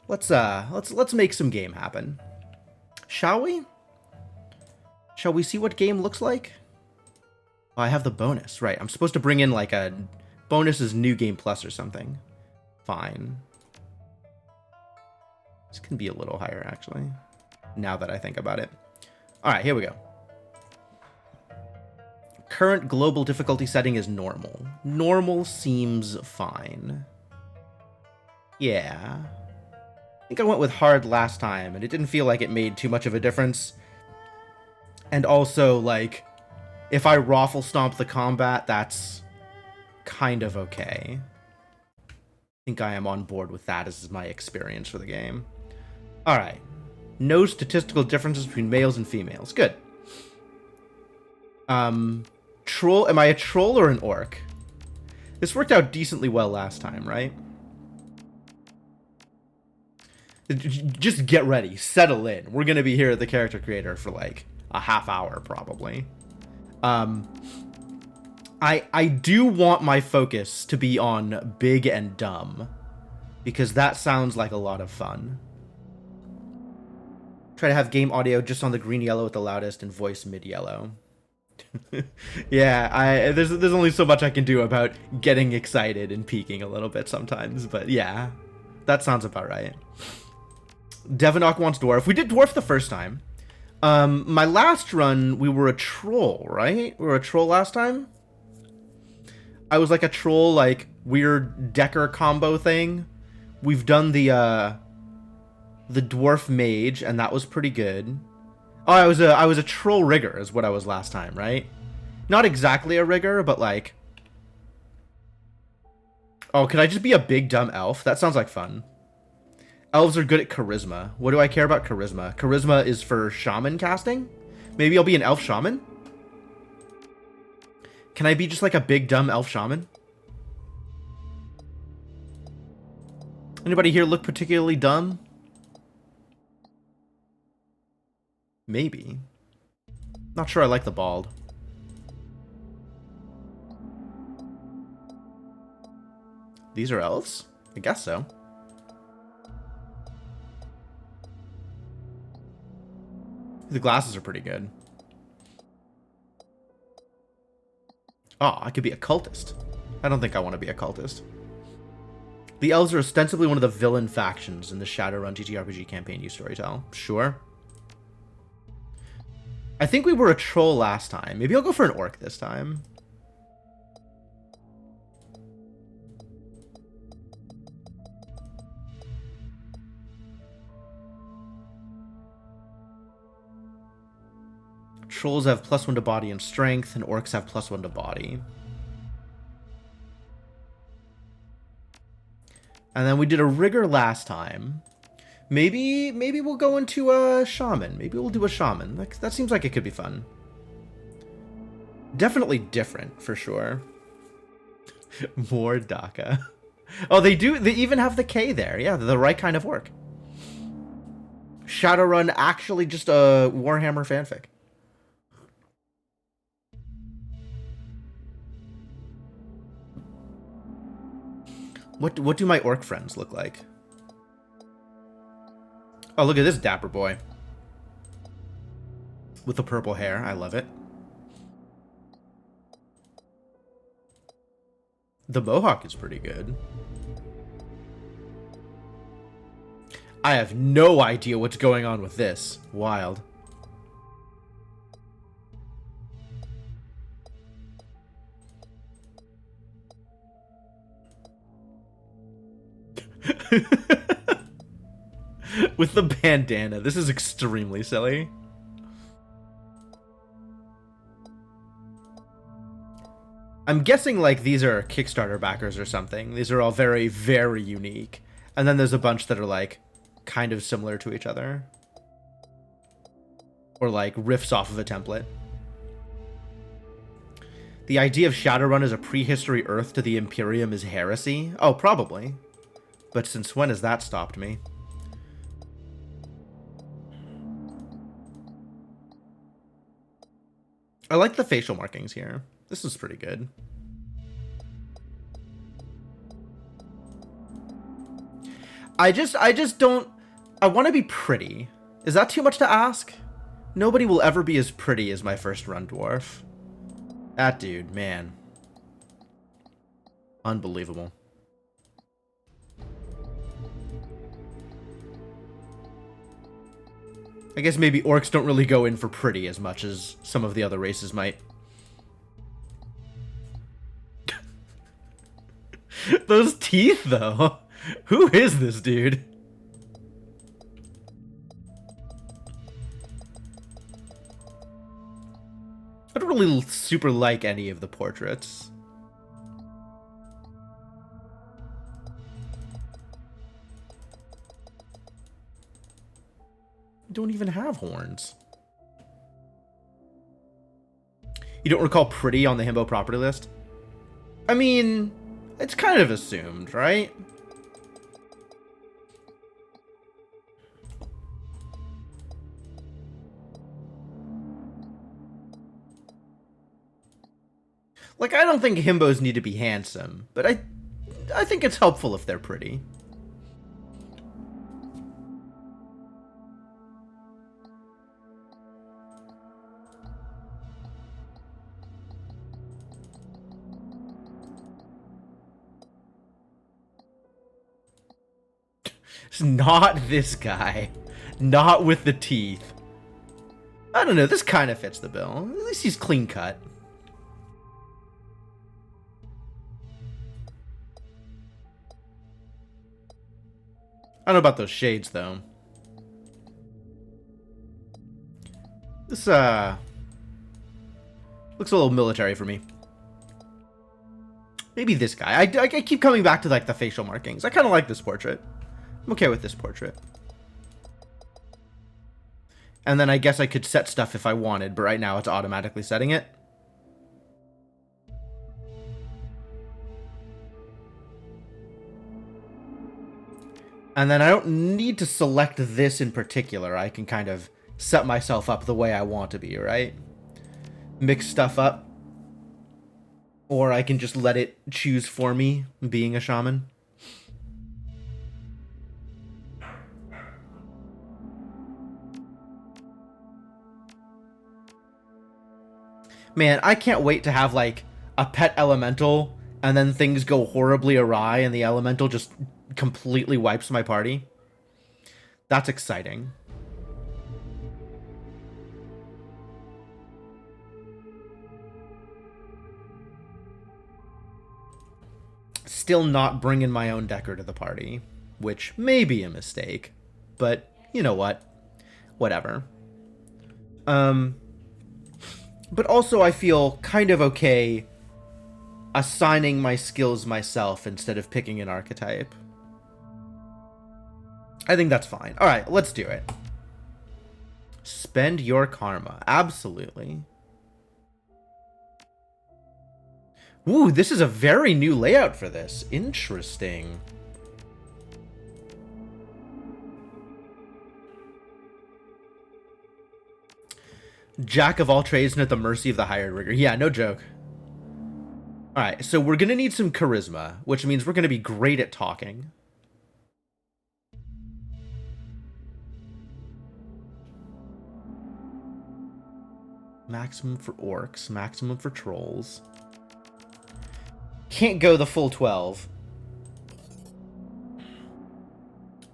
Let's make some game happen. Shall we? Shall we see what game looks like? Oh, I have the bonus. Right, I'm supposed to bring in like a bonus is new game plus or something. Fine. This can be a little higher actually, now that I think about it. All right, here we go. Current global difficulty setting is normal. Normal seems fine. Yeah. I think I went with hard last time, and it didn't feel like it made too much of a difference. And also, like, if I raffle stomp the combat, that's kind of okay. I think I am on board with that as my experience for the game. Alright. No statistical differences between males and females. Good. Troll. Am I a troll or an orc? This worked out decently well last time, right? Just get ready, settle in. We're gonna be here at the character creator for like a half hour probably. I do want my focus to be on big and dumb, because that sounds like a lot of fun. Try to have game audio just on the green yellow at the loudest and voice mid yellow. Yeah, there's only so much I can do about getting excited and peaking a little bit sometimes, but yeah, that sounds about right. Devonok wants dwarf. We did dwarf the first time. My last run, we were a troll, right? We were a troll last time. I was like a troll, like weird Decker combo thing. We've done the dwarf mage, and that was pretty good. Oh, I was a troll rigger is what I was last time, right? Not exactly a rigger, but like. Oh, could I just be a big dumb elf? That sounds like fun. Elves are good at charisma. What do I care about charisma? Charisma is for shaman casting? Maybe I'll be an elf shaman? Can I be just like a big dumb elf shaman? Anybody here look particularly dumb? Maybe. Not sure I like the bald. These are elves? I guess so. The glasses are pretty good. Oh, I could be a cultist. I don't think I want to be a cultist. The elves are ostensibly one of the villain factions in the Shadowrun TTRPG campaign you storytell. Sure. I think we were a troll last time. Maybe I'll go for an orc this time. Trolls have +1 to body and strength, and orcs have +1 to body. And then we did a rigger last time. Maybe we'll go into a shaman. Maybe we'll do a shaman. That seems like it could be fun. Definitely different, for sure. More DACA. Oh, they do. They even have the K there. Yeah, they're the right kind of orc. Shadowrun actually just a Warhammer fanfic. What do my orc friends look like? Oh, look at this dapper boy. With the purple hair. I love it. The mohawk is pretty good. I have no idea what's going on with this. Wild. With the bandana. This is extremely silly. I'm guessing like these are Kickstarter backers or something. These are all very, very unique. And then there's a bunch that are like kind of similar to each other. Or like riffs off of a template. The idea of Shadowrun as a prehistory Earth to the Imperium is heresy? Oh, probably. But since when has that stopped me? I like the facial markings here. This is pretty good. I just don't... I want to be pretty. Is that too much to ask? Nobody will ever be as pretty as my first run dwarf. That dude, man. Unbelievable. I guess maybe orcs don't really go in for pretty as much as some of the other races might. Those teeth, though. Who is this dude? I don't really super like any of the portraits. Don't even have horns. You don't recall pretty on the himbo property list? I mean, it's kind of assumed, right? Like, I don't think himbos need to be handsome, but I think it's helpful if they're pretty. It's not this guy. Not with the teeth. I don't know, this kind of fits the bill. At least he's clean cut. I don't know about those shades, though. This, looks a little military for me. Maybe this guy. I keep coming back to, like, the facial markings. I kind of like this portrait. I'm okay with this portrait. And then I guess I could set stuff if I wanted, but right now it's automatically setting it. And then I don't need to select this in particular. I can kind of set myself up the way I want to be, right? Mix stuff up. Or I can just let it choose for me, being a shaman. Man, I can't wait to have, like, a pet elemental, and then things go horribly awry, and the elemental just completely wipes my party. That's exciting. Still not bringing my own decker to the party, which may be a mistake, but you know what? Whatever. But also I feel kind of okay assigning my skills myself instead of picking an archetype. I think that's fine. All right, let's do it. Spend your karma. Absolutely. Ooh, this is a very new layout for this. Interesting. Jack of all trades and at the mercy of the hired rigger. Yeah, no joke. Alright, so we're going to need some charisma, which means we're going to be great at talking. Maximum for orcs, maximum for trolls. Can't go the full 12.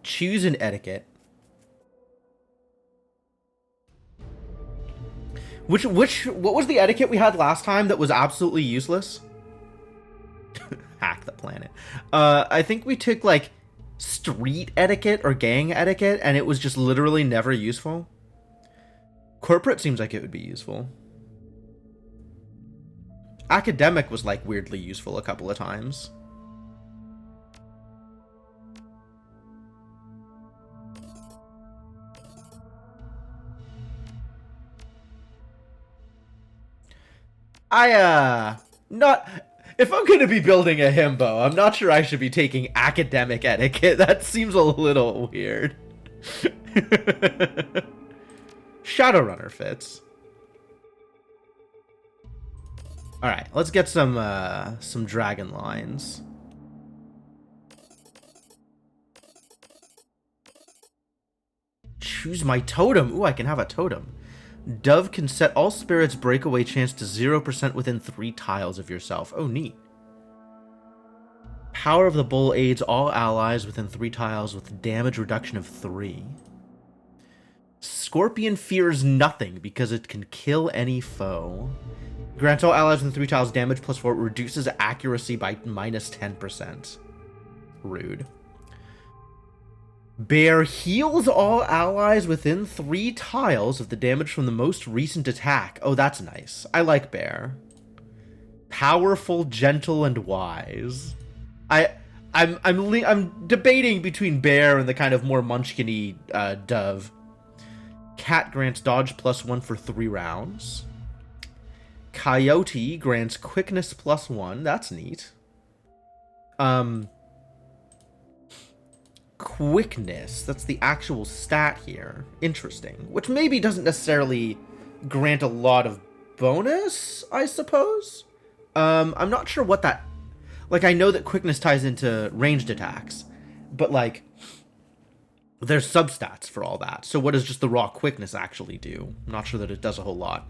Choose an etiquette. What was the etiquette we had last time that was absolutely useless? Hack the planet. I think we took, like, street etiquette or gang etiquette, and it was just literally never useful. Corporate seems like it would be useful. Academic was, like, weirdly useful a couple of times. If I'm going to be building a himbo, I'm not sure I should be taking academic etiquette. That seems a little weird. Shadowrunner fits. Alright, let's get some dragon lines. choose my totem. Ooh, I can have a totem. Dove can set all spirits breakaway chance to 0% within 3 tiles of yourself. Oh, neat. Power of the Bull aids all allies within 3 tiles with damage reduction of 3. Scorpion fears nothing because it can kill any foe. Grants all allies within 3 tiles damage plus 4. Reduces accuracy by minus 10%. Rude. Bear heals all allies within 3 tiles of the damage from the most recent attack. Oh, that's nice. I like Bear. Powerful, gentle, and wise. I'm debating between Bear and the kind of more munchkin-y Dove. Cat grants dodge +1 for 3 rounds. Coyote grants quickness +1. That's neat. Quickness. That's the actual stat here. Interesting. Which maybe doesn't necessarily grant a lot of bonus, I suppose. I'm not sure what that... Like, I know that quickness ties into ranged attacks, but, like, there's substats for all that. So what does just the raw quickness actually do? I'm not sure that it does a whole lot.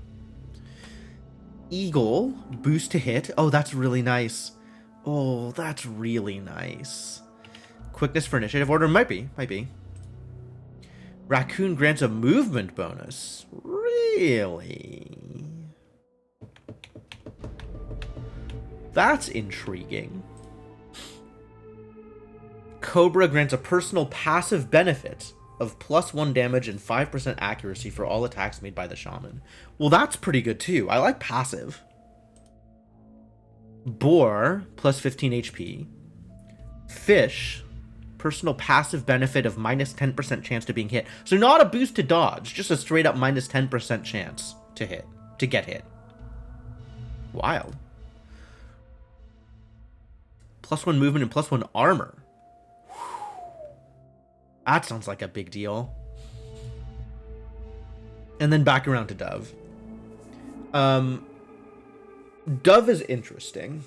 Eagle, boost to hit. Oh, that's really nice. Oh, that's really nice. Quickness for initiative order. Might be. Raccoon grants a movement bonus. Really? That's intriguing. Cobra grants a personal passive benefit of +1 damage and 5% accuracy for all attacks made by the shaman. Well, that's pretty good too. I like passive. Boar, +15 HP. Fish, personal passive benefit of -10% chance to being hit. So not a boost to dodge, just a straight up -10% chance to get hit. Wild. +1 movement and +1 armor. That sounds like a big deal. And then back around to Dove. Dove is interesting.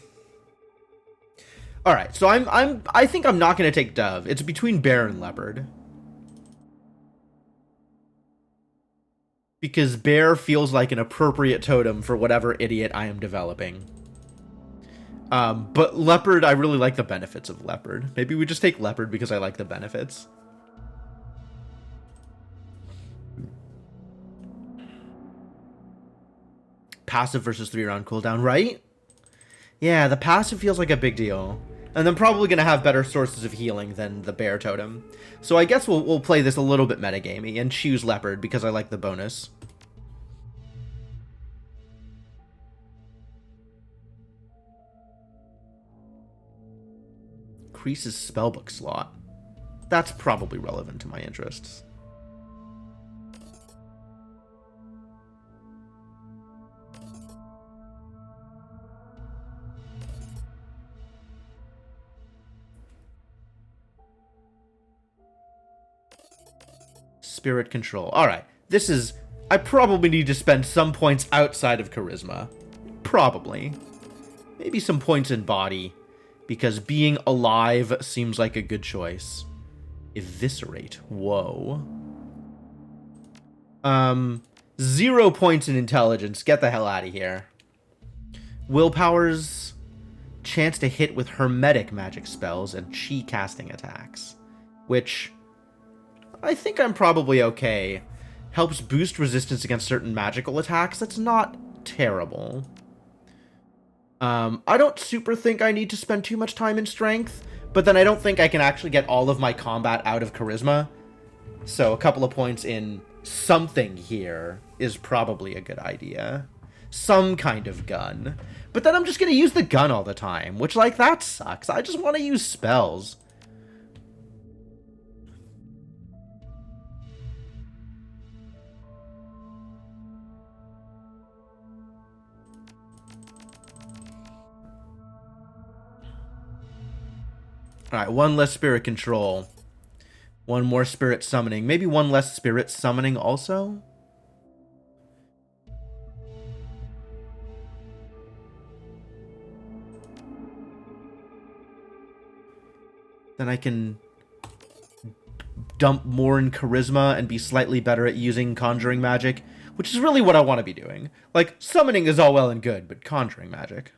All right, so I think I'm not going to take Dove. It's between Bear and Leopard. Because Bear feels like an appropriate totem for whatever idiot I am developing. But Leopard, I really like the benefits of Leopard. Maybe we just take Leopard because I like the benefits. Passive versus 3-round cooldown, right? Yeah, the passive feels like a big deal. And I'm probably going to have better sources of healing than the Bear totem. So I guess we'll play this a little bit metagamey and choose Leopard because I like the bonus. Increases spellbook slot. That's probably relevant to my interests. Spirit control. Alright, this is... I probably need to spend some points outside of charisma. Probably. Maybe some points in body. Because being alive seems like a good choice. Eviscerate. Whoa. 0 points in intelligence. Get the hell out of here. Willpower's chance to hit with hermetic magic spells and chi casting attacks. Which... I think I'm probably okay. Helps boost resistance against certain magical attacks. That's not terrible. I don't super think I need to spend too much time in strength, but then I don't think I can actually get all of my combat out of charisma. So a couple of points in something here is probably a good idea. Some kind of gun. But then I'm just going to use the gun all the time, which, like, that sucks. I just want to use spells. Alright, 1 less spirit control. 1 more spirit summoning. Maybe 1 less spirit summoning also? Then I can dump more in charisma and be slightly better at using conjuring magic, which is really what I want to be doing. Like, summoning is all well and good, but conjuring magic.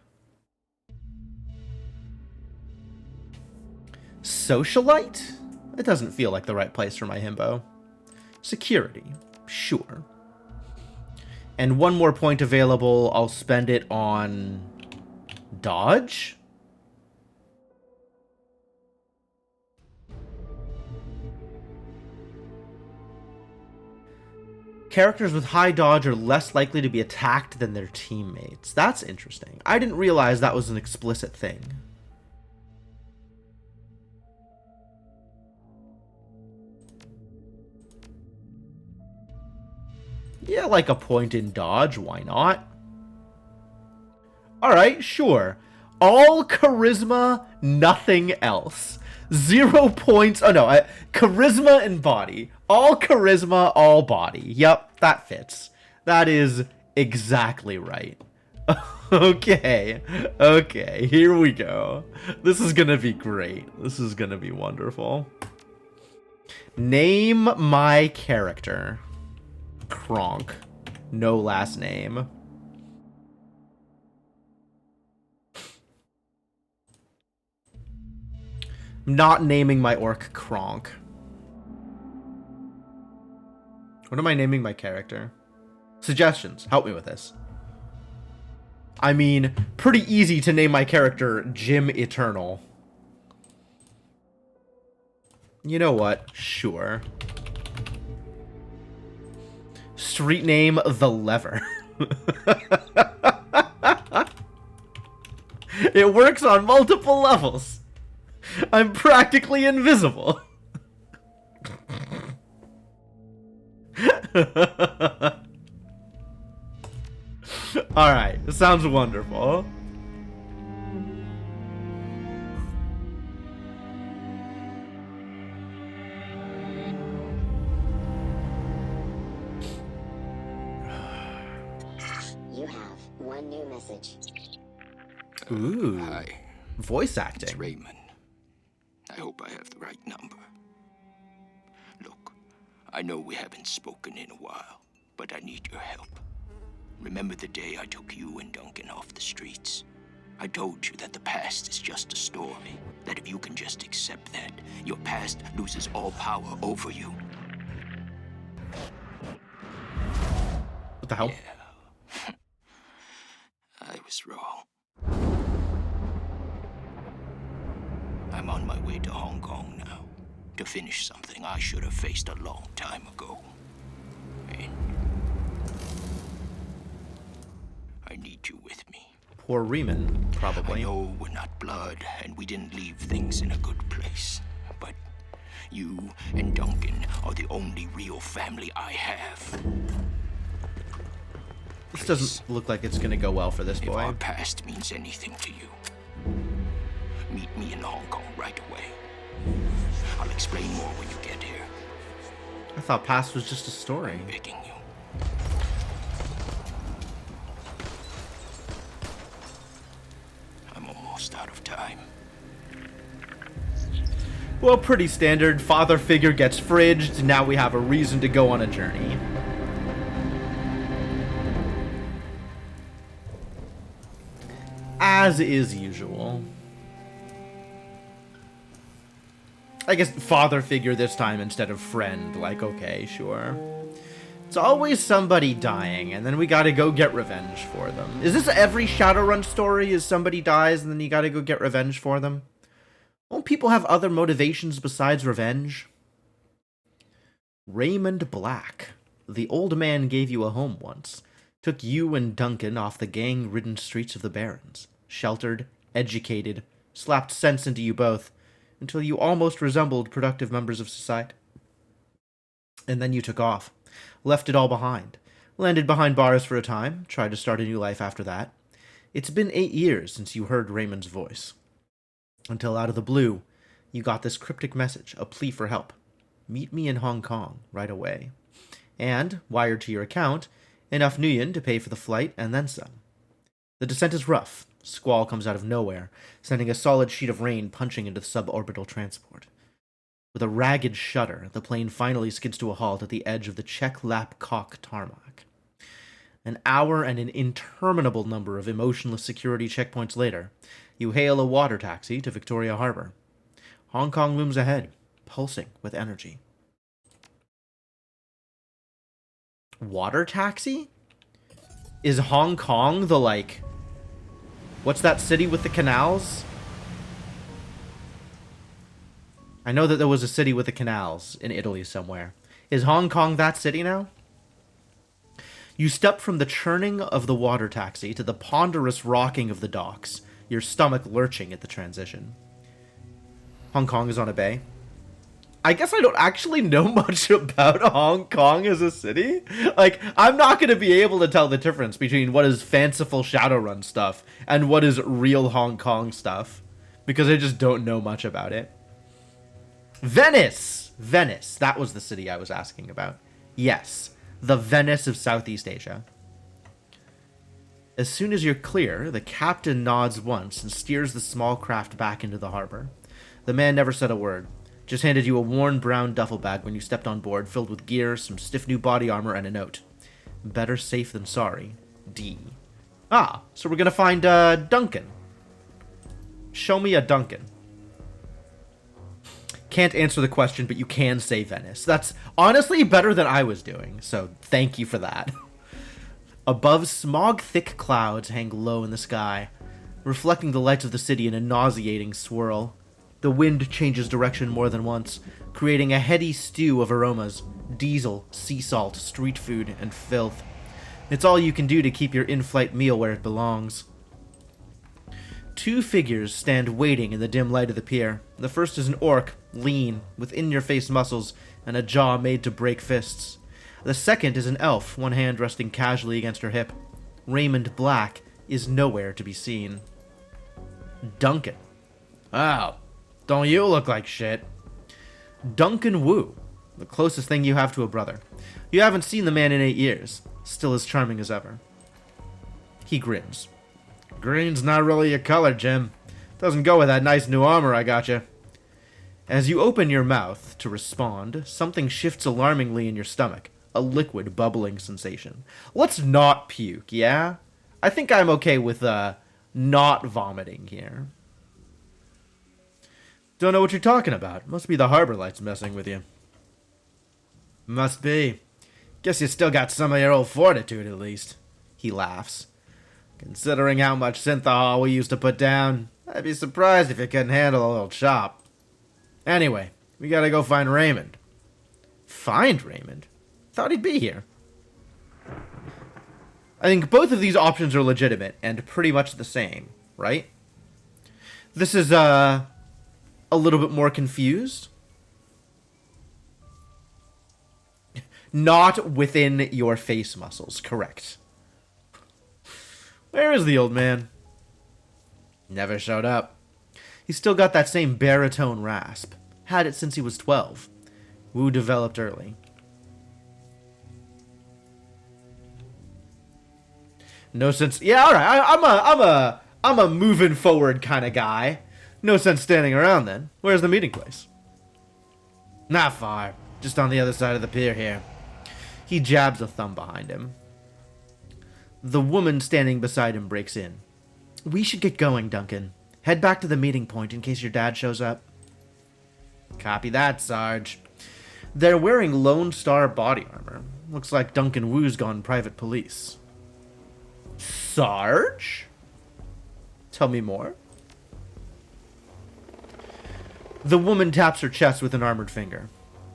Socialite? It doesn't feel like the right place for my himbo. Security. Sure. And one more point available, I'll spend it on... dodge? Characters with high dodge are less likely to be attacked than their teammates. That's interesting. I didn't realize that was an explicit thing. Yeah, like a point in dodge, why not? Alright, sure. All charisma, nothing else. 0 points. Oh no, charisma and body. All charisma, all body. Yep, that fits. That is exactly right. Okay, here we go. This is gonna be great. This is gonna be wonderful. Name my character. Kronk. No last name. I'm not naming my orc Kronk. What am I naming my character? Suggestions. Help me with this. I mean, pretty easy to name my character Jim Eternal. You know what? Sure. Street name, The Lever. It works on multiple levels. I'm practically invisible. Alright, this sounds wonderful. You have one new message. Ooh. Hi. Voice It's acting. Raymond. I hope I have the right number. Look, I know we haven't spoken in a while, but I need your help. Remember the day I took you and Duncan off the streets? I told you that the past is just a story, that if you can just accept that, your past loses all power over you. What the hell? Yeah. I was wrong. I'm on my way to Hong Kong now, to finish something I should have faced a long time ago. And I need you with me. Poor Riemann, I probably. know we're not blood, and we didn't leave things in a good place. But you and Duncan are the only real family I have. This doesn't look like it's gonna go well for this If our boy. past means anything to you, meet me in Hong Kong right away. I'll explain more when you get here. I thought past was just a story. I'm begging you. I'm almost out of time. Well, pretty standard. Father figure gets fridged. Now we have a reason to go on a journey. As is usual. I guess father figure this time instead of friend. Like, okay, sure. It's always somebody dying, and then we gotta go get revenge for them. Is this every Shadowrun story? Is somebody dies, and then you gotta go get revenge for them? Won't people have other motivations besides revenge? Raymond Black. The old man gave you a home once. Took you and Duncan off the gang-ridden streets of the Barrens. Sheltered, educated, slapped sense into you both, until you almost resembled productive members of society. And then you took off. Left it all behind. Landed behind bars for a time. Tried to start a new life after that. It's been 8 years since you heard Raymond's voice. Until out of the blue, you got this cryptic message, a plea for help. Meet me in Hong Kong right away. And, wired to your account, enough Nguyen to pay for the flight and then some. The descent is rough. Squall comes out of nowhere, sending a solid sheet of rain punching into the suborbital transport. With a ragged shudder, the plane finally skids to a halt at the edge of the Czech-Lap-Kok tarmac. An hour and an interminable number of emotionless security checkpoints later, you hail a water taxi to Victoria Harbor. Hong Kong looms ahead, pulsing with energy. Water taxi? Is Hong Kong the, like... What's that city with the canals? I know that there was a city with the canals in Italy somewhere. Is Hong Kong that city now? You step from the churning of the water taxi to the ponderous rocking of the docks, your stomach lurching at the transition. Hong Kong is on a bay. I guess I don't actually know much about Hong Kong as a city. Like, I'm not going to be able to tell the difference between what is fanciful Shadowrun stuff and what is real Hong Kong stuff, because I just don't know much about it. Venice! Venice. That was the city I was asking about. Yes. The Venice of Southeast Asia. As soon as you're clear, the captain nods once and steers the small craft back into the harbor. The man never said a word, just handed you a worn brown duffel bag when you stepped on board, filled with gear, some stiff new body armor, and a note. Better safe than sorry. D. Ah, so we're gonna find, Duncan. Show me a Duncan. Can't answer the question, but you can say Venice. That's honestly better than I was doing, so thank you for that. Above, smog-thick clouds hang low in the sky, reflecting the lights of the city in a nauseating swirl. The wind changes direction more than once, creating a heady stew of aromas: diesel, sea salt, street food, and filth. It's all you can do to keep your in-flight meal where it belongs. Two figures stand waiting in the dim light of the pier. The first is an orc, lean, with in-your-face muscles and a jaw made to break fists. The second is an elf, one hand resting casually against her hip. Raymond Black is nowhere to be seen. Duncan. Oh, don't you look like shit? Duncan Wu, the closest thing you have to a brother. You haven't seen the man in 8 years, still as charming as ever. He grins. Green's not really your color, Jim. Doesn't go with that nice new armor I got you. As you open your mouth to respond, something shifts alarmingly in your stomach. A liquid bubbling sensation. Let's not puke, yeah? I think I'm okay with, not vomiting here. Don't know what you're talking about. Must be the harbor lights messing with you. Must be. Guess you still got some of your old fortitude, at least. He laughs. Considering how much synthahol we used to put down, I'd be surprised if you couldn't handle a little chop. Anyway, we gotta go find Raymond. Find Raymond? Thought he'd be here. I think both of these options are legitimate and pretty much the same, right? This is, a little bit more confused. Not within your face muscles, correct. Where is the old man? Never showed up. He's still got that same baritone rasp. Had it since he was 12. Wu developed early. No sense. Yeah, all right. I'm a moving forward kind of guy. No sense standing around then. Where's the meeting place? Not far. Just on the other side of the pier here. He jabs a thumb behind him. The woman standing beside him breaks in. We should get going, Duncan. Head back to the meeting point in case your dad shows up. Copy that, Sarge. They're wearing Lone Star body armor. Looks like Duncan Wu's gone private police. Sarge? Tell me more. The woman taps her chest with an armored finger.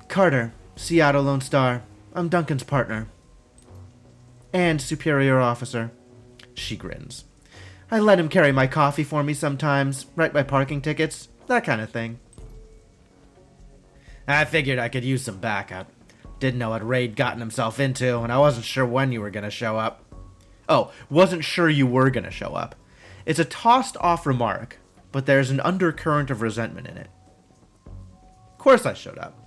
Carter, Seattle Lone Star. I'm Duncan's partner. And superior officer. She grins. I let him carry my coffee for me sometimes, write my parking tickets, that kind of thing. I figured I could use some backup. Didn't know what raid gotten himself into, and I wasn't sure when you were gonna show up. Oh, wasn't sure you were gonna show up. It's a tossed-off remark, but there's an undercurrent of resentment in it. Of course I showed up.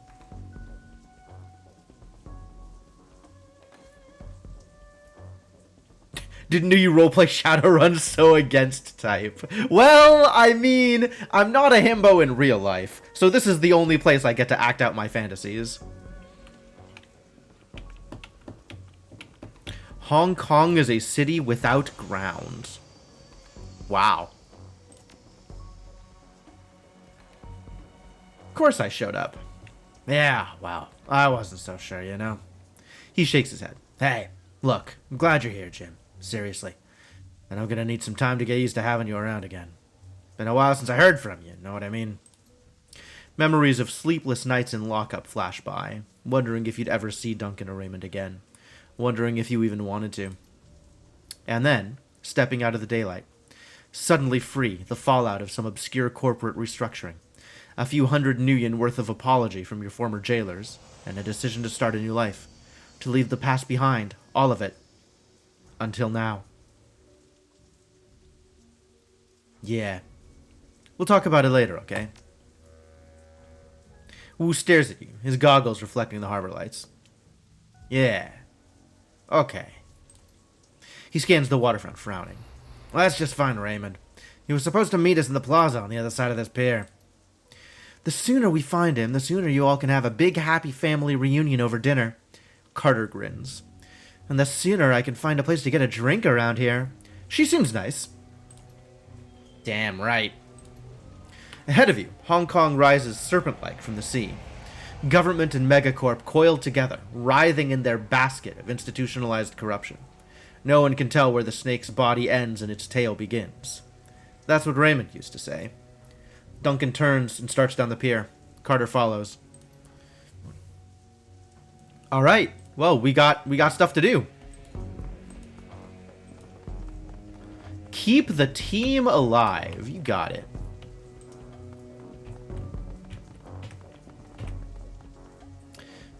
Didn't know you roleplay Shadowrun so against type. Well, I mean, I'm not a himbo in real life, so this is the only place I get to act out my fantasies. Hong Kong is a city without grounds. Wow. Of course I showed up. Yeah, well, I wasn't so sure, you know. He shakes his head. Hey, look, I'm glad you're here, Jim. Seriously. And I'm gonna need some time to get used to having you around again. Been a while since I heard from you, know what I mean? Memories of sleepless nights in lockup flash by, wondering if you'd ever see Duncan or Raymond again. Wondering if you even wanted to. And then, stepping out of the daylight. Suddenly free, the fallout of some obscure corporate restructuring. A few hundred nuyen worth of apology from your former jailers, and a decision to start a new life. To leave the past behind, all of it. Until now. Yeah. We'll talk about it later, okay? Wu stares at you, his goggles reflecting the harbor lights. Yeah. Okay. He scans the waterfront, frowning. Well, that's just fine, Raymond. He was supposed to meet us in the plaza on the other side of this pier. The sooner we find him, the sooner you all can have a big happy family reunion over dinner. Carter grins. And the sooner I can find a place to get a drink around here. She seems nice. Damn right. Ahead of you, Hong Kong rises serpent-like from the sea. Government and megacorp coiled together, writhing in their basket of institutionalized corruption. No one can tell where the snake's body ends and its tail begins. That's what Raymond used to say. Duncan turns and starts down the pier. Carter follows. All right. Well, we got stuff to do. Keep the team alive. You got it.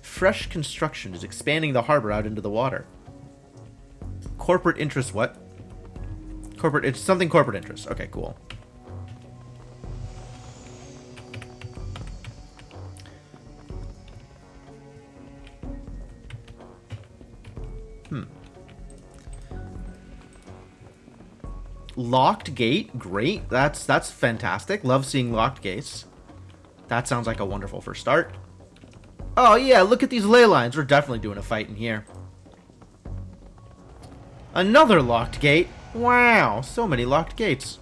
Fresh construction is expanding the harbor out into the water. Corporate interest, what? It's something corporate interest. Okay, cool. Locked gate, great. That's fantastic. Love seeing locked gates. That sounds like a wonderful first start. Oh yeah, look at these ley lines. We're definitely doing a fight in here. Another locked gate. Wow, so many locked gates.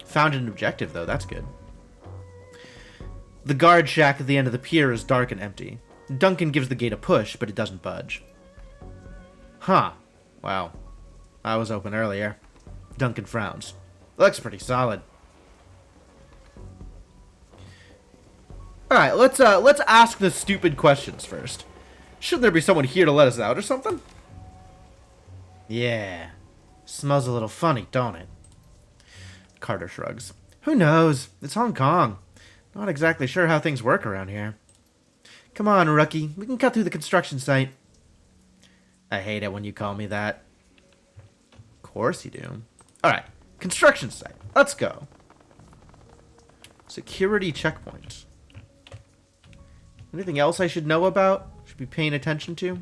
Found an objective though, that's good. The guard shack at the end of the pier is dark and empty. Duncan gives the gate a push, but it doesn't budge. Huh. Wow. I was open earlier. Duncan frowns. Looks pretty solid. Alright, let's ask the stupid questions first. Shouldn't there be someone here to let us out or something? Yeah. Smells a little funny, don't it? Carter shrugs. Who knows? It's Hong Kong. Not exactly sure how things work around here. Come on, rookie. We can cut through the construction site. I hate it when you call me that. Of course you do. Alright. Construction site. Let's go. Security checkpoint. Anything else I should know about? Should be paying attention to?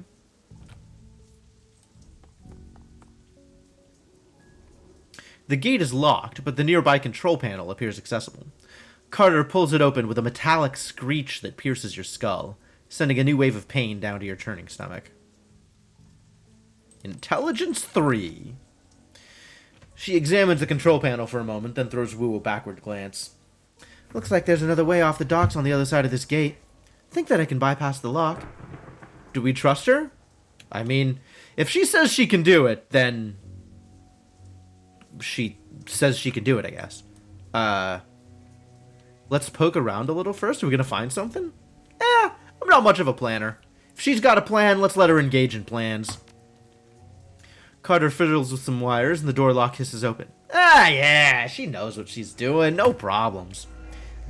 The gate is locked, but the nearby control panel appears accessible. Carter pulls it open with a metallic screech that pierces your skull, sending a new wave of pain down to your churning stomach. Intelligence 3. She examines the control panel for a moment, then throws Wu a backward glance. Looks like there's another way off the docks on the other side of this gate. Think that I can bypass the lock. Do we trust her? I mean, if she says she can do it, then she says she can do it, I guess. Let's poke around a little first. Are we gonna find something? I'm not much of a planner. If she's got a plan, let's let her engage in plans. Carter fiddles with some wires and the door lock hisses open. Yeah, she knows what she's doing. No problems.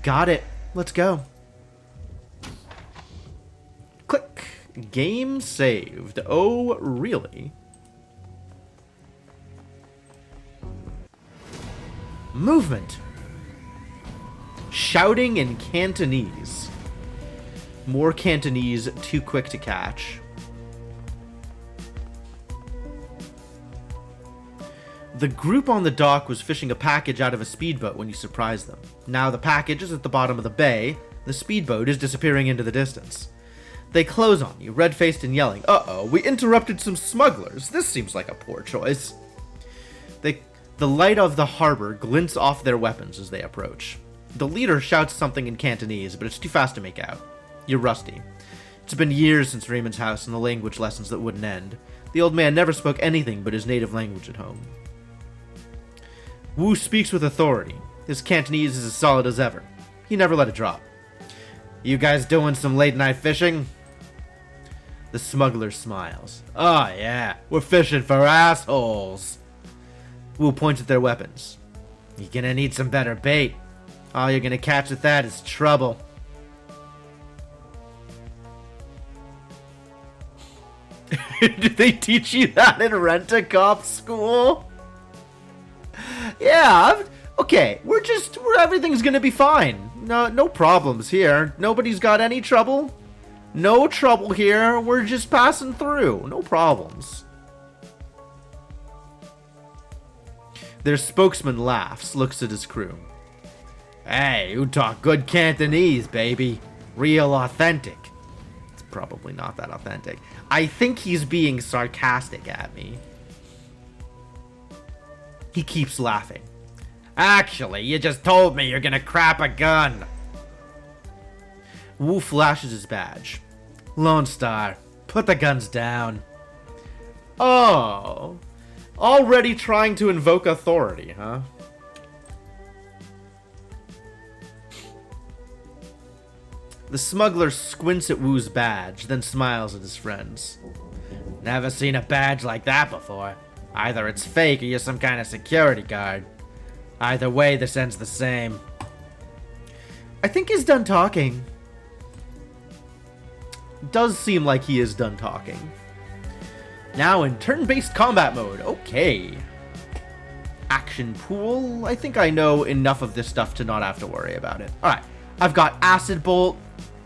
Got it. Let's go. Click. Game saved. Oh, really? Movement. Shouting in Cantonese. More Cantonese too quick to catch. The group on the dock was fishing a package out of a speedboat when you surprised them. Now the package is at the bottom of the bay, the speedboat is disappearing into the distance. They close on you, red-faced and yelling, "Uh-oh, we interrupted some smugglers. This seems like a poor choice." The light of the harbor glints off their weapons as they approach. The leader shouts something in Cantonese, but it's too fast to make out. You're rusty. It's been years since Raymond's house and the language lessons that wouldn't end. The old man never spoke anything but his native language at home. Wu speaks with authority. His Cantonese is as solid as ever. He never let it drop. "You guys doing some late-night fishing?" The smuggler smiles. "Oh yeah, we're fishing for assholes." Wu points at their weapons. "You're gonna need some better bait. All you're gonna catch with that is trouble." Did they teach you that in Rent-A-Cop school? Yeah, okay, everything's gonna be fine. No problems here. Nobody's got any trouble. No trouble here. We're just passing through. No problems. Their spokesman laughs, looks at his crew. "Hey, you talk good Cantonese, baby. Real authentic." It's probably not that authentic. I think he's being sarcastic at me. He keeps laughing. "Actually, you just told me you're gonna crap a gun." Wu flashes his badge. "Lone Star, put the guns down." Oh. Already trying to invoke authority, huh? The smuggler squints at Wu's badge, then smiles at his friends. "Never seen a badge like that before. Either it's fake or you're some kind of security guard. Either way, this ends the same." I think he's done talking. Does seem like he is done talking. Now in turn-based combat mode. Okay. Action pool. I think I know enough of this stuff to not have to worry about it. Alright. I've got Acid Bolt,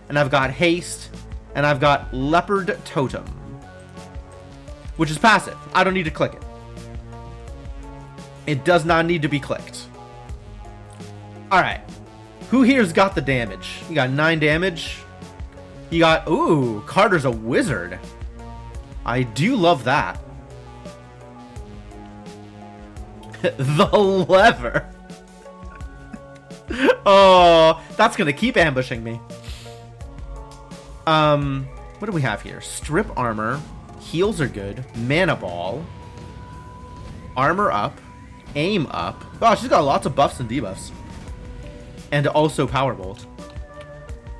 and I've got Haste, and I've got Leopard Totem, which is passive. I don't need to click it. It does not need to be clicked. Alright. Who here's got the damage? You got 9 damage. You got... Ooh, Carter's a wizard. I do love that. The lever. Oh, that's gonna keep ambushing me. What do we have here? Strip armor. Heals are good. Mana ball. Armor up. Aim up. Oh, she's got lots of buffs and debuffs. And also power bolt.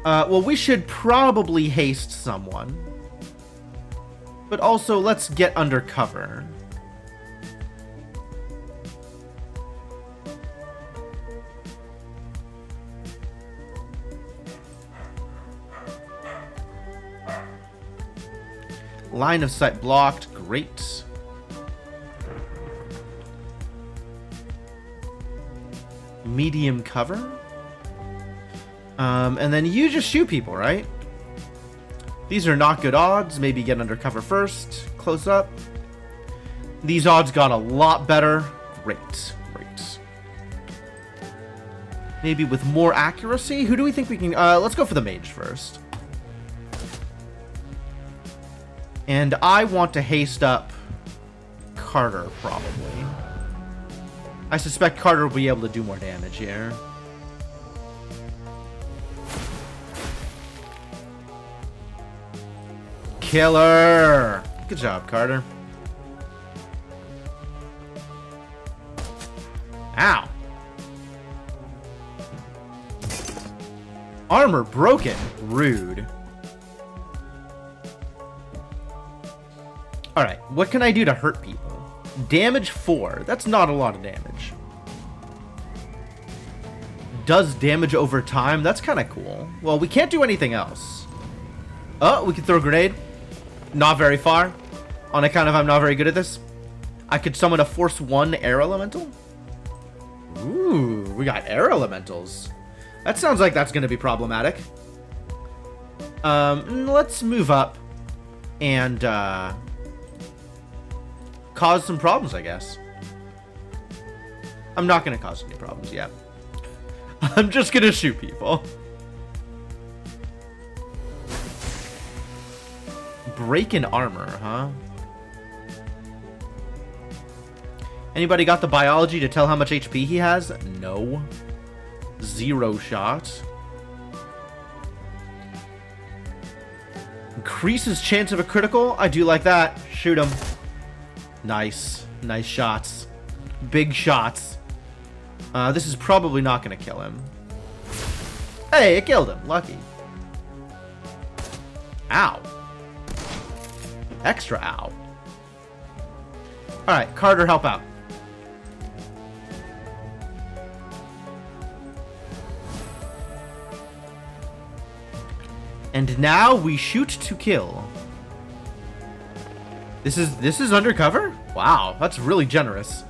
Well, we should probably haste someone. But also, let's get under cover. Line of sight blocked. Great. Medium cover. And then you just shoot people, right? These are not good odds. Maybe get under cover first. Close up. These odds got a lot better. Great. Great. Maybe with more accuracy? Who do we think we can... let's go for the mage first. And I want to haste up Carter, probably. I suspect Carter will be able to do more damage here. Killer! Good job, Carter. Ow. Armor broken. Rude. Alright, what can I do to hurt people? Damage 4. That's not a lot of damage. Does damage over time. That's kind of cool. Well, we can't do anything else. Oh, we can throw a grenade. Not very far. On account of I'm not very good at this. I could summon a Force 1 air elemental. Ooh, we got air elementals. That sounds like that's going to be problematic. Let's move up and cause some problems, I guess. I'm not gonna cause any problems yet. I'm just gonna shoot people. Break in armor, huh? Anybody got the biology to tell how much HP he has? No. 0 shot. Increases chance of a critical. I do like that. Shoot him. Nice. Nice shots. Big shots. This is probably not going to kill him. Hey, it killed him. Lucky. Ow. Extra ow. Alright, Carter, help out. And now we shoot to kill. This is undercover? Wow, that's really generous.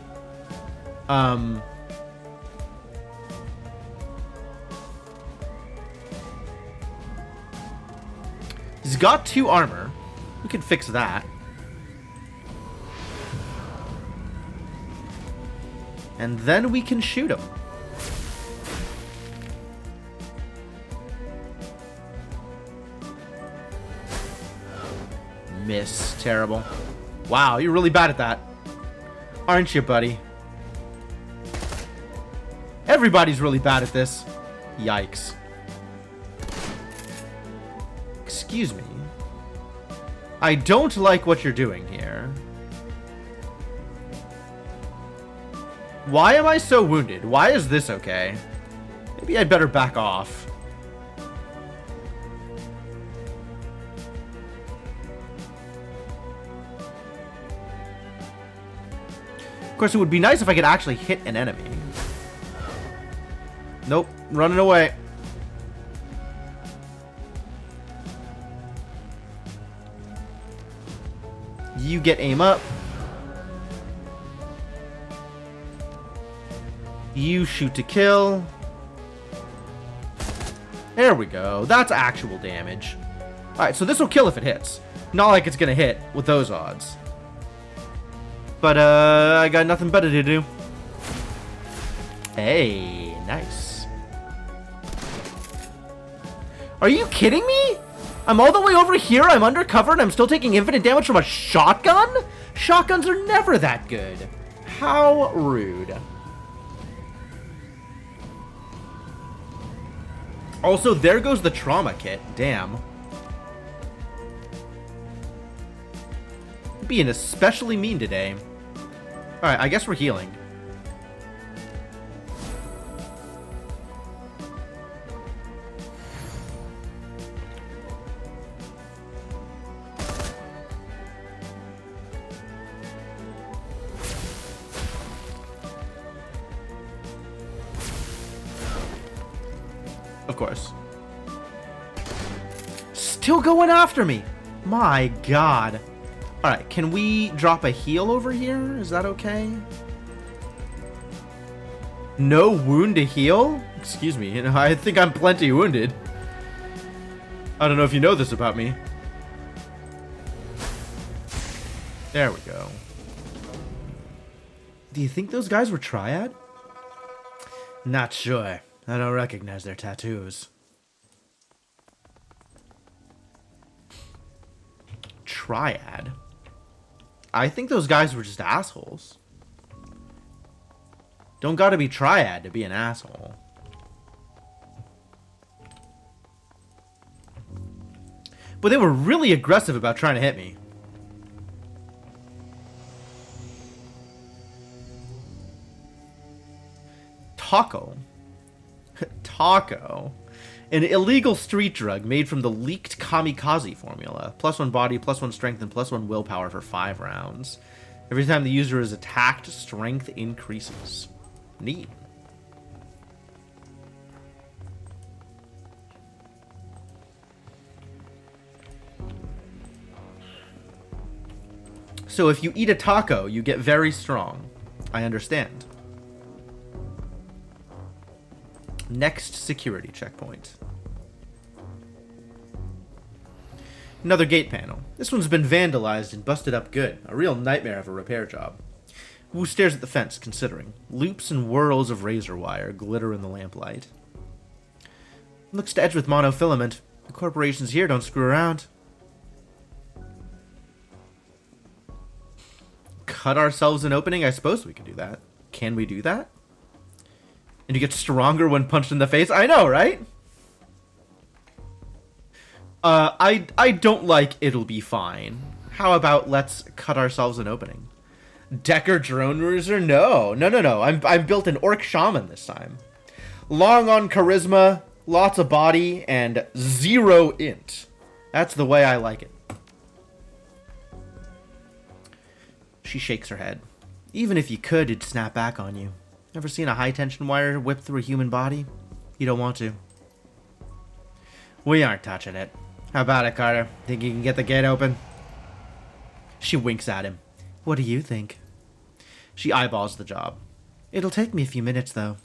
He's got 2 armor. We can fix that. And then we can shoot him. Miss. Terrible. Wow, you're really bad at that. Aren't you, buddy? Everybody's really bad at this. Yikes. Excuse me. I don't like what you're doing here. Why am I so wounded? Why is this okay? Maybe I'd better back off. Of course, it would be nice if I could actually hit an enemy. Nope, running away. You get aim up. You shoot to kill. There we go. That's actual damage. Alright, so this will kill if it hits. Not like it's gonna hit with those odds. But, I got nothing better to do. Hey, nice. Are you kidding me? I'm all the way over here, I'm undercover, and I'm still taking infinite damage from a shotgun? Shotguns are never that good. How rude. Also, there goes the trauma kit. Damn. Being especially mean today. Alright, I guess we're healing. Of course. Still going after me. My God. Alright, can we drop a heal over here? Is that okay? No wound to heal? Excuse me, you know, I think I'm plenty wounded. I don't know if you know this about me. There we go. Do you think those guys were Triad? Not sure. I don't recognize their tattoos. Triad? I think those guys were just assholes. Don't gotta be Triad to be an asshole. But they were really aggressive about trying to hit me. Taco. Taco. An illegal street drug made from the leaked kamikaze formula. +1 body, +1 strength, and +1 willpower for 5 rounds. Every time the user is attacked, strength increases. Neat. So if you eat a taco, you get very strong. I understand. Next security checkpoint. Another gate panel. This one's been vandalized and busted up good. A real nightmare of a repair job. Wu stares at the fence, considering. Loops and whirls of razor wire glitter in the lamplight. Looks to edge with monofilament. The corporations here don't screw around. Cut ourselves an opening? I suppose we could do that. Can we do that? And you get stronger when punched in the face? I know, right? I don't like it'll be fine. How about let's cut ourselves an opening? Decker drone ruser? No. I'm built an orc shaman this time. Long on charisma, lots of body, and 0 int. That's the way I like it. She shakes her head. Even if you could, it'd snap back on you. Ever seen a high-tension wire whip through a human body? You don't want to. We aren't touching it. How about it, Carter? Think you can get the gate open? She winks at him. What do you think? She eyeballs the job. It'll take me a few minutes, though.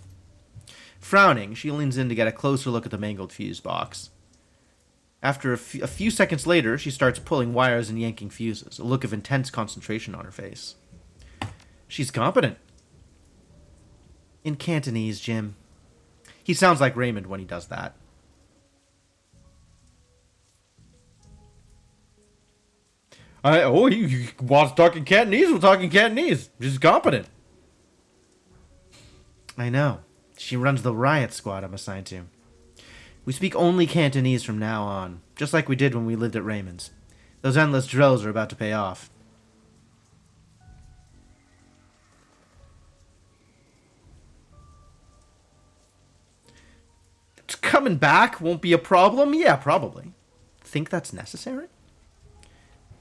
Frowning, she leans in to get a closer look at the mangled fuse box. After a few seconds later, she starts pulling wires and yanking fuses, a look of intense concentration on her face. She's competent. In Cantonese, Jim. He sounds like Raymond when he does that. You want to talk in Cantonese? We'll talk in Cantonese. She's competent. I know. She runs the riot squad I'm assigned to. We speak only Cantonese from now on, just like we did when we lived at Raymond's. Those endless drills are about to pay off. Coming back won't be a problem? Yeah, probably. Think that's necessary?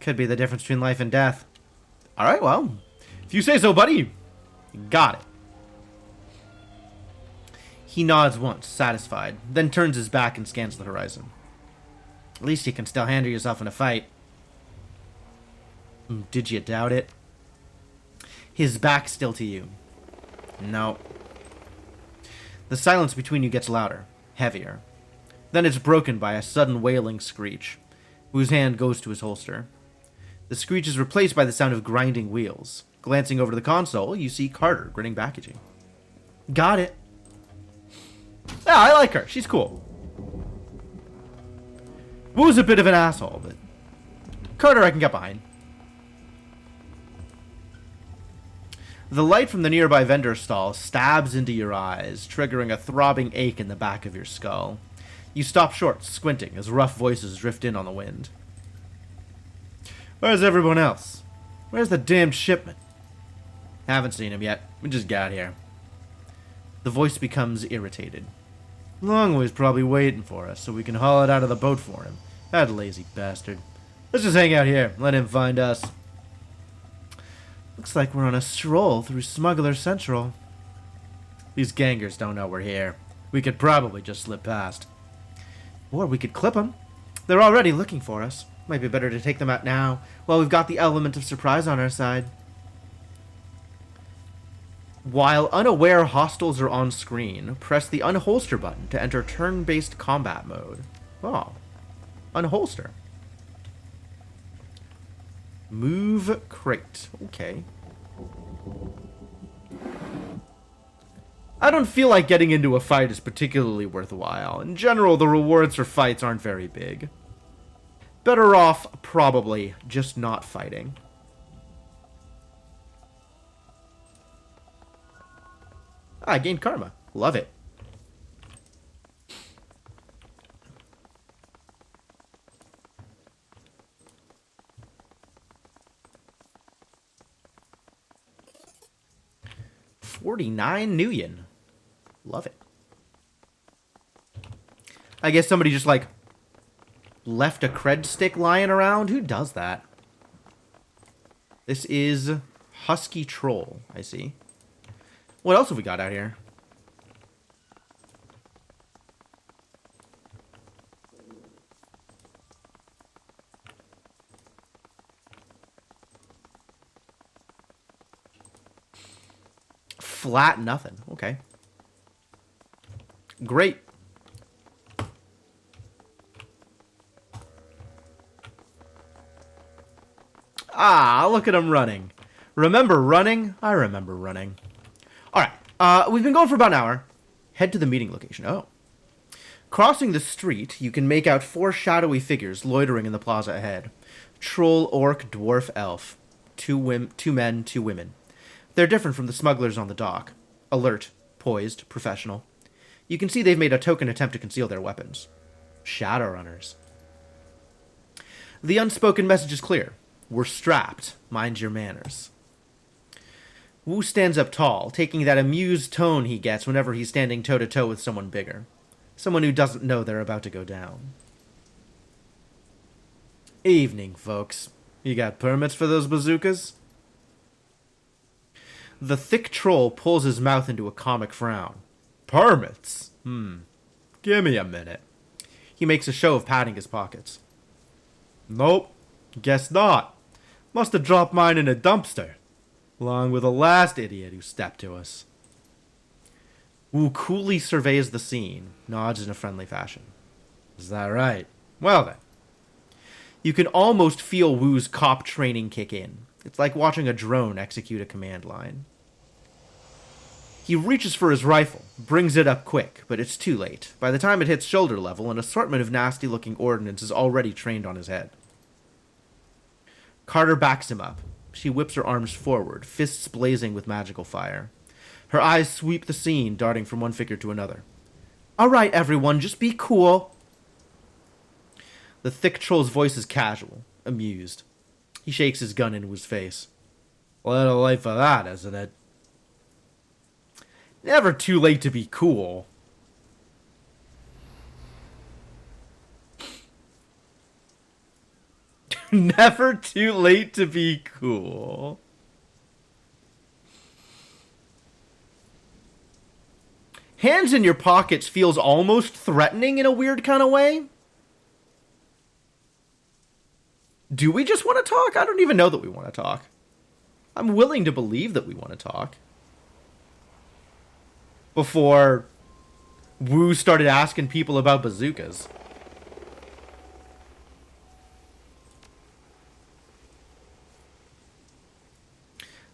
Could be the difference between life and death. Alright, well, if you say so, buddy. You got it. He nods once, satisfied, then turns his back and scans the horizon. At least you can still handle yourself in a fight. Did you doubt it? His back still to you. No. The silence between you gets louder, heavier. Then it's broken by a sudden wailing screech. Wu's hand goes to his holster. The screech is replaced by the sound of grinding wheels. Glancing over to the console, you see Carter grinning back at you. Got it. Yeah, I like her. She's cool. Wu's a bit of an asshole, but Carter I can get behind. The light from the nearby vendor stall stabs into your eyes, triggering a throbbing ache in the back of your skull. You stop short, squinting, as rough voices drift in on the wind. Where's everyone else? Where's the damned shipment? Haven't seen him yet. We just got here. The voice becomes irritated. Longway's probably waiting for us, so we can haul it out of the boat for him. That lazy bastard. Let's just hang out here. Let him find us. Looks like we're on a stroll through Smuggler Central. These gangers don't know we're here. We could probably just slip past. Or we could clip them. They're already looking for us. Might be better to take them out now, while we've got the element of surprise on our side. While unaware hostiles are on screen, press the unholster button to enter turn-based combat mode. Oh. Unholster. Move crate. Okay. I don't feel like getting into a fight is particularly worthwhile. In general, the rewards for fights aren't very big. Better off, probably, just not fighting. I gained karma. Love it. $49 Nuyen. Love it. I guess somebody just, like, left a cred stick lying around? Who does that? This is Husky Troll, I see. What else have we got out here? Flat nothing. Okay. Great. Ah, look at him running. Remember running? I remember running. Alright, we've been going for about an hour. Head to the meeting location. Oh. Crossing the street, you can make out 4 shadowy figures loitering in the plaza ahead. Troll, orc, dwarf, elf. 2 men, 2 women. They're different from the smugglers on the dock. Alert, poised, professional. You can see they've made a token attempt to conceal their weapons. Shadowrunners. The unspoken message is clear. We're strapped. Mind your manners. Wu stands up tall, taking that amused tone he gets whenever he's standing toe-to-toe with someone bigger. Someone who doesn't know they're about to go down. Evening, folks. You got permits for those bazookas? The thick troll pulls his mouth into a comic frown. Permits? Give me a minute. He makes a show of patting his pockets. Nope. Guess not. Must have dropped mine in a dumpster. Along with the last idiot who stepped to us. Wu coolly surveys the scene, nods in a friendly fashion. Is that right? Well then. You can almost feel Wu's cop training kick in. It's like watching a drone execute a command line. He reaches for his rifle, brings it up quick, but it's too late. By the time it hits shoulder level, an assortment of nasty-looking ordnance is already trained on his head. Carter backs him up. She whips her arms forward, fists blazing with magical fire. Her eyes sweep the scene, darting from one figure to another. All right, everyone, just be cool. The thick troll's voice is casual, amused. He shakes his gun into his face. Little late for that, isn't it? Never too late to be cool. Never too late to be cool. Hands in your pockets feels almost threatening in a weird kind of way. Do we just want to talk? I don't even know that we want to talk. I'm willing to believe that we want to talk. Before Wu started asking people about bazookas.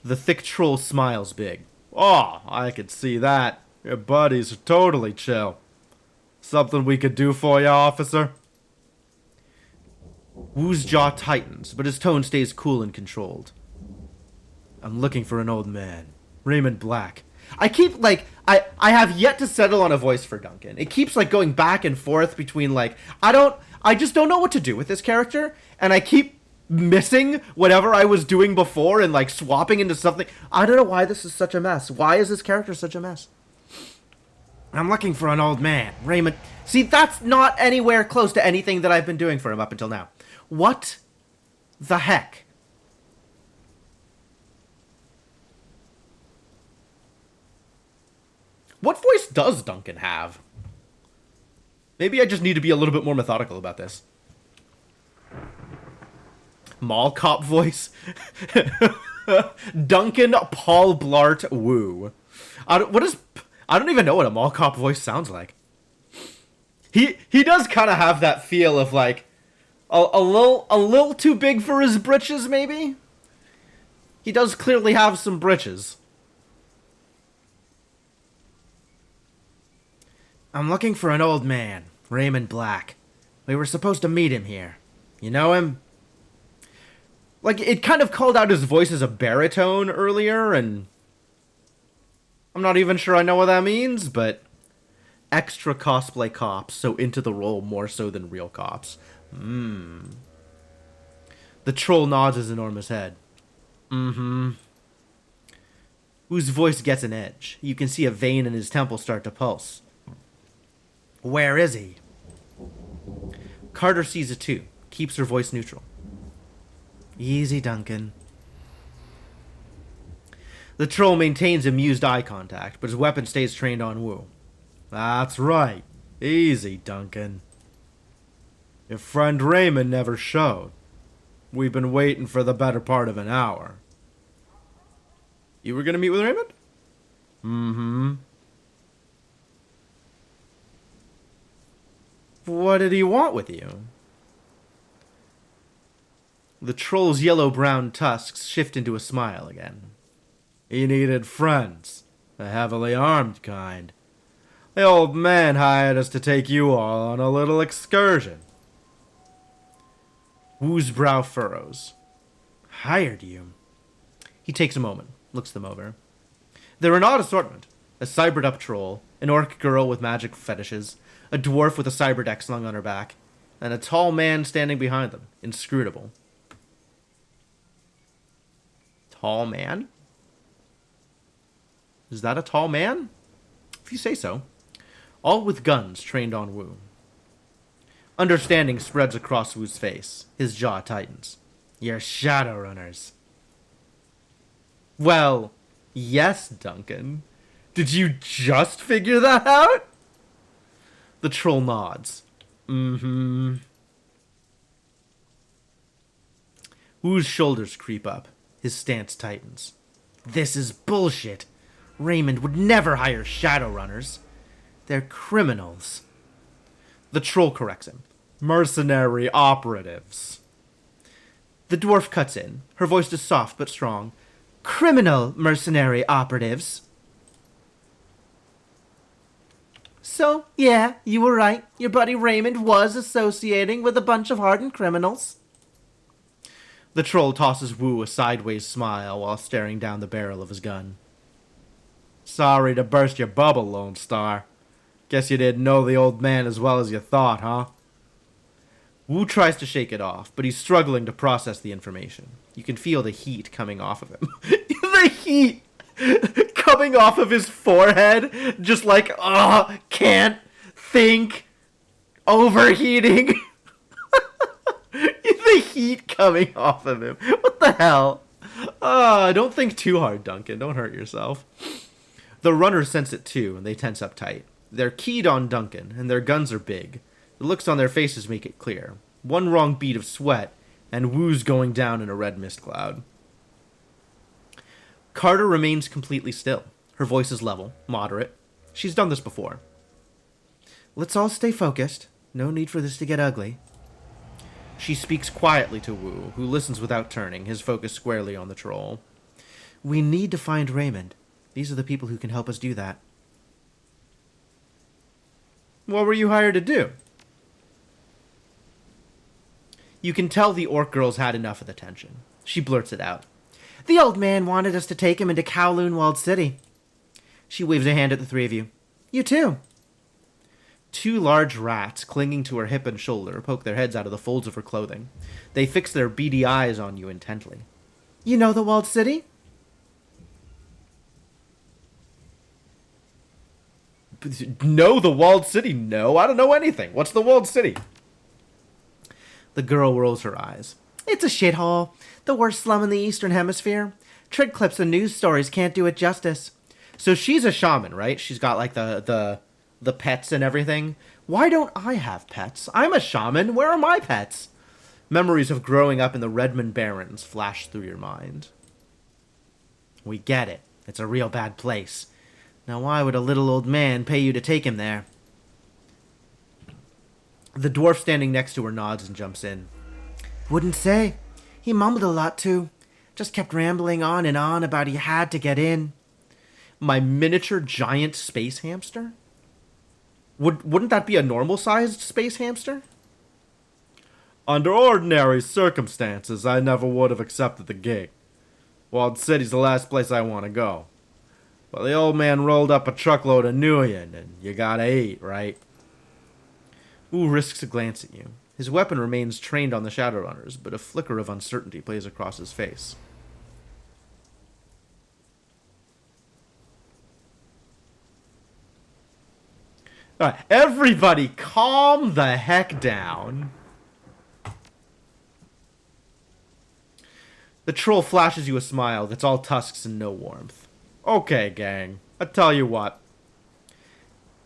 The thick troll smiles big. Oh, I could see that. Your buddies are totally chill. Something we could do for you, officer? Wu's jaw tightens, but his tone stays cool and controlled. I'm looking for an old man. Raymond Black. I keep, like, I have yet to settle on a voice for Duncan. It keeps, like, going back and forth between, like, I just don't know what to do with this character, and I keep missing whatever I was doing before and, like, swapping into something. I don't know why this is such a mess. Why is this character such a mess? I'm looking for an old man. Raymond. See, that's not anywhere close to anything that I've been doing for him up until now. What the heck? What voice does Duncan have? Maybe I just need to be a little bit more methodical about this. Mall cop voice? Duncan Paul Blart Wu. I don't even know what a mall cop voice sounds like. He does kind of have that feel of like a little too big for his britches, maybe? He does clearly have some britches. I'm looking for an old man, Raymond Black. We were supposed to meet him here. You know him? Like, it kind of called out his voice as a baritone earlier, and I'm not even sure I know what that means, but extra cosplay cops, so into the role more so than real cops. The troll nods his enormous head. Whose voice gets an edge. You can see a vein in his temple start to pulse. Where is he? Carter sees it too. Keeps her voice neutral. Easy, Duncan. The troll maintains amused eye contact, but his weapon stays trained on Wu. That's right. Easy, Duncan. Your friend Raymond never showed. We've been waiting for the better part of an hour. You were gonna meet with Raymond? What did he want with you? The troll's yellow-brown tusks shift into a smile again. He needed friends, a heavily armed kind. The old man hired us to take you all on a little excursion. Wu's brow furrows. Hired you? He takes a moment, looks them over. They're an odd assortment. A cybered-up troll, an orc girl with magic fetishes, a dwarf with a cyber deck slung on her back, and a tall man standing behind them, inscrutable. Tall man? Is that a tall man? If you say so. All with guns trained on Wu. Understanding spreads across Wu's face. His jaw tightens. You're Shadowrunners. Well, yes, Duncan. Did you just figure that out? The troll nods. Mm-hmm. Wu's shoulders creep up. His stance tightens. This is bullshit. Raymond would never hire Shadowrunners. They're criminals. The troll corrects him. Mercenary operatives. The dwarf cuts in. Her voice is soft but strong. Criminal mercenary operatives. So, yeah, you were right. Your buddy Raymond was associating with a bunch of hardened criminals. The troll tosses Wu a sideways smile while staring down the barrel of his gun. Sorry to burst your bubble, Lone Star. Guess you didn't know the old man as well as you thought, huh? Wu tries to shake it off, but he's struggling to process the information. You can feel the heat coming off of him. The heat coming off of his forehead, just like, can't think, overheating. The heat coming off of him. What the hell? Don't think too hard, Duncan. Don't hurt yourself. The runners sense it too, and they tense up tight. They're keyed on Duncan, and their guns are big. The looks on their faces make it clear. One wrong beat of sweat, and Wu's going down in a red mist cloud. Carter remains completely still. Her voice is level, moderate. She's done this before. Let's all stay focused. No need for this to get ugly. She speaks quietly to Wu, who listens without turning, his focus squarely on the troll. We need to find Raymond. These are the people who can help us do that. What were you hired to do? You can tell the orc girl's had enough of the tension. She blurts it out. The old man wanted us to take him into Kowloon Walled City. She waves a hand at the three of you. You too. Two large rats, clinging to her hip and shoulder, poke their heads out of the folds of her clothing. They fix their beady eyes on you intently. You know the Walled City? No, the Walled City? No, I don't know anything. What's the Walled City? The girl rolls her eyes. It's a shithole. The worst slum in the Eastern Hemisphere. Trig clips and news stories can't do it justice. So she's a shaman, right? She's got like the pets and everything. Why don't I have pets? I'm a shaman. Where are my pets? Memories of growing up in the Redmond Barrens flash through your mind. We get it. It's a real bad place. Now why would a little old man pay you to take him there? The dwarf standing next to her nods and jumps in. Wouldn't say. He mumbled a lot too. Just kept rambling on and on about he had to get in. My miniature giant space hamster? Wouldn't that be a normal-sized space hamster? Under ordinary circumstances, I never would have accepted the gig. Walled City's the last place I want to go. Well, the old man rolled up a truckload of Nuyen, and you gotta eat, right? Wu risks a glance at you. His weapon remains trained on the Shadowrunners, but a flicker of uncertainty plays across his face. Alright, everybody calm the heck down. The troll flashes you a smile that's all tusks and no warmth. Okay, gang. I tell you what.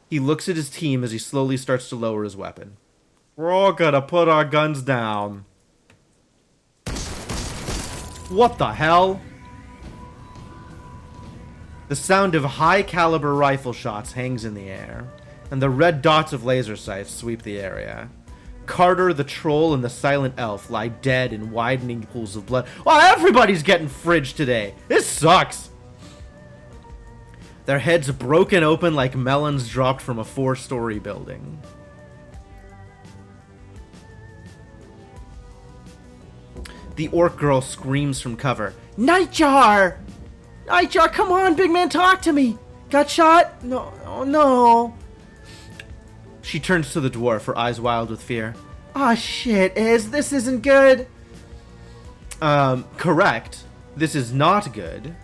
He looks at his team as he slowly starts to lower his weapon. We're all gonna put our guns down. What the hell? The sound of high-caliber rifle shots hangs in the air, and the red dots of laser sights sweep the area. Carter, the troll, and the silent elf lie dead in widening pools of blood. Wow, everybody's getting fridged today. This sucks. Their heads broken open like melons dropped from a 4-story building. The orc girl screams from cover. Nightjar! Nightjar, come on, big man, talk to me! Got shot? No, oh no. She turns to the dwarf, her eyes wild with fear. Ah, shit, this isn't good. Correct. This is not good.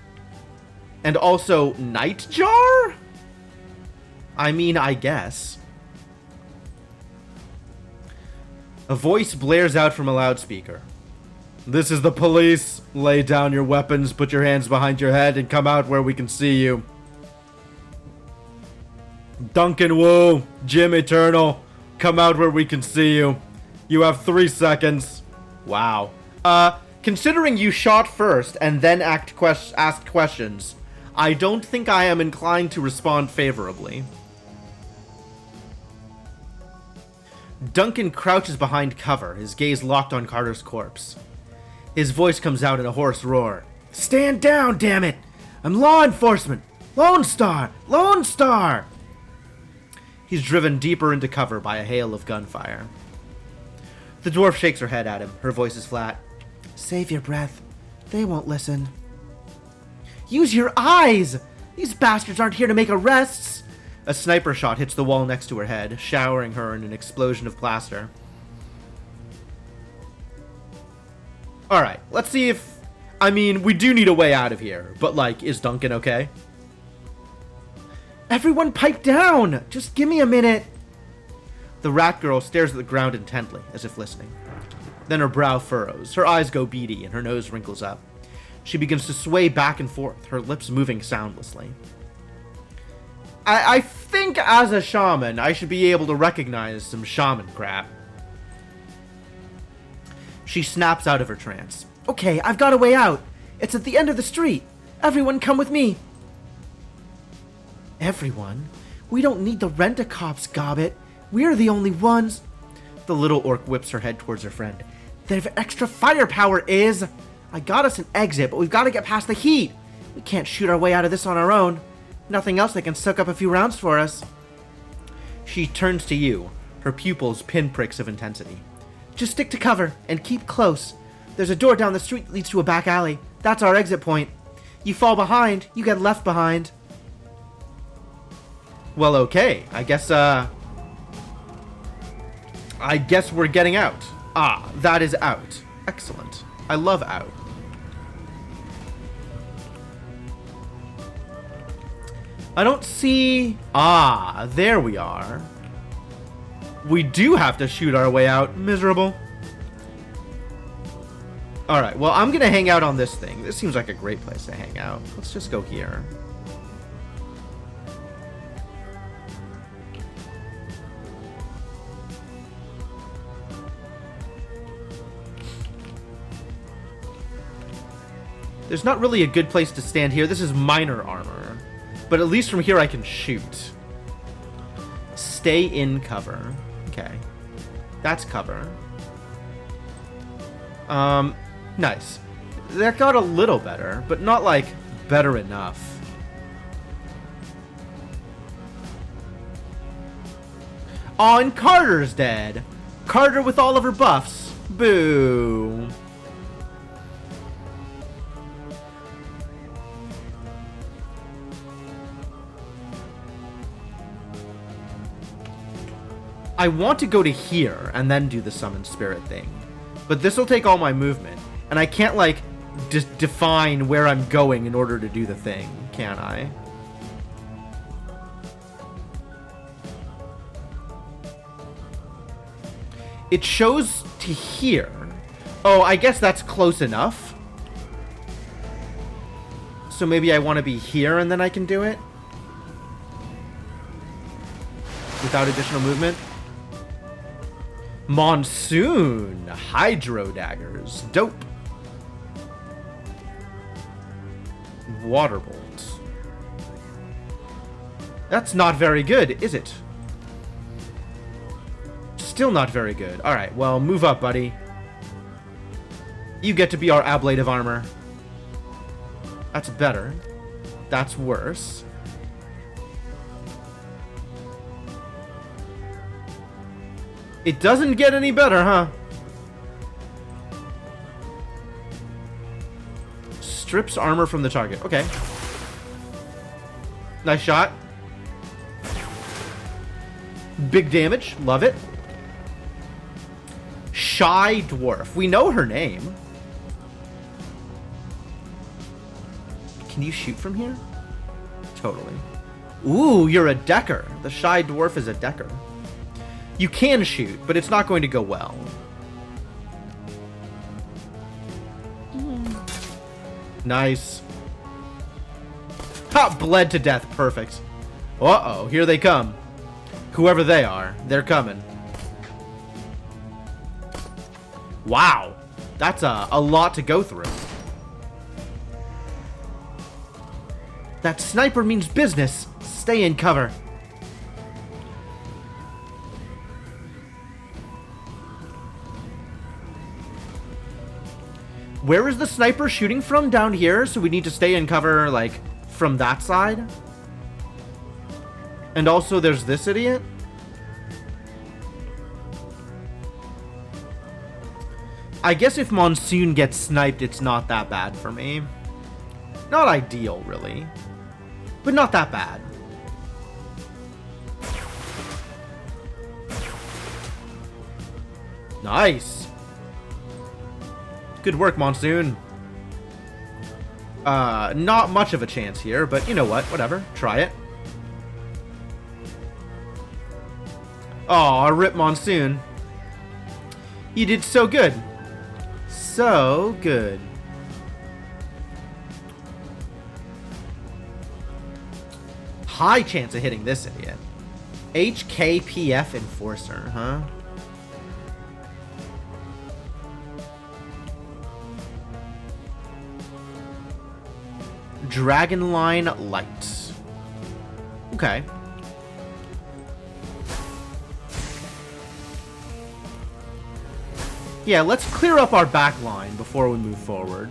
And also, Nightjar? I mean, I guess. A voice blares out from a loudspeaker. This is the police. Lay down your weapons, put your hands behind your head, and come out where we can see you. Duncan Wu, Jim Eternal, come out where we can see you. You have 3 seconds. Wow. Considering you shot first and then asked questions, I don't think I am inclined to respond favorably. Duncan crouches behind cover, his gaze locked on Carter's corpse. His voice comes out in a hoarse roar. Stand down, damn it! I'm law enforcement! Lone Star! Lone Star! He's driven deeper into cover by a hail of gunfire. The dwarf shakes her head at him. Her voice is flat. Save your breath. They won't listen. Use your eyes! These bastards aren't here to make arrests! A sniper shot hits the wall next to her head, showering her in an explosion of plaster. Alright, let's see if... I mean, we do need a way out of here, but like, is Duncan okay? Everyone pipe down! Just give me a minute! The rat girl stares at the ground intently, as if listening. Then her brow furrows, her eyes go beady, and her nose wrinkles up. She begins to sway back and forth, her lips moving soundlessly. I think as a shaman, I should be able to recognize some shaman crap. She snaps out of her trance. Okay, I've got a way out. It's at the end of the street. Everyone come with me. Everyone? We don't need the rent-a-cops, Gobbit. We're the only ones. The little orc whips her head towards her friend. They've extra firepower, Iz. I got us an exit, but we've got to get past the heat. We can't shoot our way out of this on our own. Nothing else that can soak up a few rounds for us. She turns to you, her pupils pinpricks of intensity. Just stick to cover and keep close. There's a door down the street that leads to a back alley. That's our exit point. You fall behind, you get left behind. Well, okay. I guess we're getting out. Ah, that is out. Excellent. I love out. I don't see... Ah, there we are. We do have to shoot our way out. Miserable. Alright, well, I'm gonna hang out on this thing. This seems like a great place to hang out. Let's just go here. There's not really a good place to stand here. This is minor armor. But at least from here I can shoot. Stay in cover. Okay. That's cover. Nice. That got a little better, but not, like, better enough. Aw, and Carter's dead. Carter with all of her buffs. Boo. I want to go to here and then do the summon spirit thing. But this will take all my movement. And I can't, like, define where I'm going in order to do the thing, can I? It shows to here. Oh, I guess that's close enough. So maybe I want to be here and then I can do it? Without additional movement? Monsoon! Hydro daggers. Dope. Water bolt. That's not very good, is it? Still not very good. Alright, well, move up, buddy. You get to be our ablative armor. That's better. That's worse. It doesn't get any better, huh? Strips armor from the target. Okay. Nice shot. Big damage. Love it. Shy Dwarf. We know her name. Can you shoot from here? Totally. Ooh, you're a decker. The Shy Dwarf is a decker. You can shoot, but it's not going to go well. Nice. Ha! Bled to death. Perfect. Uh-oh. Here they come. Whoever they are, they're coming. Wow. That's a lot to go through. That sniper means business. Stay in cover. Where is the sniper shooting from? Down here, so we need to stay in cover, like, from that side. And also, there's this idiot. I guess if Monsoon gets sniped, it's not that bad for me. Not ideal, really. But not that bad. Nice. Good work, Monsoon. Not much of a chance here, but you know what? Whatever. Try it. Aw, rip Monsoon. You did so good. So good. High chance of hitting this idiot. HKPF Enforcer, huh? Dragonline Light. Okay. Yeah, let's clear up our back line before we move forward.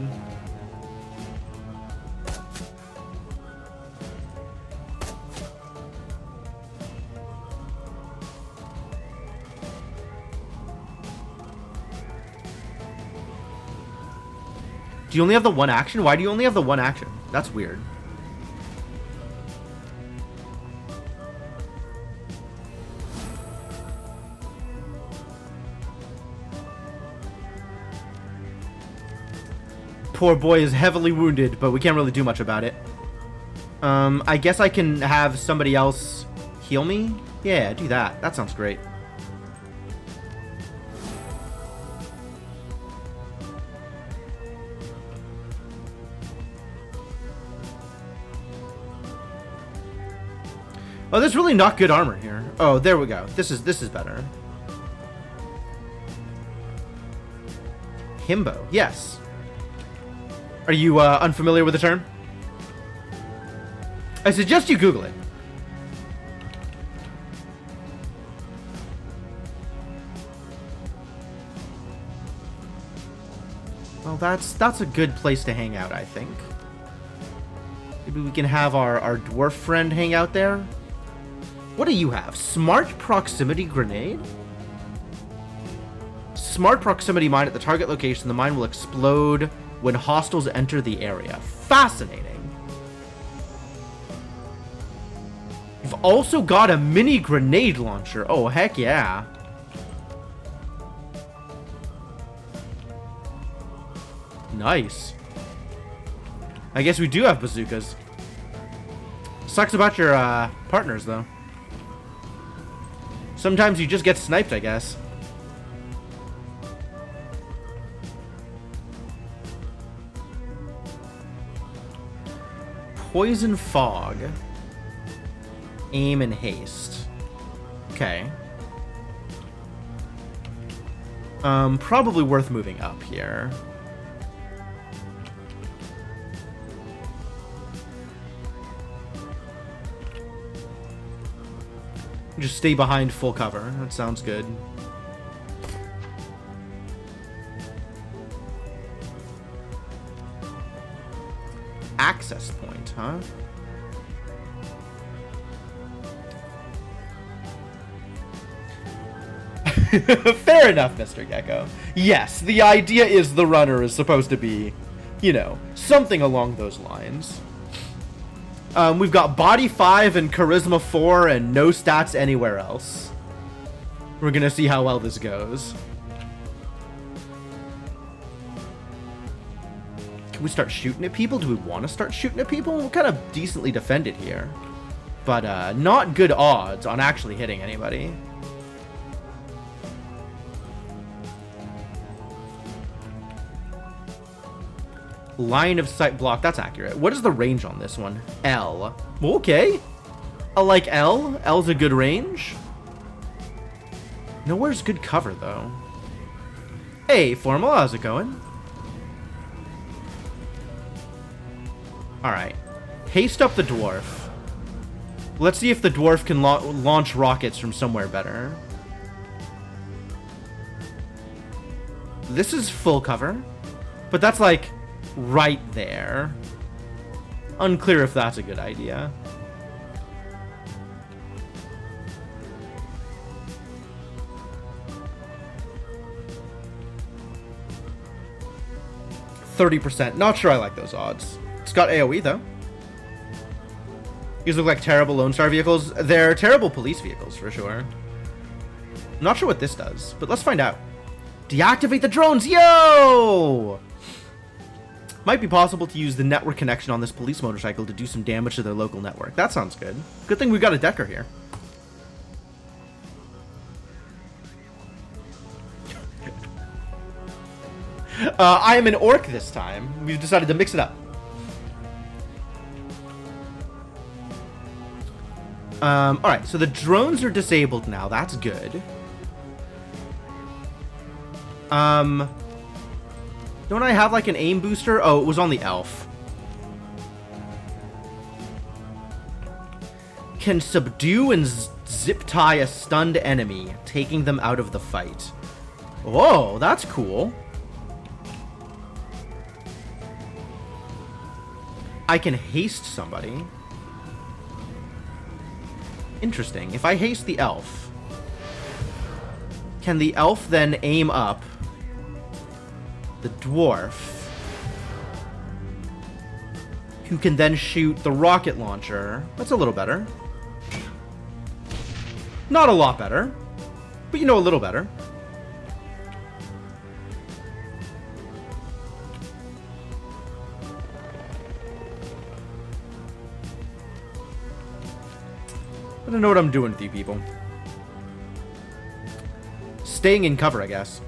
Do you only have the one action? Why do you only have the one action? That's weird. Poor boy is heavily wounded, but we can't really do much about it. I guess I can have somebody else heal me? Yeah, do that. That sounds great. Oh, there's really not good armor here. Oh, there we go. This is better. Himbo. Yes. Are you unfamiliar with the term? I suggest you Google it. Well, that's a good place to hang out, I think. Maybe we can have our dwarf friend hang out there. What do you have? Smart proximity grenade? Smart proximity mine at the target location. The mine will explode when hostiles enter the area. Fascinating. You've also got a mini grenade launcher. Oh, heck yeah. Nice. I guess we do have bazookas. Sucks about your partners, though. Sometimes you just get sniped, I guess. Poison Fog. Aim and haste. Okay. Probably worth moving up here. Just stay behind full cover. That sounds good. access point, huh? Fair enough, Mr. Gecko. Yes, the idea is the runner is supposed to be, you know, something along those lines. We've got body 5 and charisma 4 and no stats anywhere else. We're gonna see how well this goes. Can we start shooting at people? Do we want to start shooting at people? We're kind of decently defended here. But not good odds on actually hitting anybody. Line of sight block. That's accurate. What is the range on this one? L. Okay. I like L. L's a good range. Nowhere's good cover, though. Hey, Formal, how's it going? Alright. Haste up the dwarf. Let's see if the dwarf can launch rockets from somewhere better. This is full cover. But that's like right there. Unclear if that's a good idea. %. Not sure I like those odds. It's got AoE though. These look like terrible Lone Star vehicles. They're terrible police vehicles for sure. I'm not sure what this does, but let's find out. Deactivate the drones, yo! Might be possible to use the network connection on this police motorcycle to do some damage to their local network. That sounds good. Good thing we've got a Decker here. I am an orc this time. We've decided to mix it up. Alright, so the drones are disabled now. That's good. Don't I have like an aim booster? Oh, it was on the elf. Can subdue and zip tie a stunned enemy, taking them out of the fight. Whoa, that's cool. I can haste somebody. Interesting. If I haste the elf, can the elf then aim up the dwarf, who can then shoot the rocket launcher? That's a little better. Not a lot better, but you know, a little better. I don't know what I'm doing with you people. Staying in cover, I guess.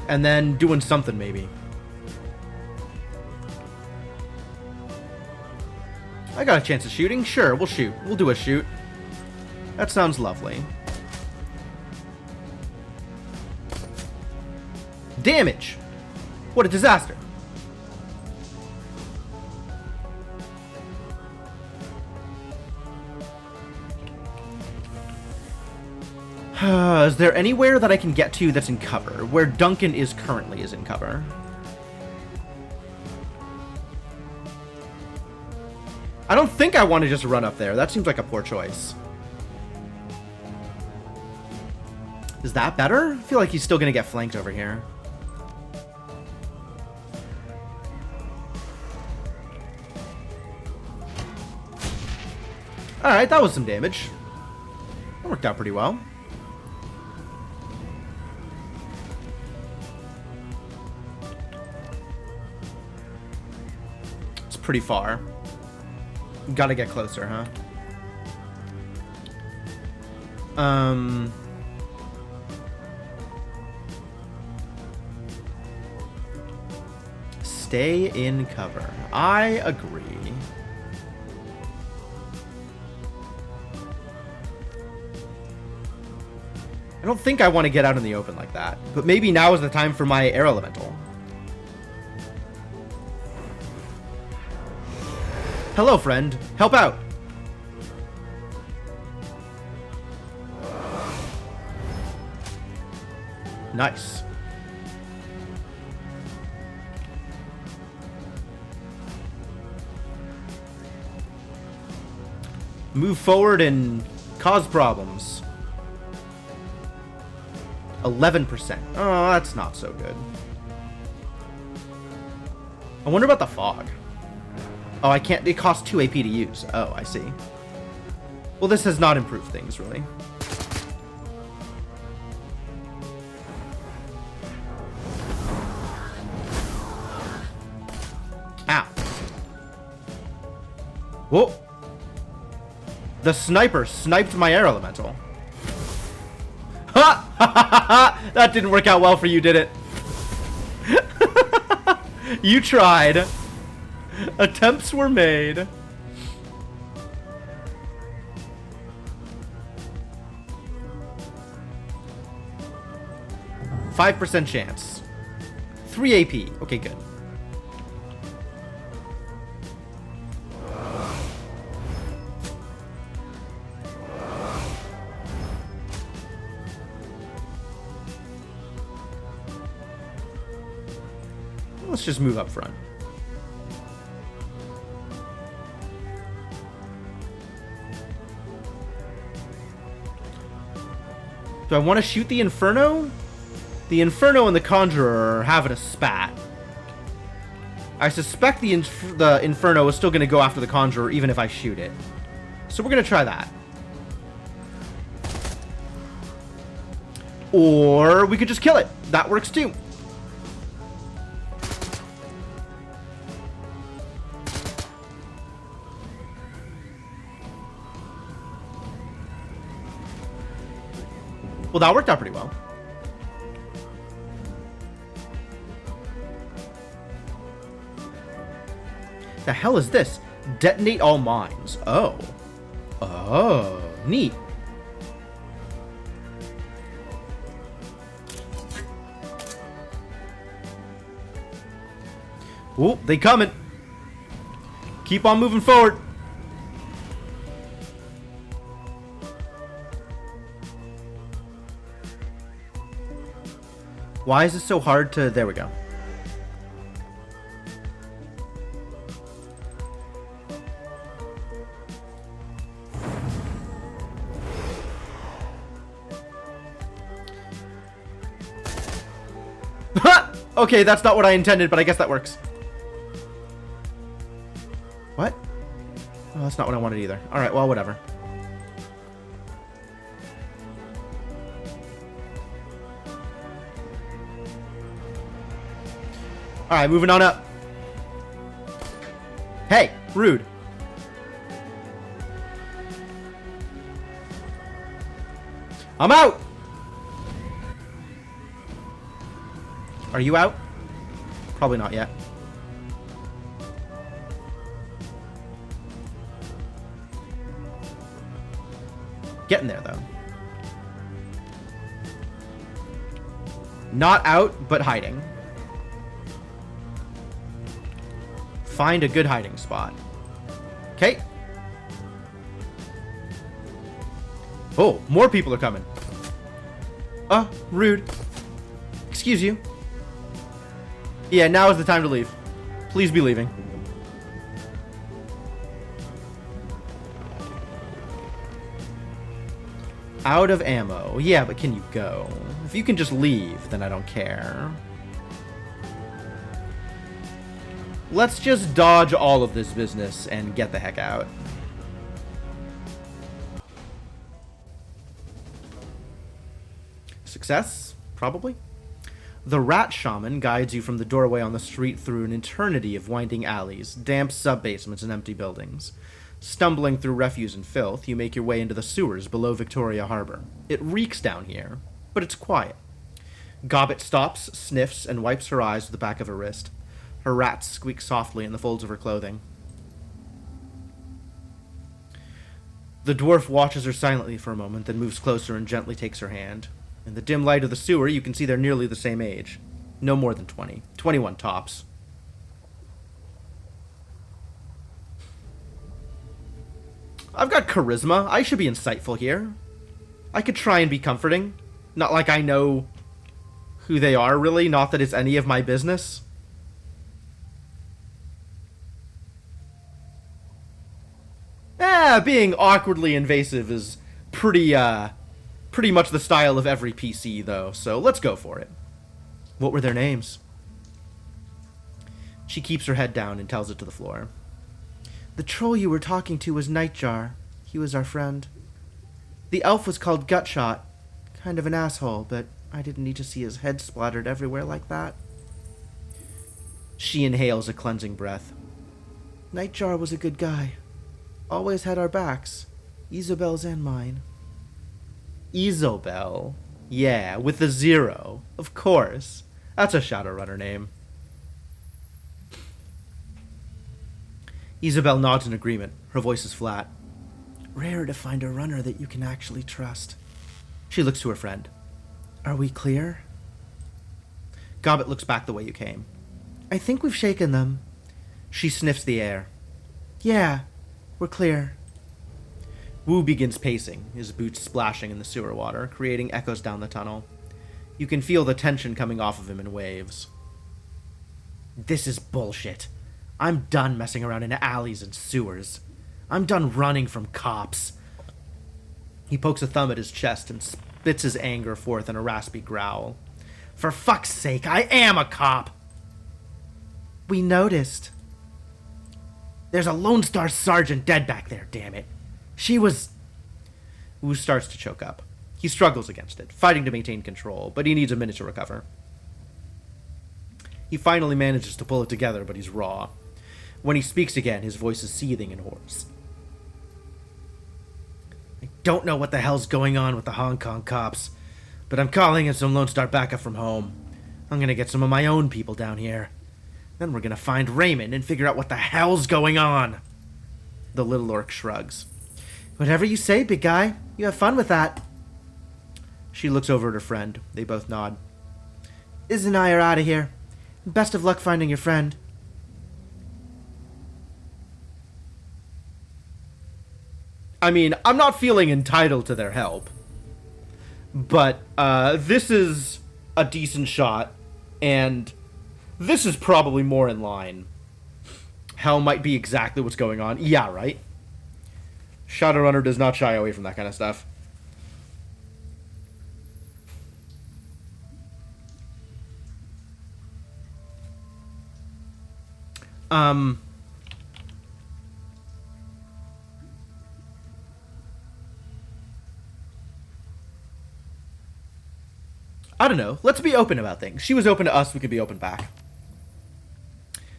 And then doing something, maybe. I got a chance of shooting? Sure, we'll shoot. We'll do a shoot. That sounds lovely. Damage! What a disaster. Is there anywhere that I can get to that's in cover? Where Duncan is currently is in cover. I don't think I want to just run up there. That seems like a poor choice. Is that better? I feel like he's still going to get flanked over here. Alright, that was some damage. That worked out pretty well. Pretty far. Gotta get closer, huh? Stay in cover. I agree. I don't think I want to get out in the open like that, but maybe now is the time for my air elemental. Hello, friend. Help out. Nice. Move forward and cause problems. 11%. Oh, that's not so good. I wonder about the fog. Oh, I can't. It costs 2 AP to use. Oh, I see. Well, this has not improved things, really. Ow. Whoa. The sniper sniped my air elemental. Ha! That didn't work out well for you, did it? You tried. Attempts were made. %5 chance. 3 AP. Okay, good. Let's just move up front. Do I want to shoot the Inferno? The Inferno and the Conjurer are having a spat. I suspect the Inferno is still going to go after the Conjurer even if I shoot it. So we're going to try that. Or we could just kill it. That works too. Well, that worked out pretty well. The hell is this? Detonate all mines. Oh. Oh, neat. Ooh, they coming. Keep on moving forward. Why is it so hard to... There we go. Okay, that's not what I intended, but I guess that works. What? Oh, that's not what I wanted either. Alright, well, whatever. Alright, moving on up. Hey, rude. I'm out! Are you out? Probably not yet. Getting there, though. Not out, but hiding. Find a good hiding spot. Okay. Oh, more people are coming. Rude. Excuse you. Yeah, now is the time to leave. Please be leaving. Out of ammo. Yeah, but can you go? If you can just leave, then I don't care. Let's just dodge all of this business and get the heck out. Success? Probably. The rat shaman guides you from the doorway on the street through an eternity of winding alleys, damp sub-basements, and empty buildings. Stumbling through refuse and filth, you make your way into the sewers below Victoria Harbor. It reeks down here, but it's quiet. Gobbet stops, sniffs, and wipes her eyes with the back of her wrist. Her rats squeak softly in the folds of her clothing. The dwarf watches her silently for a moment, then moves closer and gently takes her hand. In the dim light of the sewer, you can see they're nearly the same age. No more than 20. 21 tops. I've got charisma. I should be insightful here. I could try and be comforting. Not like I know who they are, really. Not that it's any of my business. Being awkwardly invasive is pretty much the style of every PC, though, so let's go for it. What were their names? She keeps her head down and tells it to the floor. The troll you were talking to was Nightjar. He was our friend. The elf was called Gutshot. Kind of an asshole, but I didn't need to see his head splattered everywhere like that. She inhales a cleansing breath. Nightjar was a good guy. Always had our backs. Isobel's and mine. Isobel? Yeah, with the 0. Of course. That's a Shadowrunner name. Isobel nods in agreement. Her voice is flat. Rare to find a runner that you can actually trust. She looks to her friend. Are we clear? Gobbet looks back the way you came. I think we've shaken them. She sniffs the air. Yeah, we're clear. Wu begins pacing, his boots splashing in the sewer water, creating echoes down the tunnel. You can feel the tension coming off of him in waves. This is bullshit. I'm done messing around in alleys and sewers. I'm done running from cops. He pokes a thumb at his chest and spits his anger forth in a raspy growl. For fuck's sake, I am a cop! We noticed. There's a Lone Star sergeant dead back there, damn it. She was... Wu starts to choke up. He struggles against it, fighting to maintain control, but he needs a minute to recover. He finally manages to pull it together, but he's raw. When he speaks again, his voice is seething and hoarse. I don't know what the hell's going on with the Hong Kong cops, but I'm calling in some Lone Star backup from home. I'm gonna get some of my own people down here. Then we're gonna find Raymond and figure out what the hell's going on. The little orc shrugs. Whatever you say, big guy. You have fun with that. She looks over at her friend. They both nod. Iz and I are out of here. Best of luck finding your friend. I mean, I'm not feeling entitled to their help. But this is a decent shot, and this is probably more in line. Hell might be exactly what's going on. Yeah, right? Shadowrunner does not shy away from that kind of stuff. I don't know. Let's be open about things. She was open to us, we could be open back.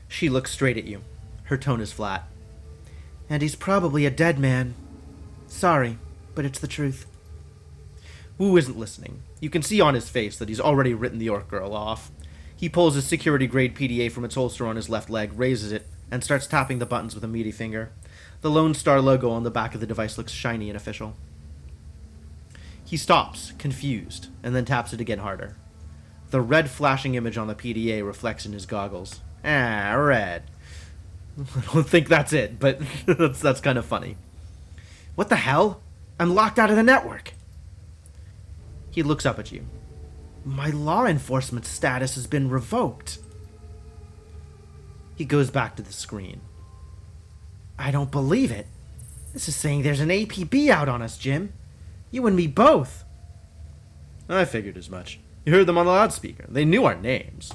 She looks straight at you. Her tone is flat. And he's probably a dead man. Sorry, but it's the truth. Wu isn't listening. You can see on his face that he's already written the orc girl off. He pulls his security-grade PDA from its holster on his left leg, raises it, and starts tapping the buttons with a meaty finger. The Lone Star logo on the back of the device looks shiny and official. He stops, confused, and then taps it again harder. The red flashing image on the PDA reflects in his goggles. Ah, red. I don't think that's it, but that's kind of funny. What the hell? I'm locked out of the network. He looks up at you. My law enforcement status has been revoked. He goes back to the screen. I don't believe it. This is saying there's an APB out on us, Jim. You and me both. I figured as much. You heard them on the loudspeaker. They knew our names.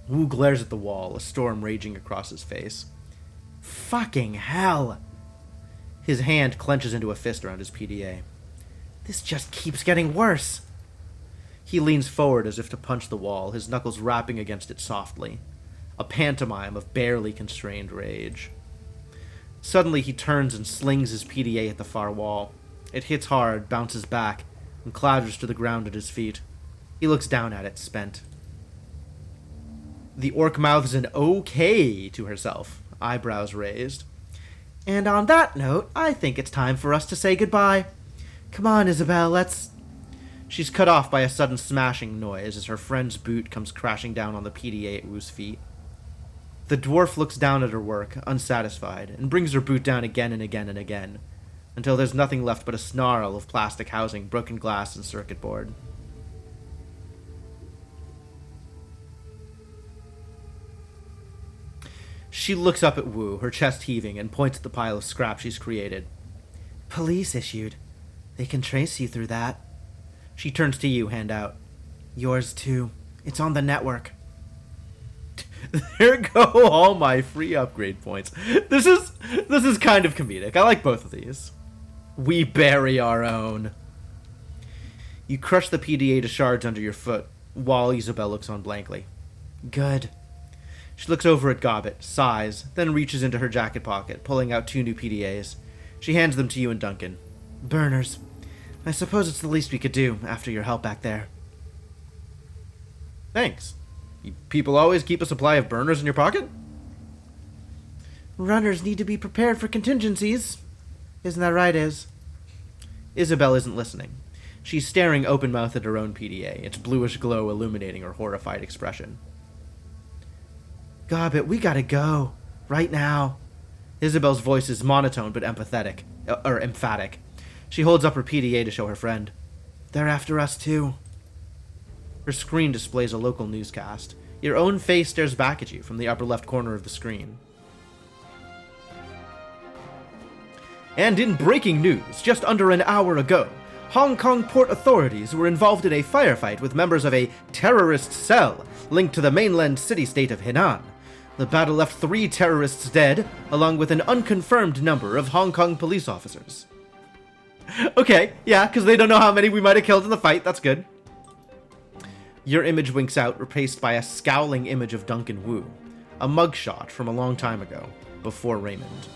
Wu glares at the wall, a storm raging across his face. Fucking hell. His hand clenches into a fist around his PDA. This just keeps getting worse. He leans forward as if to punch the wall, his knuckles rapping against it softly. A pantomime of barely constrained rage. Suddenly he turns and slings his PDA at the far wall. It hits hard, bounces back, and clatters to the ground at his feet. He looks down at it, spent. The orc mouths an okay to herself, eyebrows raised. And on that note, I think it's time for us to say goodbye. Come on, Isabel, let's... She's cut off by a sudden smashing noise as her friend's boot comes crashing down on the PDA at Wu's feet. The dwarf looks down at her work, unsatisfied, and brings her boot down again and again and again, until there's nothing left but a snarl of plastic housing, broken glass, and circuit board. She looks up at Wu, her chest heaving, and points at the pile of scrap she's created. Police issued. They can trace you through that. She turns to you, hand out. Yours too. It's on the network. There go all my free upgrade points. This is kind of comedic. I like both of these. We bury our own. You crush the PDA to shards under your foot, while Isabel looks on blankly. Good. She looks over at Gobbet, sighs, then reaches into her jacket pocket, pulling out 2 new PDAs. She hands them to you and Duncan. Burners. I suppose it's the least we could do after your help back there. Thanks. You people always keep a supply of burners in your pocket? Runners need to be prepared for contingencies. Isn't that right, Isabel isn't listening. She's staring open-mouthed at her own PDA, its bluish glow illuminating her horrified expression. Gobbet, we gotta go. Right now. Isabel's voice is monotone but emphatic. She holds up her PDA to show her friend. They're after us, too. Her screen displays a local newscast. Your own face stares back at you from the upper left corner of the screen. And in breaking news, just under an hour ago, Hong Kong port authorities were involved in a firefight with members of a terrorist cell linked to the mainland city-state of Henan. The battle left 3 terrorists dead, along with an unconfirmed number of Hong Kong police officers. Okay, yeah, because they don't know how many we might have killed in the fight. That's good. Your image winks out, replaced by a scowling image of Duncan Wu, a mugshot from a long time ago, before Raymond.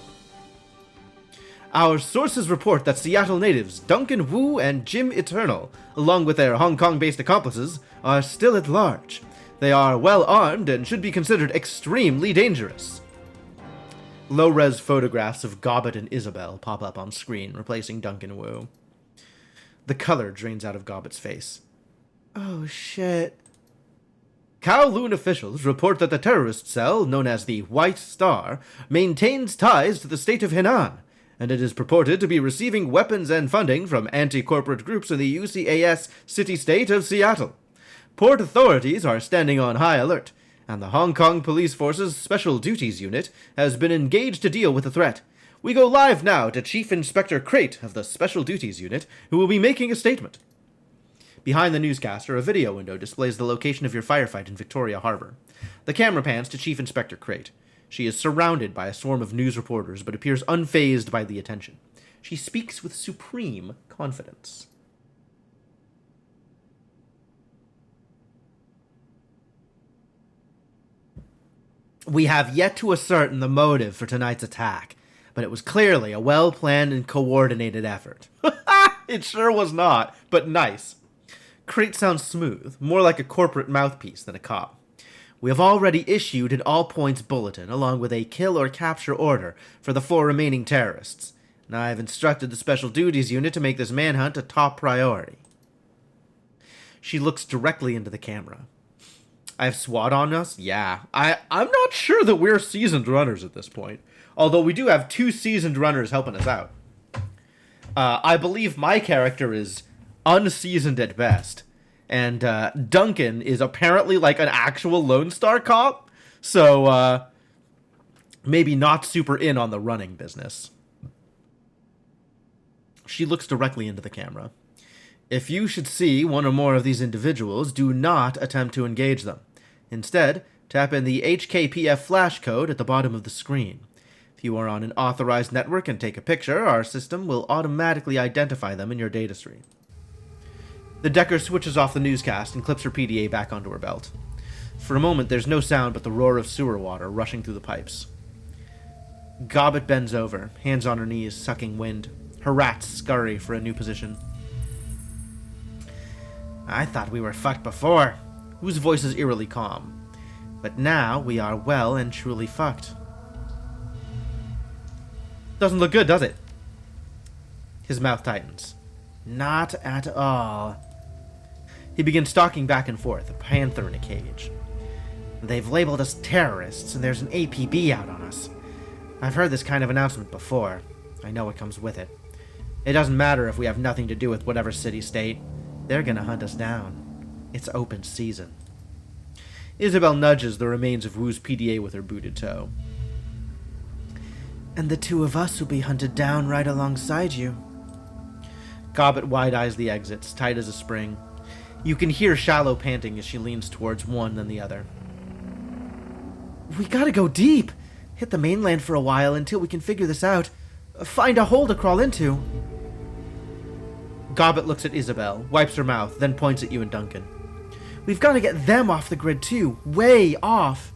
Our sources report that Seattle natives Duncan Wu and Jim Eternal, along with their Hong Kong-based accomplices, are still at large. They are well armed and should be considered extremely dangerous. Low-res photographs of Gobbet and Isabel pop up on screen, replacing Duncan Wu. The color drains out of Gobbet's face. Oh, shit. Kowloon officials report that the terrorist cell, known as the White Star, maintains ties to the state of Henan, and it is purported to be receiving weapons and funding from anti-corporate groups in the UCAS city-state of Seattle. Port authorities are standing on high alert, and the Hong Kong Police Force's Special Duties Unit has been engaged to deal with the threat. We go live now to Chief Inspector Crate of the Special Duties Unit, who will be making a statement. Behind the newscaster, a video window displays the location of your firefight in Victoria Harbor. The camera pans to Chief Inspector Crate. She is surrounded by a swarm of news reporters, but appears unfazed by the attention. She speaks with supreme confidence. We have yet to ascertain the motive for tonight's attack, but it was clearly a well-planned and coordinated effort. It sure was not, but nice. Crate sounds smooth, more like a corporate mouthpiece than a cop. We have already issued an all-points bulletin, along with a kill or capture order for the 4 remaining terrorists. And I have instructed the Special Duties Unit to make this manhunt a top priority. She looks directly into the camera. I have SWAT on us? Yeah. I'm not sure that we're seasoned runners at this point. Although we do have 2 seasoned runners helping us out. I believe my character is unseasoned at best. And Duncan is apparently like an actual Lone Star cop. So maybe not super in on the running business. She looks directly into the camera. If you should see one or more of these individuals, do not attempt to engage them. Instead, tap in the HKPF flash code at the bottom of the screen. If you are on an authorized network and take a picture, our system will automatically identify them in your data stream. The Decker switches off the newscast and clips her PDA back onto her belt. For a moment, there's no sound but the roar of sewer water rushing through the pipes. Gobbet bends over, hands on her knees, sucking wind. Her rats scurry for a new position. I thought we were fucked before, whose voice is eerily calm. But now we are well and truly fucked. Doesn't look good, does it? His mouth tightens. Not at all. He begins stalking back and forth, a panther in a cage. They've labeled us terrorists, and there's an APB out on us. I've heard this kind of announcement before. I know what comes with it. It doesn't matter if we have nothing to do with whatever city-state. They're gonna hunt us down. It's open season. Isabel nudges the remains of Wu's PDA with her booted toe. And the two of us will be hunted down right alongside you. Gobbet wide-eyes the exits, tight as a spring. You can hear Shallow panting as she leans towards one then the other. We gotta go deep! Hit the mainland for a while until we can figure this out. Find a hole to crawl into. Gobbet looks at Isabel, wipes her mouth, then points at you and Duncan. We've got to get them off the grid too. Way off.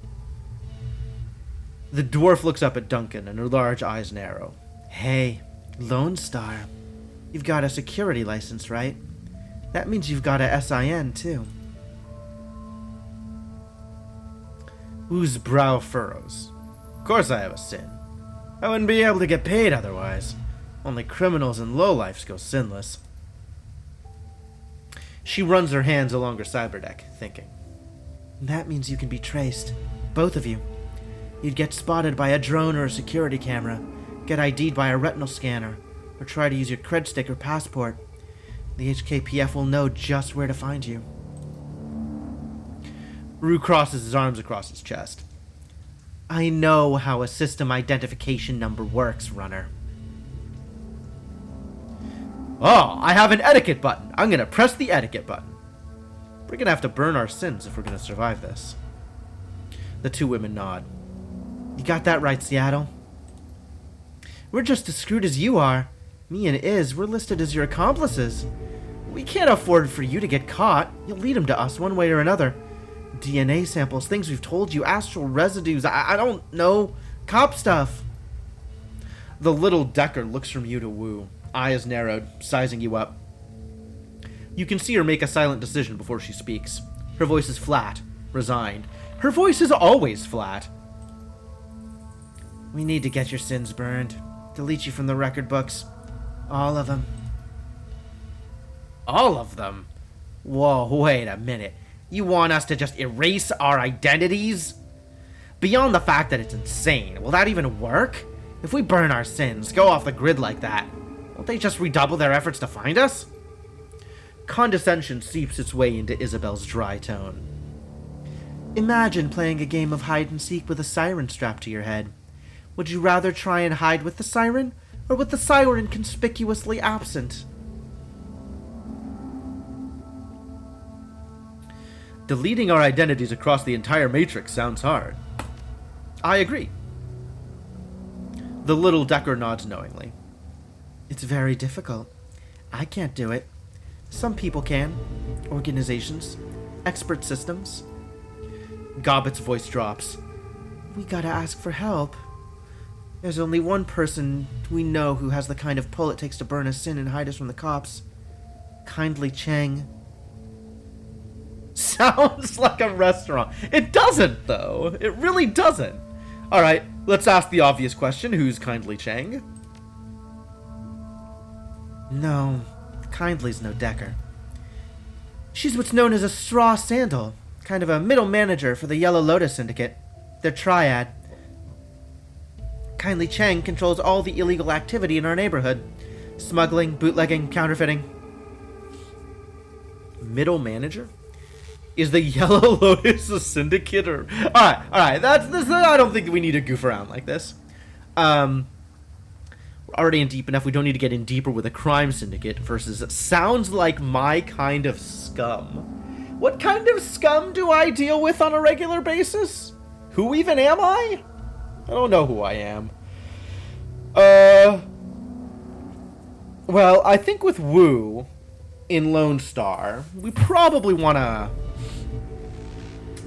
The dwarf looks up at Duncan and her large eyes narrow. Hey, Lone Star. You've got a security license, right? That means you've got a SIN too. Wu's brow furrows. Of course I have a sin. I wouldn't be able to get paid otherwise. Only criminals and lowlifes go sinless. She runs her hands along her cyberdeck, thinking. That means you can be traced. Both of you. You'd get spotted by a drone or a security camera, get ID'd by a retinal scanner, or try to use your cred stick or passport. The HKPF will know just where to find you. Rue crosses his arms across his chest. I know how a system identification number works, Runner. Oh, I have an etiquette button. I'm gonna press the etiquette button. We're gonna have to burn our sins if we're gonna survive this. The two women nod. You got that right, Seattle. We're just as screwed as you are. Me and Iz, we're listed as your accomplices. We can't afford for you to get caught. You'll lead them to us one way or another. DNA samples, things we've told you, astral residues, I don't know, cop stuff. The little Decker looks from you to Wu, eyes narrowed, sizing you up. You can see her make a silent decision before she speaks. Her voice is flat, resigned. Her voice is always flat. We need to get your sins burned. Delete you from the record books. All of them. All of them? Whoa, wait a minute. You want us to just erase our identities? Beyond the fact that it's insane, will that even work? If we burn our sins, go off the grid like that, won't they just redouble their efforts to find us? Condescension seeps its way into Isabel's dry tone. Imagine playing a game of hide-and-seek with a siren strapped to your head. Would you rather try and hide with the siren, or with the siren conspicuously absent? Deleting our identities across the entire Matrix sounds hard. I agree. The little Decker nods knowingly. It's very difficult. I can't do it. Some people can. Organizations. Expert systems. Gobbet's voice drops. We gotta ask for help. There's only one person we know who has the kind of pull it takes to burn a sin and hide us from the cops. Kindly Chang. Sounds like a restaurant. It doesn't, though. It really doesn't. Alright, let's ask the obvious question. Who's Kindly Chang? No, Kindly's no Decker. She's what's known as a straw sandal. Kind of a middle manager for the Yellow Lotus Syndicate. Their triad. Kindly Chang controls all the illegal activity in our neighborhood. Smuggling, bootlegging, counterfeiting. Middle manager? Is the Yellow Lotus a syndicate or... Alright, that's this. I don't think we need to goof around like this. We're already in deep enough. We don't need to get in deeper with a crime syndicate versus sounds like my kind of scum. What kind of scum do I deal with on a regular basis? Who even am I? I don't know who I am. Well, I think with Wu in Lone Star, we probably want to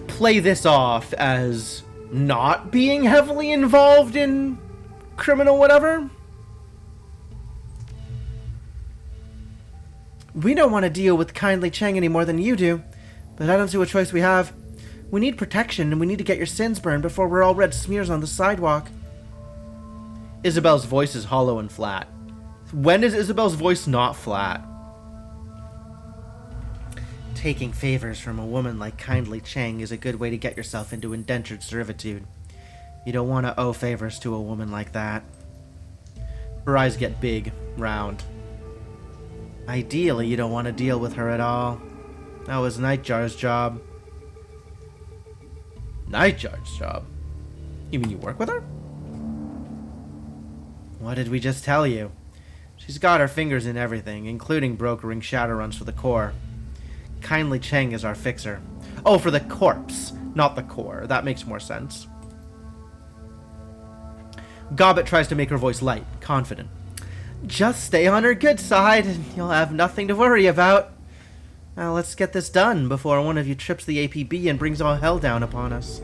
play this off as not being heavily involved in criminal whatever. We don't want to deal with Kindly Chang any more than you do, but I don't see what choice we have. We need protection, and we need to get your sins burned before we're all red smears on the sidewalk. Isabel's voice is hollow and flat. When is Isabel's voice not flat? Taking favors from a woman like Kindly Chang is a good way to get yourself into indentured servitude. You don't want to owe favors to a woman like that. Her eyes get big, round. Ideally, you don't want to deal with her at all. That was Nightjar's job. Nightjar's job? You mean you work with her? What did we just tell you? She's got her fingers in everything, including brokering Shadowruns for the core. Kindly Cheng is our fixer. Oh, for the corpse, not the core. That makes more sense. Gobbet tries to make her voice light, confident. Just stay on her good side, and you'll have nothing to worry about. Now let's get this done before one of you trips the APB and brings all hell down upon us.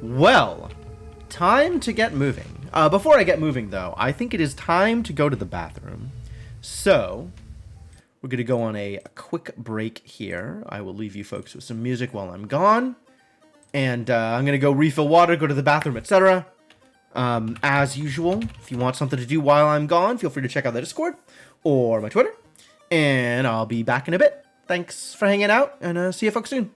Well, time to get moving. Before I get moving, though, I think it is time to go to the bathroom. So, we're going to go on a quick break here. I will leave you folks with some music while I'm gone. And I'm going to go refill water, go to the bathroom, etc. As usual, if you want something to do while I'm gone, feel free to check out the Discord or my Twitter. And I'll be back in a bit. Thanks for hanging out, and see you folks soon.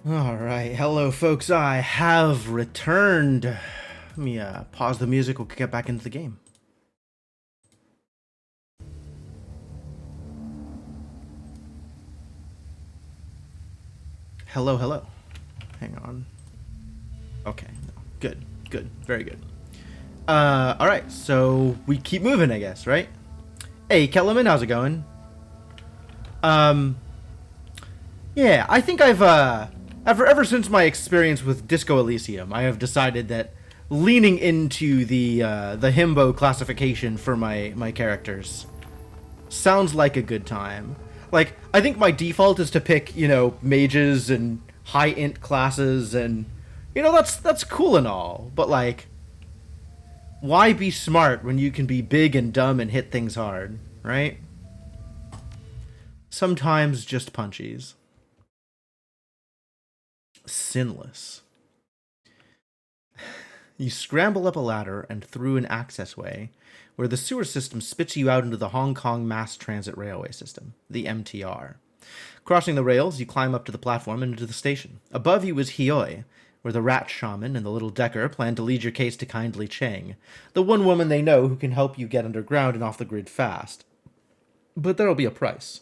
Alright, hello folks, I have returned. Let me pause the music, we'll get back into the game. Hello, hello. Hang on. Okay, good, very good. Alright, so we keep moving, I guess, right? Hey, Kellerman, how's it going? Yeah, I think I've, ever since my experience with Disco Elysium, I have decided that leaning into the himbo classification for my characters sounds like a good time. Like, I think my default is to pick, you know, mages and high int classes, and, you know, that's cool and all, but like, why be smart when you can be big and dumb and hit things hard, right? Sometimes just punchies. Sinless. You scramble up a ladder and through an access way, where the sewer system spits you out into the Hong Kong Mass Transit Railway System, the MTR. Crossing the rails, you climb up to the platform and into the station. Above you is Hioi, where the rat shaman and the little decker plan to lead your case to Kindly Chang, the one woman they know who can help you get underground and off the grid fast. But there'll be a price.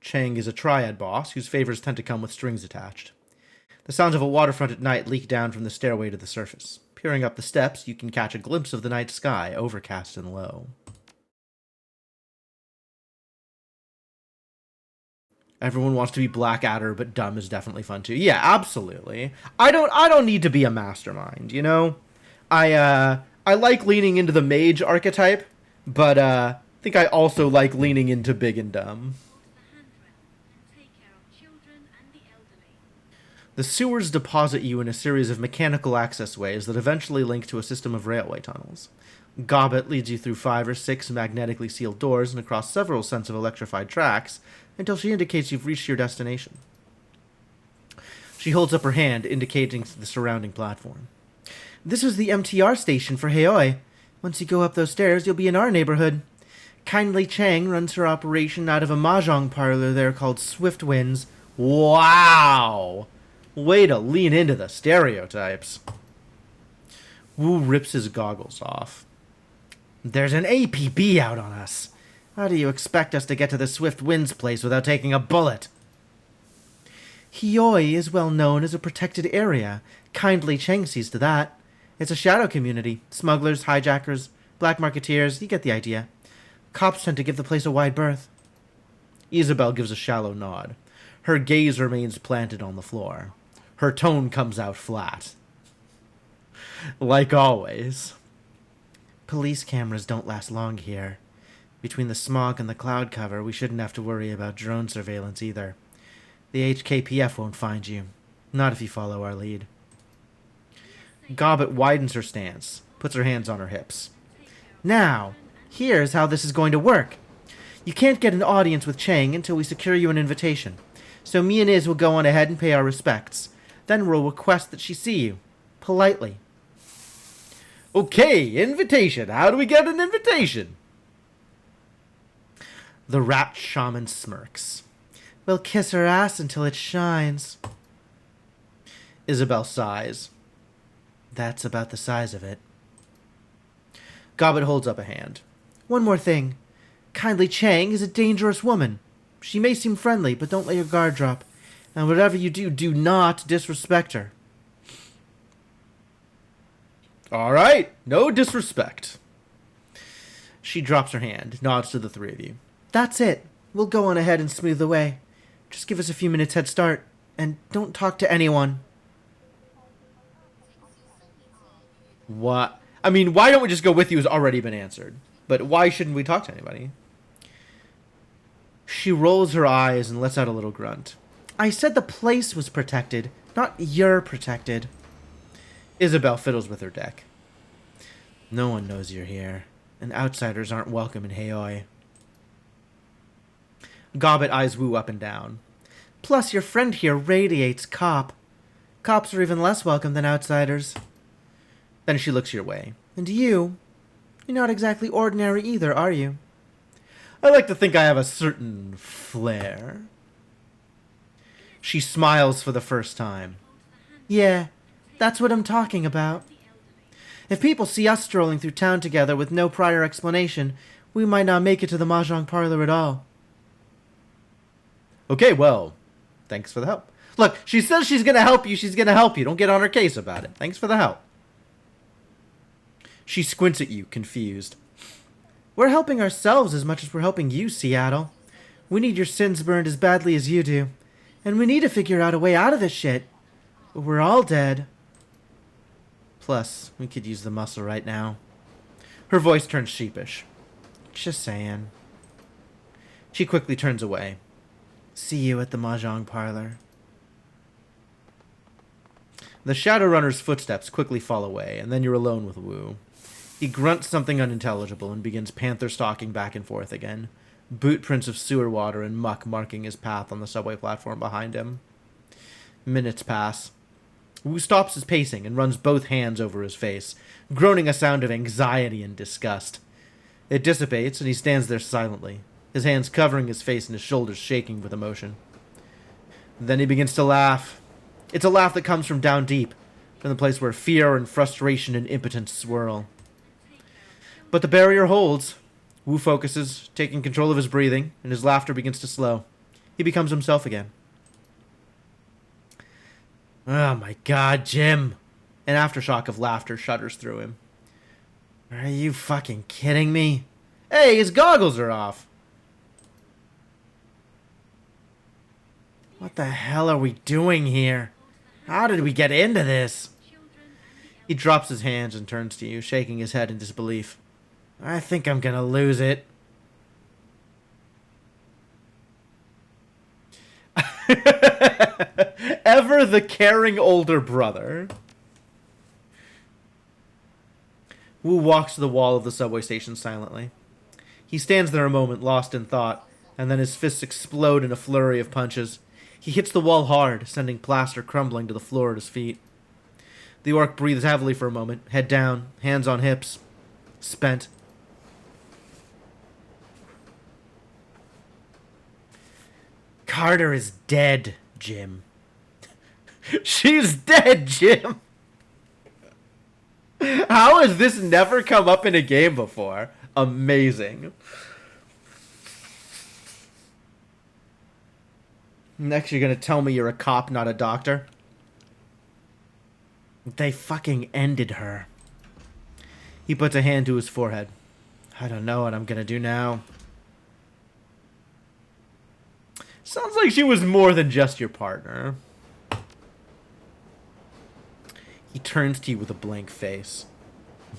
Chang is a triad boss whose favors tend to come with strings attached. The sounds of a waterfront at night leak down from the stairway to the surface. Peering up the steps, you can catch a glimpse of the night sky, overcast and low. Everyone wants to be Blackadder, but dumb is definitely fun too. Yeah, absolutely. I don't need to be a mastermind, you know? I like leaning into the mage archetype, but I think I also like leaning into big and dumb. The sewers deposit you in a series of mechanical access ways that eventually link to a system of railway tunnels. Gobbet leads you through 5 or 6 magnetically sealed doors and across several sets of electrified tracks until she indicates you've reached your destination. She holds up her hand, indicating the surrounding platform. This is the MTR station for Haoi. Once you go up those stairs, you'll be in our neighborhood. Kindly Chang runs her operation out of a mahjong parlor there called Swift Winds. Wow! Way to lean into the stereotypes. Wu rips his goggles off. There's an APB out on us. How do you expect us to get to the Swift Winds place without taking a bullet? Hioi is well known as a protected area. Kindly Chang sees to that. It's a shadow community. Smugglers, hijackers, black marketeers, you get the idea. Cops tend to give the place a wide berth. Isabel gives a shallow nod. Her gaze remains planted on the floor. Her tone comes out flat. Like always. Police cameras don't last long here. Between the smog and the cloud cover, we shouldn't have to worry about drone surveillance either. The HKPF won't find you. Not if you follow our lead. Gobbet widens her stance, puts her hands on her hips. Now, here's how this is going to work. You can't get an audience with Chang until we secure you an invitation. So me and Iz will go on ahead and pay our respects. Then we'll request that she see you. Politely. Okay, invitation. How do we get an invitation? The rat shaman smirks. We'll kiss her ass until it shines. Isabel sighs. That's about the size of it. Gobbet holds up a hand. One more thing. Kindly Chang is a dangerous woman. She may seem friendly, but don't let your guard drop. And whatever you do, do not disrespect her. All right, no disrespect. She drops her hand, nods to the three of you. That's it. We'll go on ahead and smooth the way. Just give us a few minutes head start, and don't talk to anyone. What? I mean, why don't we just go with you has already been answered. But why shouldn't we talk to anybody? She rolls her eyes and lets out a little grunt. I said the place was protected, not you're protected. Isabel fiddles with her deck. No one knows you're here, and outsiders aren't welcome in Haoi. Gobbet eyes Wu up and down. Plus, your friend here radiates cop. Cops are even less welcome than outsiders. Then she looks your way. And you? You're not exactly ordinary either, are you? I like to think I have a certain flair. She smiles for the first time. Yeah, that's what I'm talking about. If people see us strolling through town together with no prior explanation, we might not make it to the mahjong parlor at all. Okay, well, thanks for the help. Look, she says she's gonna help you, she's gonna help you. Don't get on her case about it. Thanks for the help. She squints at you, confused. We're helping ourselves as much as we're helping you, Seattle. We need your sins burned as badly as you do. And we need to figure out a way out of this shit. But we're all dead. Plus, we could use the muscle right now. Her voice turns sheepish. Just saying. She quickly turns away. See you at the mahjong parlor. The Shadowrunner's footsteps quickly fall away, and then you're alone with Wu. He grunts something unintelligible and begins panther stalking back and forth again, boot prints of sewer water and muck marking his path on the subway platform behind him. Minutes pass. Wu stops his pacing and runs both hands over his face, groaning a sound of anxiety and disgust. It dissipates, and he stands there silently, his hands covering his face and his shoulders shaking with emotion. Then he begins to laugh. It's a laugh that comes from down deep, from the place where fear and frustration and impotence swirl. But the barrier holds. Wu focuses, taking control of his breathing, and his laughter begins to slow. He becomes himself again. Oh my god, Jim. An aftershock of laughter shudders through him. Are you fucking kidding me? Hey, his goggles are off. What the hell are we doing here? How did we get into this? He drops his hands and turns to you, shaking his head in disbelief. I think I'm gonna lose it. Ever the caring older brother. Wu walks to the wall of the subway station silently. He stands there a moment, lost in thought, and then his fists explode in a flurry of punches. He hits the wall hard, sending plaster crumbling to the floor at his feet. The orc breathes heavily for a moment, head down, hands on hips. Spent. Carter is dead, Jim. She's dead, Jim! How has this never come up in a game before? Amazing. Next, you're gonna tell me you're a cop, not a doctor? They fucking ended her. He puts a hand to his forehead. I don't know what I'm gonna do now. Sounds like she was more than just your partner. He turns to you with a blank face.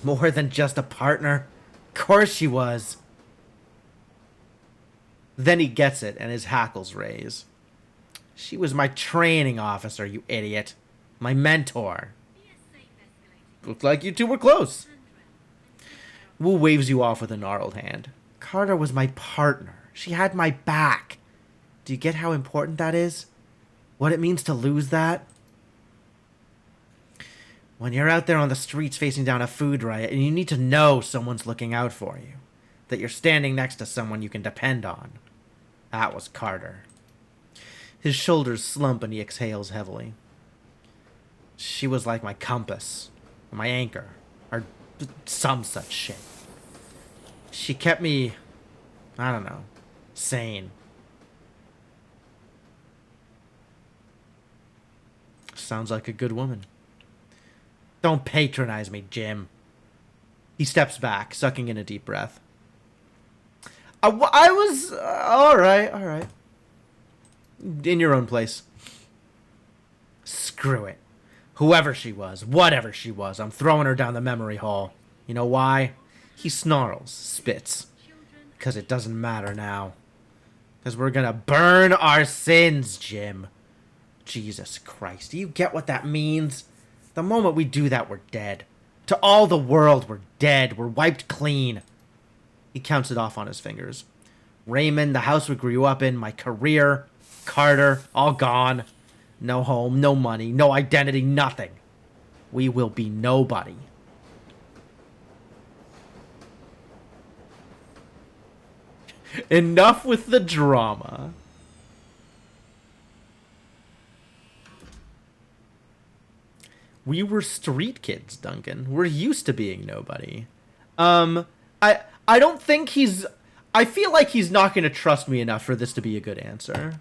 More than just a partner? Of course she was. Then he gets it, and his hackles raise. She was my training officer, you idiot. My mentor. Looked like you two were close. Wu waves you off with a gnarled hand. Carter was my partner. She had my back. Do you get how important that is? What it means to lose that? When you're out there on the streets facing down a food riot and you need to know someone's looking out for you, that you're standing next to someone you can depend on. That was Carter. His shoulders slump and he exhales heavily. She was like my compass, my anchor, or some such shit. She kept me, I don't know, sane. Sounds like a good woman. Don't patronize me, Jim. He steps back, sucking in a deep breath. I was... all right. In your own place. Screw it. Whoever she was, whatever she was, I'm throwing her down the memory hole. You know why? He snarls, spits. Because it doesn't matter now. Because we're gonna burn our sins, Jim. Jesus Christ, do you get what that means? The moment we do that, we're dead. To all the world, we're dead. We're wiped clean. He counts it off on his fingers. Raymond, the house we grew up in, my career, Carter, all gone. No home, no money, no identity, nothing. We will be nobody. Enough with the drama. We were street kids, Duncan. We're used to being nobody. I don't think he's... I feel like he's not going to trust me enough for this to be a good answer.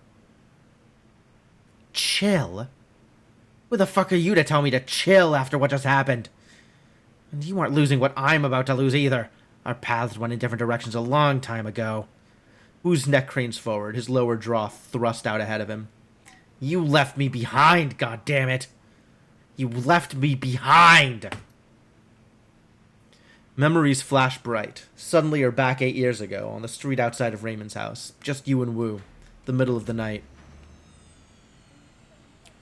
Chill? Who the fuck are you to tell me to chill after what just happened? And you aren't losing what I'm about to lose either. Our paths went in different directions a long time ago. Wu's neck cranes forward, his lower jaw thrust out ahead of him. You left me behind, goddammit! You left me behind! Memories flash bright. Suddenly you're back 8 years ago, on the street outside of Raymond's house. Just you and Wu. The middle of the night.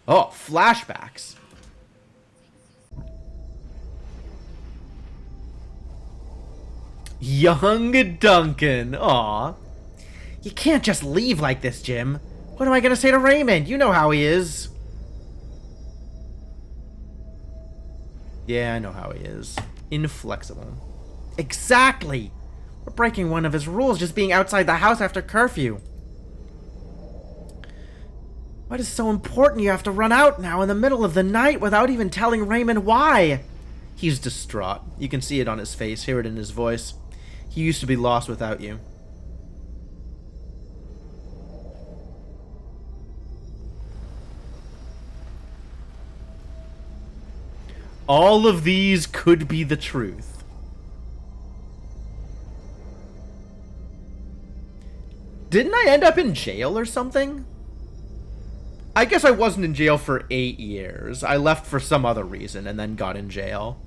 Oh, flashbacks. Young Duncan. Aw. You can't just leave like this, Jim. What am I gonna say to Raymond? You know how he is. Yeah, I know how he is. Inflexible. Exactly! We're breaking one of his rules just being outside the house after curfew. What is so important you have to run out now in the middle of the night without even telling Raymond why? He's distraught. You can see it on his face, hear it in his voice. He used to be lost without you. All of these could be the truth. Didn't I end up in jail or something? I guess I wasn't in jail for 8 years. I left for some other reason and then got in jail.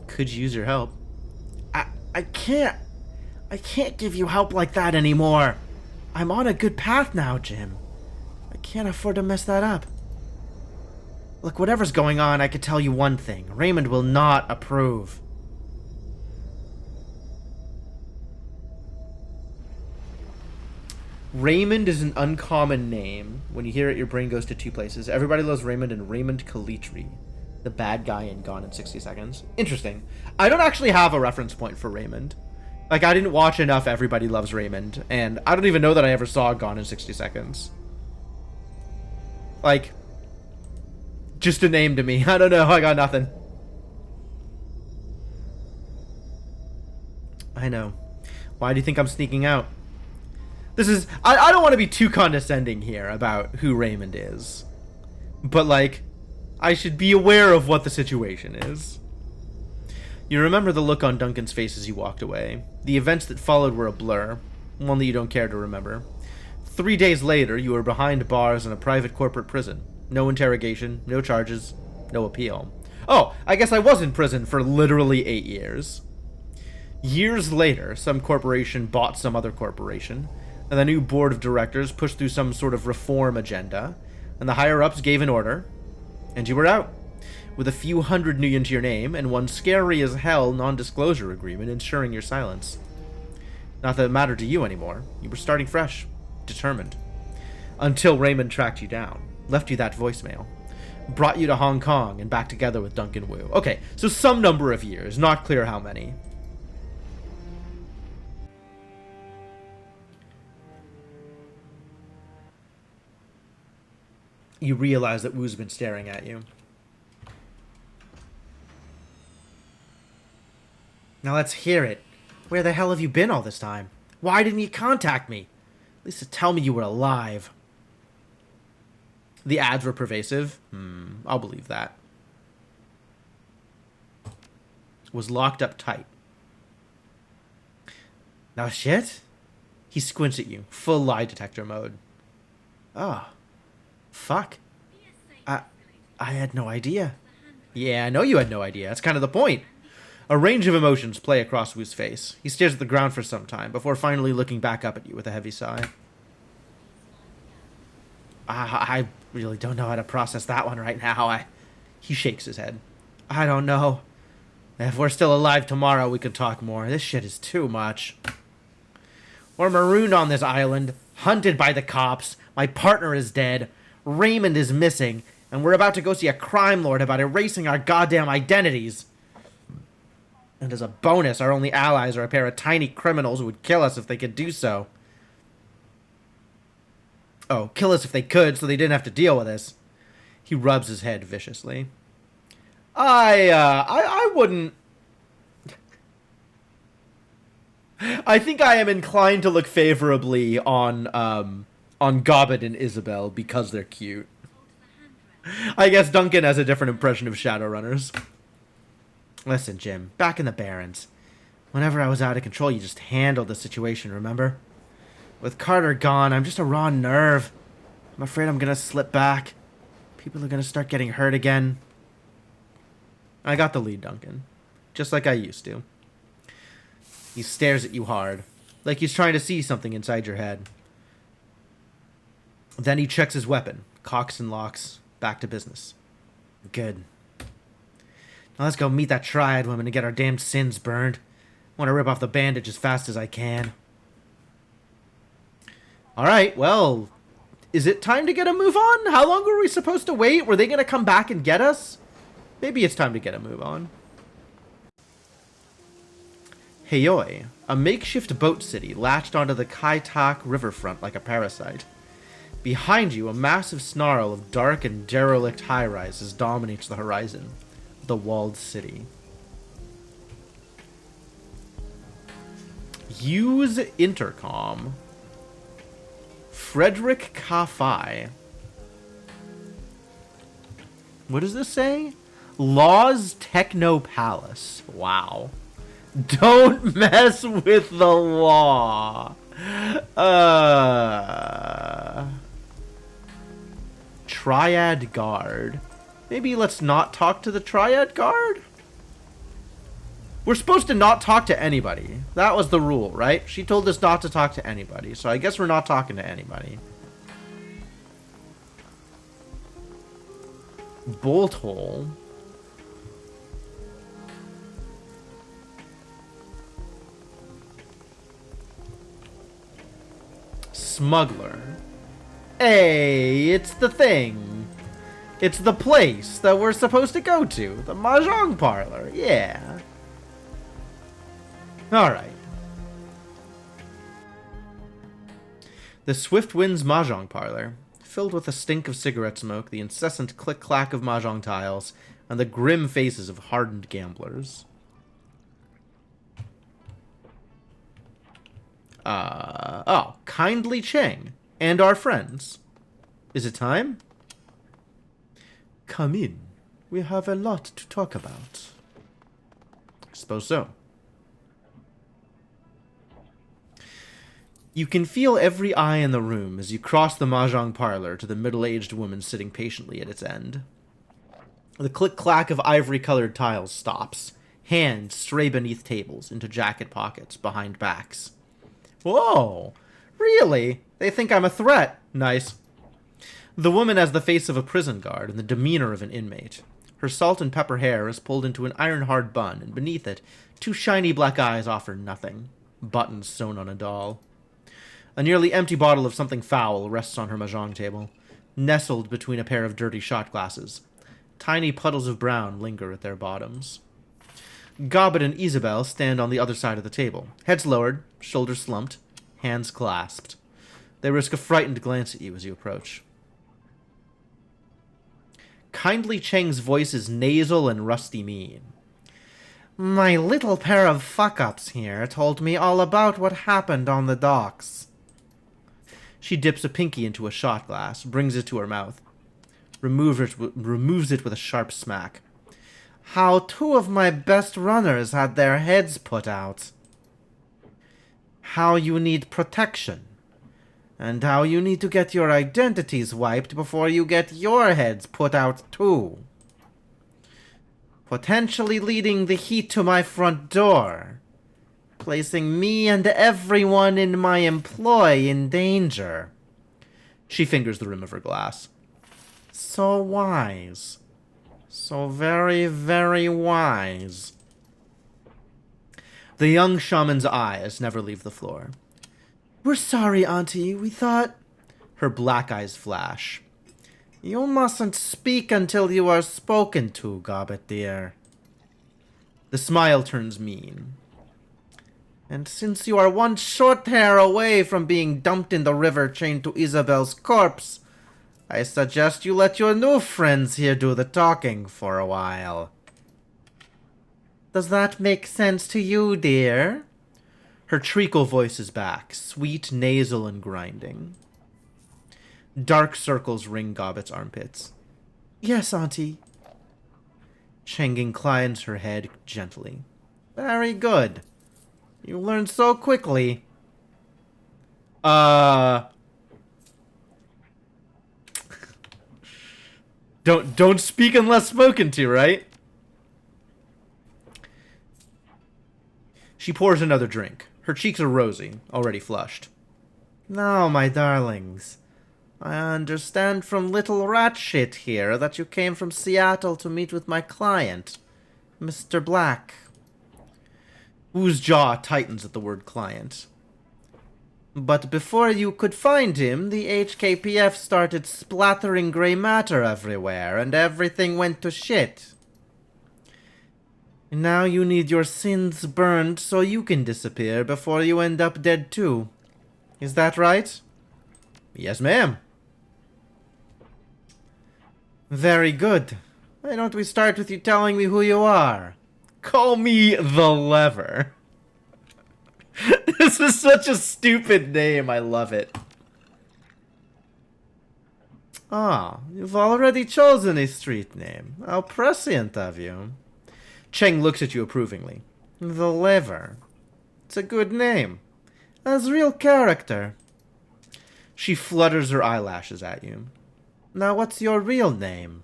Could use your help. I can't give you help like that anymore. I'm on a good path now, Jim. I can't afford to mess that up. Look, whatever's going on, I can tell you one thing. Raymond will not approve. Raymond is an uncommon name. When you hear it, your brain goes to two places. Everybody loves Raymond and Raymond Kalitri, the bad guy in Gone in 60 Seconds. Interesting. I don't actually have a reference point for Raymond. Like, I didn't watch enough Everybody Loves Raymond, and I don't even know that I ever saw Gone in 60 Seconds. Like, just a name to me. I don't know, I got nothing. I know. Why do you think I'm sneaking out? This is... I don't want to be too condescending here about who Raymond is. But, like, I should be aware of what the situation is. You remember the look on Duncan's face as you walked away. The events that followed were a blur, one that you don't care to remember. 3 days later, you were behind bars in a private corporate prison. No interrogation, no charges, no appeal. Oh, I guess I was in prison for literally 8 years. Years later, some corporation bought some other corporation, and the new board of directors pushed through some sort of reform agenda, and the higher-ups gave an order, and you were out. With a few hundred new into your name, and one scary-as-hell non-disclosure agreement ensuring your silence. Not that it mattered to you anymore. You were starting fresh. Determined. Until Raymond tracked you down. Left you that voicemail. Brought you to Hong Kong and back together with Duncan Wu. Okay, so some number of years. Not clear how many. You realize that Wu's been staring at you. Now let's hear it. Where the hell have you been all this time? Why didn't you contact me? At least to tell me you were alive. The ads were pervasive? I'll believe that. Was locked up tight. Now shit? He squints at you, full lie detector mode. Oh. Fuck. I had no idea. Yeah, I know you had no idea. That's kind of the point. A range of emotions play across Wu's face. He stares at the ground for some time, before finally looking back up at you with a heavy sigh. I really don't know how to process that one right now. He shakes his head. I don't know. If we're still alive tomorrow, we could talk more. This shit is too much. We're marooned on this island, hunted by the cops. My partner is dead. Raymond is missing. And we're about to go see a crime lord about erasing our goddamn identities. And as a bonus, our only allies are a pair of tiny criminals who would kill us if they could do so. Oh, kill us if they could so they didn't have to deal with us. He rubs his head viciously. I wouldn't... I think I am inclined to look favorably on Gobbet and Isabel because they're cute. I guess Duncan has a different impression of Shadowrunners. Listen, Jim, back in the Barrens. Whenever I was out of control, you just handled the situation, remember? With Carter gone, I'm just a raw nerve. I'm afraid I'm gonna slip back. People are gonna start getting hurt again. I got the lead, Duncan. Just like I used to. He stares at you hard, like he's trying to see something inside your head. Then he checks his weapon, cocks and locks, back to business. Good. Now let's go meet that triad woman and get our damned sins burned. I want to rip off the bandage as fast as I can. Alright, well, is it time to get a move on? How long were we supposed to wait? Were they going to come back and get us? Maybe it's time to get a move on. Heioi, a makeshift boat city latched onto the Kaitak riverfront like a parasite. Behind you, a massive snarl of dark and derelict high-rises dominates the horizon. The walled city. Use intercom. Frederick Kafai. What does this say? Law's Techno Palace. Wow. Don't mess with the law. Triad Guard. Maybe let's not talk to the Triad Guard? We're supposed to not talk to anybody. That was the rule, right? She told us not to talk to anybody, so I guess we're not talking to anybody. Bolt hole. Smuggler. Hey, it's the thing. It's the place that we're supposed to go to. The Mahjong parlor. Yeah. Alright. The Swift Winds Mahjong parlor, filled with the stink of cigarette smoke, the incessant click-clack of Mahjong tiles, and the grim faces of hardened gamblers. Oh, Kindly Cheng and our friends. Is it time? Come in. We have a lot to talk about. I suppose so. You can feel every eye in the room as you cross the Mahjong parlor to the middle-aged woman sitting patiently at its end. The click-clack of ivory-colored tiles stops. Hands stray beneath tables, into jacket pockets, behind backs. Whoa! Really? They think I'm a threat. Nice. The woman has the face of a prison guard and the demeanor of an inmate. Her salt and pepper hair is pulled into an iron-hard bun, and beneath it, two shiny black eyes offer nothing. Buttons sewn on a doll. A nearly empty bottle of something foul rests on her mahjong table, nestled between a pair of dirty shot glasses. Tiny puddles of brown linger at their bottoms. Gobbet and Isabel stand on the other side of the table, heads lowered, shoulders slumped, hands clasped. They risk a frightened glance at you as you approach. Kindly Cheng's voice is nasal and rusty mean. My little pair of fuck-ups here told me all about what happened on the docks. She dips a pinky into a shot glass, brings it to her mouth, removes it with a sharp smack. How two of my best runners had their heads put out. How you need protection. And how you need to get your identities wiped before you get your heads put out too. Potentially leading the heat to my front door. Placing me and everyone in my employ in danger. She fingers the rim of her glass. So wise. So very, very wise. The young shaman's eyes never leave the floor. We're sorry, Auntie. We thought... Her black eyes flash. You mustn't speak until you are spoken to, Gobbet dear. The smile turns mean. And since you are one short hair away from being dumped in the river chained to Isabel's corpse, I suggest you let your new friends here do the talking for a while. Does that make sense to you, dear? Her treacle voice is back, sweet, nasal, and grinding. Dark circles ring Gobbet's armpits. Yes, Auntie. Cheng inclines her head gently. Very good. You learned so quickly. Don't speak unless spoken to, right? She pours another drink. Her cheeks are rosy, already flushed. Now, my darlings, I understand from little rat shit here that you came from Seattle to meet with my client, Mr. Black. Wu's jaw tightens at the word client. But before you could find him, the HKPF started splattering gray matter everywhere, and everything went to shit. Now you need your sins burned so you can disappear before you end up dead too. Is that right? Yes, ma'am. Very good. Why don't we start with you telling me who you are? Call me the Lever. This is such a stupid name. I love it. Ah, you've already chosen a street name. How prescient of you. Cheng looks at you approvingly. The Lever. It's a good name. Has real character. She flutters her eyelashes at you. Now what's your real name?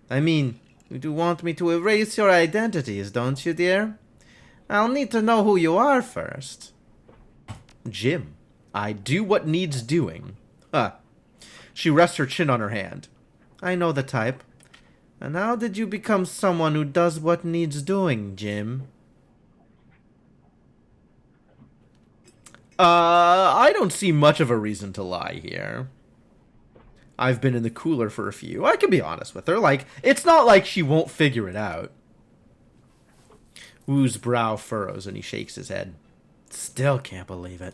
I mean, you do want me to erase your identities, don't you, dear? I'll need to know who you are first. Jim. I do what needs doing. She rests her chin on her hand. I know the type. And how did you become someone who does what needs doing, Jim? I don't see much of a reason to lie here. I've been in the cooler for a few. I can be honest with her. Like, it's not like she won't figure it out. Wu's brow furrows and he shakes his head. Still can't believe it.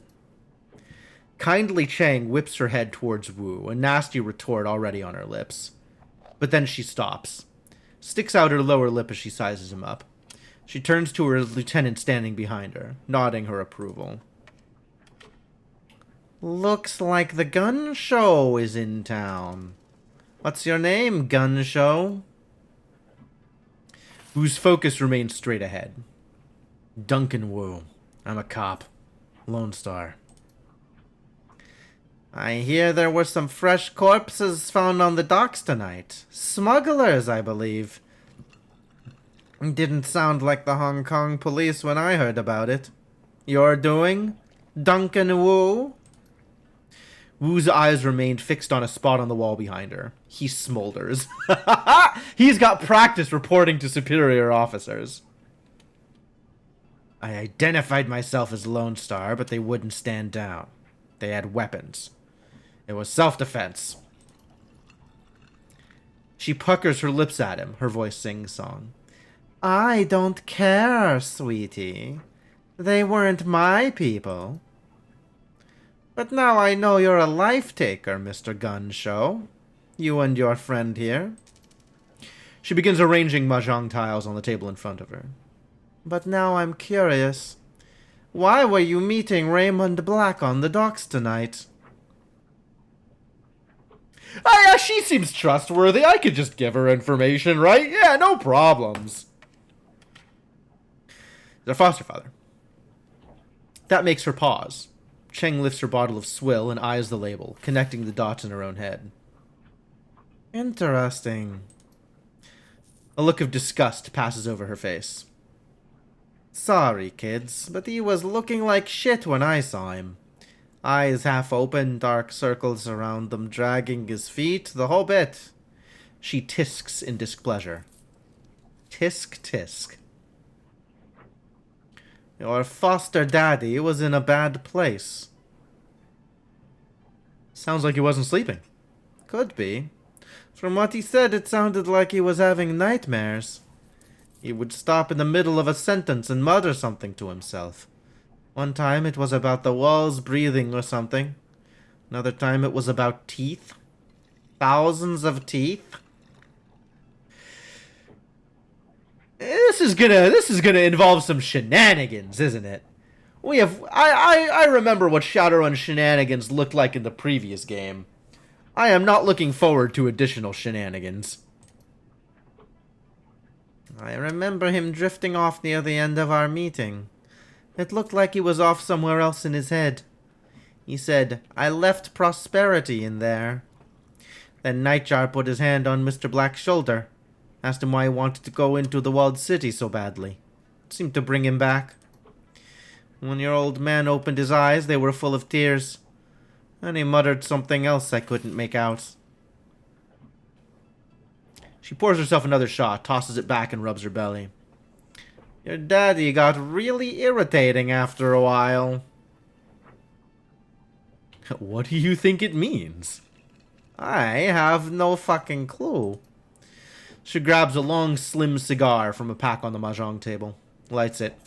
Kindly Chang whips her head towards Wu, a nasty retort already on her lips. But then she stops, sticks out her lower lip as she sizes him up. She turns to her lieutenant standing behind her, nodding her approval. Looks like the gun show is in town. What's your name, gun show? Wu's focus remains straight ahead. Duncan Wu. I'm a cop. Lone Star. I hear there were some fresh corpses found on the docks tonight. Smugglers, I believe. Didn't sound like the Hong Kong police when I heard about it. Your doing? Duncan Wu? Wu's eyes remained fixed on a spot on the wall behind her. He smolders. He's got practice reporting to superior officers. I identified myself as Lone Star, but they wouldn't stand down. They had weapons. It was self-defense. She puckers her lips at him, her voice sing-song. I don't care, sweetie. They weren't my people. But now I know you're a life-taker, Mr. Gun Show. You and your friend here. She begins arranging mahjong tiles on the table in front of her. But now I'm curious. Why were you meeting Raymond Black on the docks tonight? Oh, yeah, she seems trustworthy. I could just give her information, right? Yeah, no problems. Their foster father. That makes her pause. Cheng lifts her bottle of swill and eyes the label, connecting the dots in her own head. Interesting. A look of disgust passes over her face. Sorry, kids, but he was looking like shit when I saw him. Eyes half open, dark circles around them, dragging his feet, the whole bit. She tisks in displeasure. Tisk, tisk. Your foster daddy was in a bad place. Sounds like he wasn't sleeping. Could be. From what he said, it sounded like he was having nightmares. He would stop in the middle of a sentence and mutter something to himself. One time it was about the walls breathing or something. Another time it was about teeth. Thousands of teeth. This is gonna involve some shenanigans, isn't it? I remember what Shadowrun shenanigans looked like in the previous game. I am not looking forward to additional shenanigans. I remember him drifting off near the end of our meeting. It looked like he was off somewhere else in his head. He said, "I left prosperity in there." Then Nightjar put his hand on Mr. Black's shoulder. Asked him why he wanted to go into the walled city so badly. It seemed to bring him back. When your old man opened his eyes, they were full of tears. And he muttered something else I couldn't make out. She pours herself another shot, tosses it back, and rubs her belly. Your daddy got really irritating after a while. What do you think it means? I have no fucking clue. She grabs a long, slim cigar from a pack on the mahjong table. Lights it.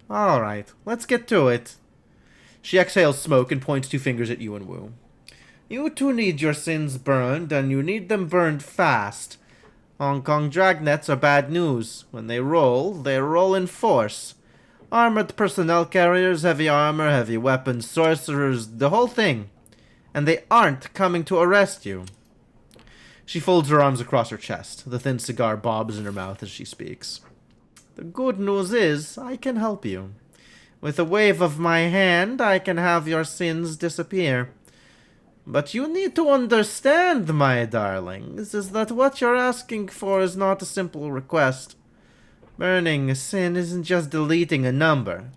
Alright, let's get to it. She exhales smoke and points two fingers at you and Wu. You two need your sins burned, and you need them burned fast. Hong Kong dragnets are bad news. When they roll in force. Armored personnel carriers, heavy armor, heavy weapons, sorcerers, the whole thing. And they aren't coming to arrest you. She folds her arms across her chest. The thin cigar bobs in her mouth as she speaks. The good news is, I can help you. With a wave of my hand, I can have your sins disappear. But you need to understand, my darlings, is that what you're asking for is not a simple request. Burning a sin isn't just deleting a number.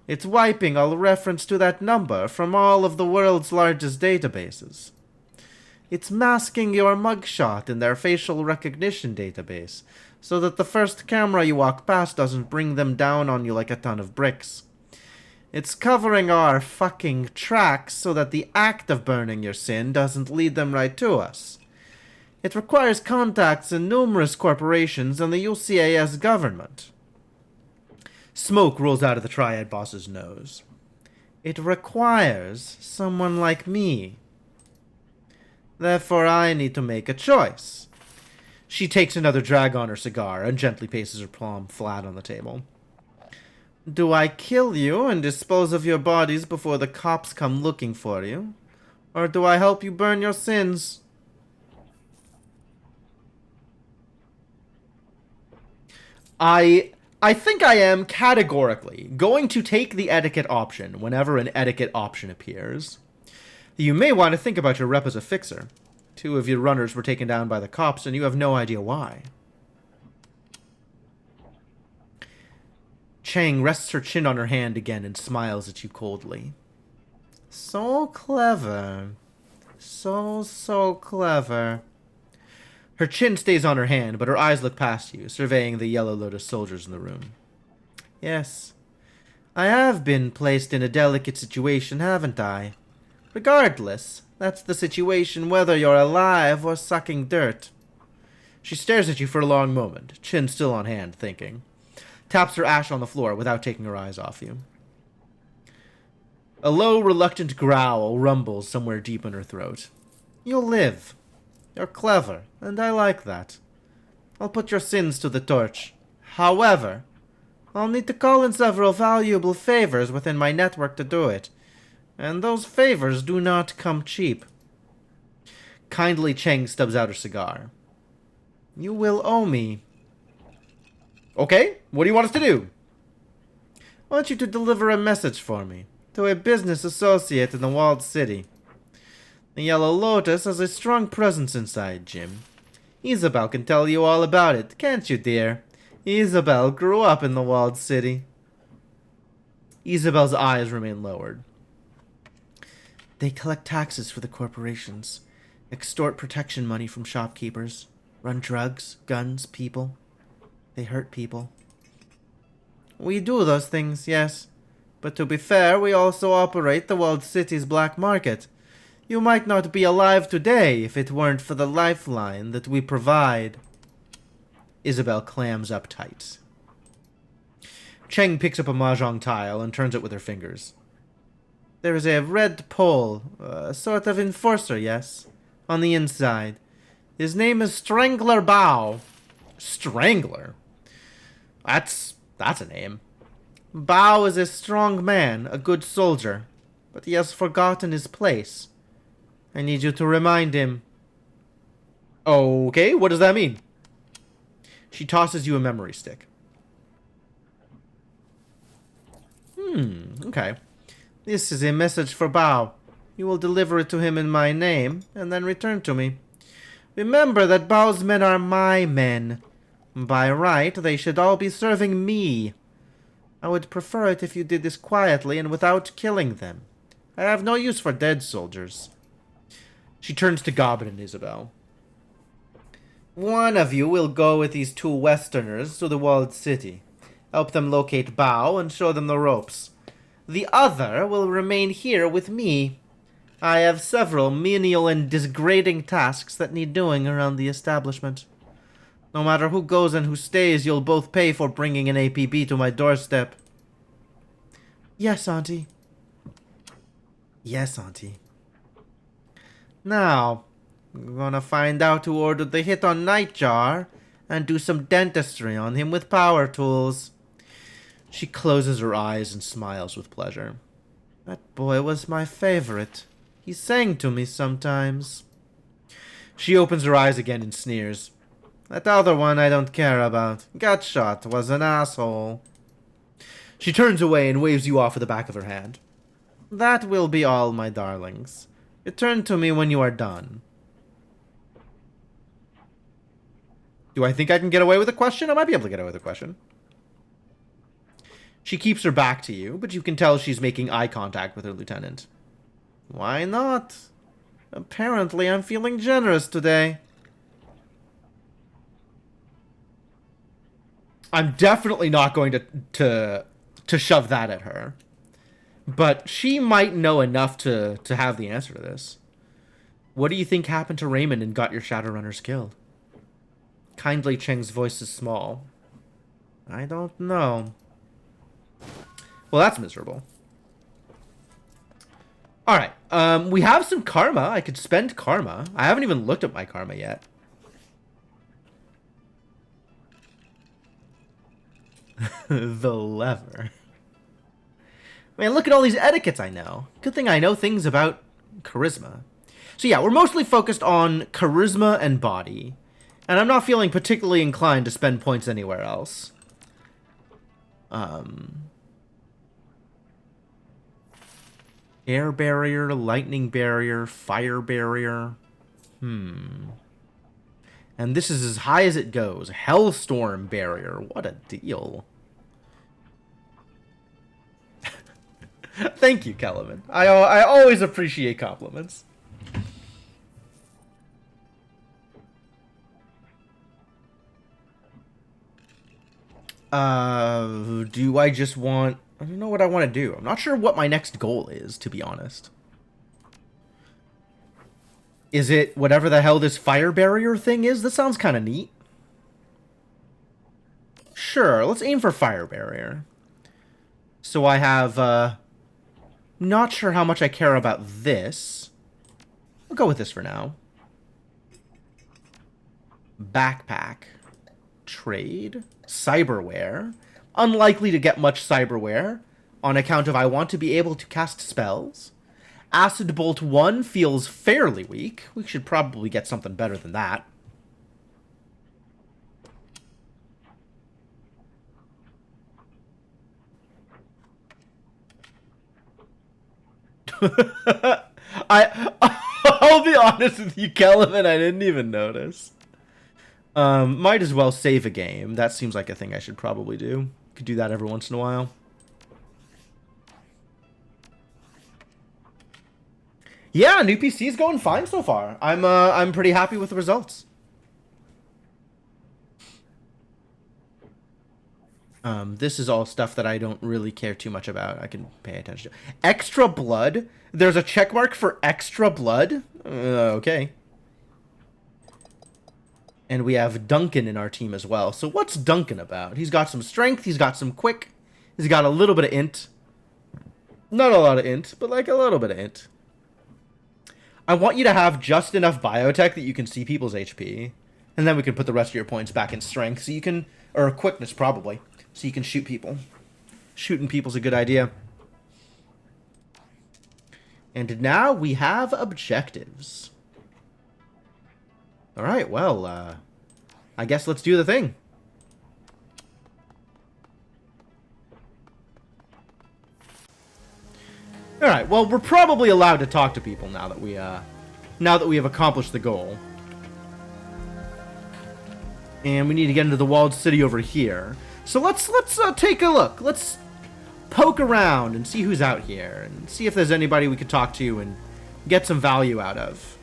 It's wiping all reference to that number from all of the world's largest databases. It's masking your mugshot in their facial recognition database, so that the first camera you walk past doesn't bring them down on you like a ton of bricks. It's covering our fucking tracks so that the act of burning your sin doesn't lead them right to us. It requires contacts in numerous corporations and the UCAS government. Smoke rolls out of the Triad boss's nose. It requires someone like me. Therefore, I need to make a choice. She takes another drag on her cigar and gently places her palm flat on the table. Do I kill you and dispose of your bodies before the cops come looking for you? Or do I help you burn your sins? I think I am categorically going to take the etiquette option whenever an etiquette option appears. You may want to think about your rep as a fixer. 2 of your runners were taken down by the cops and you have no idea why. Chang rests her chin on her hand again and smiles at you coldly. So clever. So clever. Her chin stays on her hand, but her eyes look past you, surveying the Yellow Lotus soldiers in the room. Yes, I have been placed in a delicate situation, haven't I? Regardless, that's the situation whether you're alive or sucking dirt. She stares at you for a long moment, chin still on hand, thinking. Taps her ash on the floor without taking her eyes off you. A low, reluctant growl rumbles somewhere deep in her throat. You'll live. You're clever, and I like that. I'll put your sins to the torch. However, I'll need to call in several valuable favors within my network to do it. And those favors do not come cheap. Kindly Cheng stubs out her cigar. You will owe me. Okay, what do you want us to do? I want you to deliver a message for me, to a business associate in the walled city. The Yellow Lotus has a strong presence inside, Jim. Isabel can tell you all about it, can't you, dear? Isabel grew up in the walled city. Isabel's eyes remain lowered. They collect taxes for the corporations, extort protection money from shopkeepers, run drugs, guns, people. They hurt people. We do those things, yes. But to be fair, we also operate the walled city's black market. You might not be alive today if it weren't for the lifeline that we provide. Isabel clams up tight. Cheng picks up a mahjong tile and turns it with her fingers. There is a red pole, a sort of enforcer, yes, on the inside. His name is Strangler Bao. Strangler? That's a name. Bao is a strong man, a good soldier, but he has forgotten his place. I need you to remind him. Okay, what does that mean? She tosses you a memory stick. Okay. This is a message for Bao. You will deliver it to him in my name, and then return to me. Remember that Bao's men are my men. By right, they should all be serving me. I would prefer it if you did this quietly and without killing them. I have no use for dead soldiers. She turns to Goblin and Isabel. One of you will go with these two Westerners to the walled city. Help them locate Bao and show them the ropes. The other will remain here with me. I have several menial and degrading tasks that need doing around the establishment. No matter who goes and who stays, you'll both pay for bringing an APB to my doorstep. Yes, Auntie. Yes, Auntie. Now, we're gonna find out who ordered the hit on Nightjar and do some dentistry on him with power tools. She closes her eyes and smiles with pleasure. That boy was my favorite. He sang to me sometimes. She opens her eyes again and sneers. That other one I don't care about. Gutshot was an asshole. She turns away and waves you off with the back of her hand. That will be all, my darlings. Return to me when you are done. Do I think I can get away with a question? I might be able to get away with a question. She keeps her back to you, but you can tell she's making eye contact with her lieutenant. Why not? Apparently I'm feeling generous today. I'm definitely not going to shove that at her. But she might know enough to have the answer to this. What do you think happened to Raymond and got your Shadowrunners killed? Kindly Cheng's voice is small. I don't know. Well, that's miserable. Alright, we have some karma. I could spend karma. I haven't even looked at my karma yet. The lever. Man, look at all these etiquettes I know. Good thing I know things about charisma. So yeah, we're mostly focused on charisma and body. And I'm not feeling particularly inclined to spend points anywhere else. Air barrier, lightning barrier, fire barrier. And this is as high as it goes. Hellstorm barrier. What a deal. Thank you, Kellerman. I always appreciate compliments. Do I just want... I don't know what I want to do. I'm not sure what my next goal is, to be honest. Is it whatever the hell this fire barrier thing is? That sounds kind of neat. Sure, let's aim for fire barrier. So I have, not sure how much I care about this. I'll go with this for now. Backpack. Trade. Cyberware. Unlikely to get much cyberware on account of I want to be able to cast spells. Acid Bolt 1 feels fairly weak. We should probably get something better than that. I'll be honest with you, Kelvin, I didn't even notice. Might as well save a game. That seems like a thing I should probably do. Could do that every once in a while. Yeah, new PC is going fine so far. I'm pretty happy with the results. This is all stuff that I don't really care too much about. I can pay attention to. Extra blood? There's a check mark for extra blood? Okay. And we have Duncan in our team as well. So what's Duncan about? He's got some strength, he's got some quick, He's got a little bit of int. Not a lot of int, but like a little bit of int. I want you to have just enough biotech that you can see people's HP. And then we can put the rest of your points back in strength so you can... Or quickness, probably. So you can shoot people. Shooting people's a good idea. And now we have objectives. Alright, well, I guess let's do the thing. Alright, well, we're probably allowed to talk to people now that we have accomplished the goal. And we need to get into the walled city over here. So let's take a look. Let's poke around and see who's out here. And see if there's anybody we could talk to and get some value out of.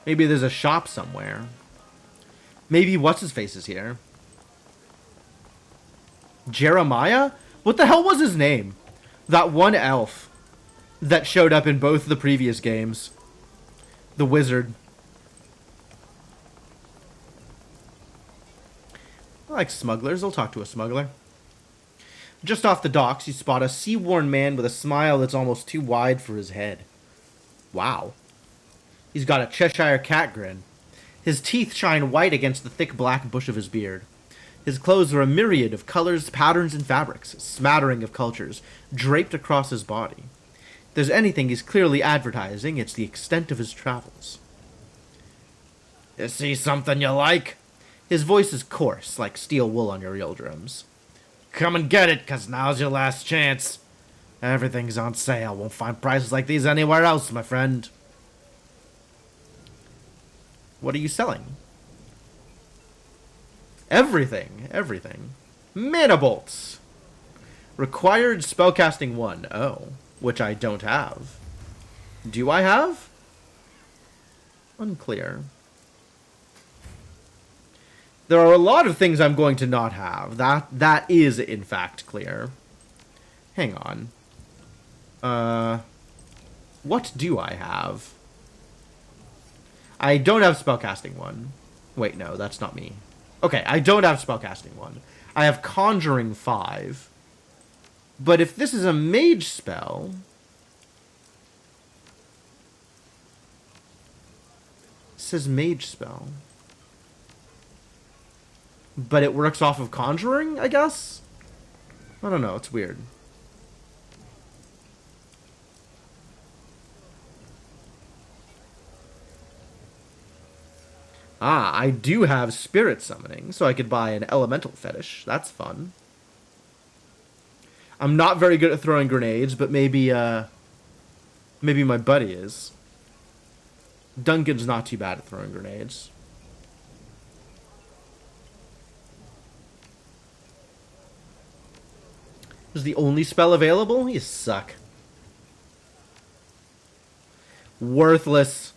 Maybe there's a shop somewhere. Maybe what's-his-face is here. Jeremiah? What the hell was his name? That one elf that showed up in both the previous games. The wizard. I like smugglers. I'll talk to a smuggler. Just off the docks, you spot a sea-worn man with a smile that's almost too wide for his head. Wow. He's got a Cheshire cat grin. His teeth shine white against the thick black bush of his beard. His clothes are a myriad of colors, patterns, and fabrics, a smattering of cultures, draped across his body. If there's anything he's clearly advertising, it's the extent of his travels. You see something you like? His voice is coarse, like steel wool on your eardrums. Come and get it, 'cause now's your last chance. Everything's on sale. Won't find prices like these anywhere else, my friend. What are you selling? Everything. Everything. Mana bolts. Required spellcasting 1. Oh. Which I don't have. Do I have? Unclear. There are a lot of things I'm going to not have. That is, in fact, clear. Hang on. What do I have? I don't have spellcasting 1. Wait, no, that's not me. Okay, I don't have spellcasting 1. I have conjuring 5. But if this is a mage spell... It says mage spell. But it works off of conjuring, I guess? I don't know, it's weird. Ah, I do have spirit summoning, so I could buy an elemental fetish. That's fun. I'm not very good at throwing grenades, but maybe my buddy is. Duncan's not too bad at throwing grenades. Is the only spell available? You suck. Worthless.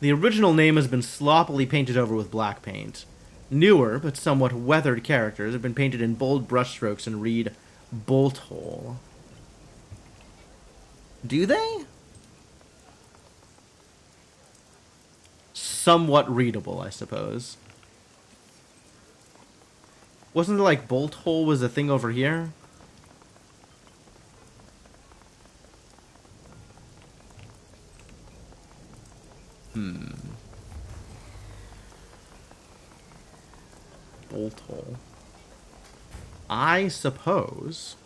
The original name has been sloppily painted over with black paint. Newer, but somewhat weathered characters have been painted in bold brushstrokes and read Bolt Hole. Do they? Somewhat readable, I suppose. Wasn't it like Bolt Hole was a thing over here? Bolt Hole. I suppose.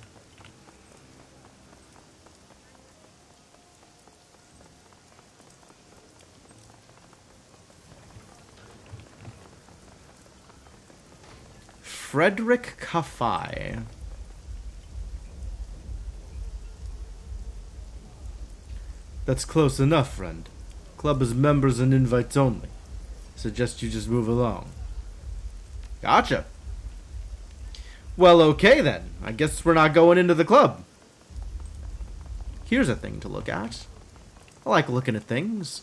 Frederick Cafe. That's close enough, friend. Club is members and invites only. Suggest you just move along. Gotcha. Well, okay then. I guess we're not going into the club. Here's a thing to look at. I like looking at things.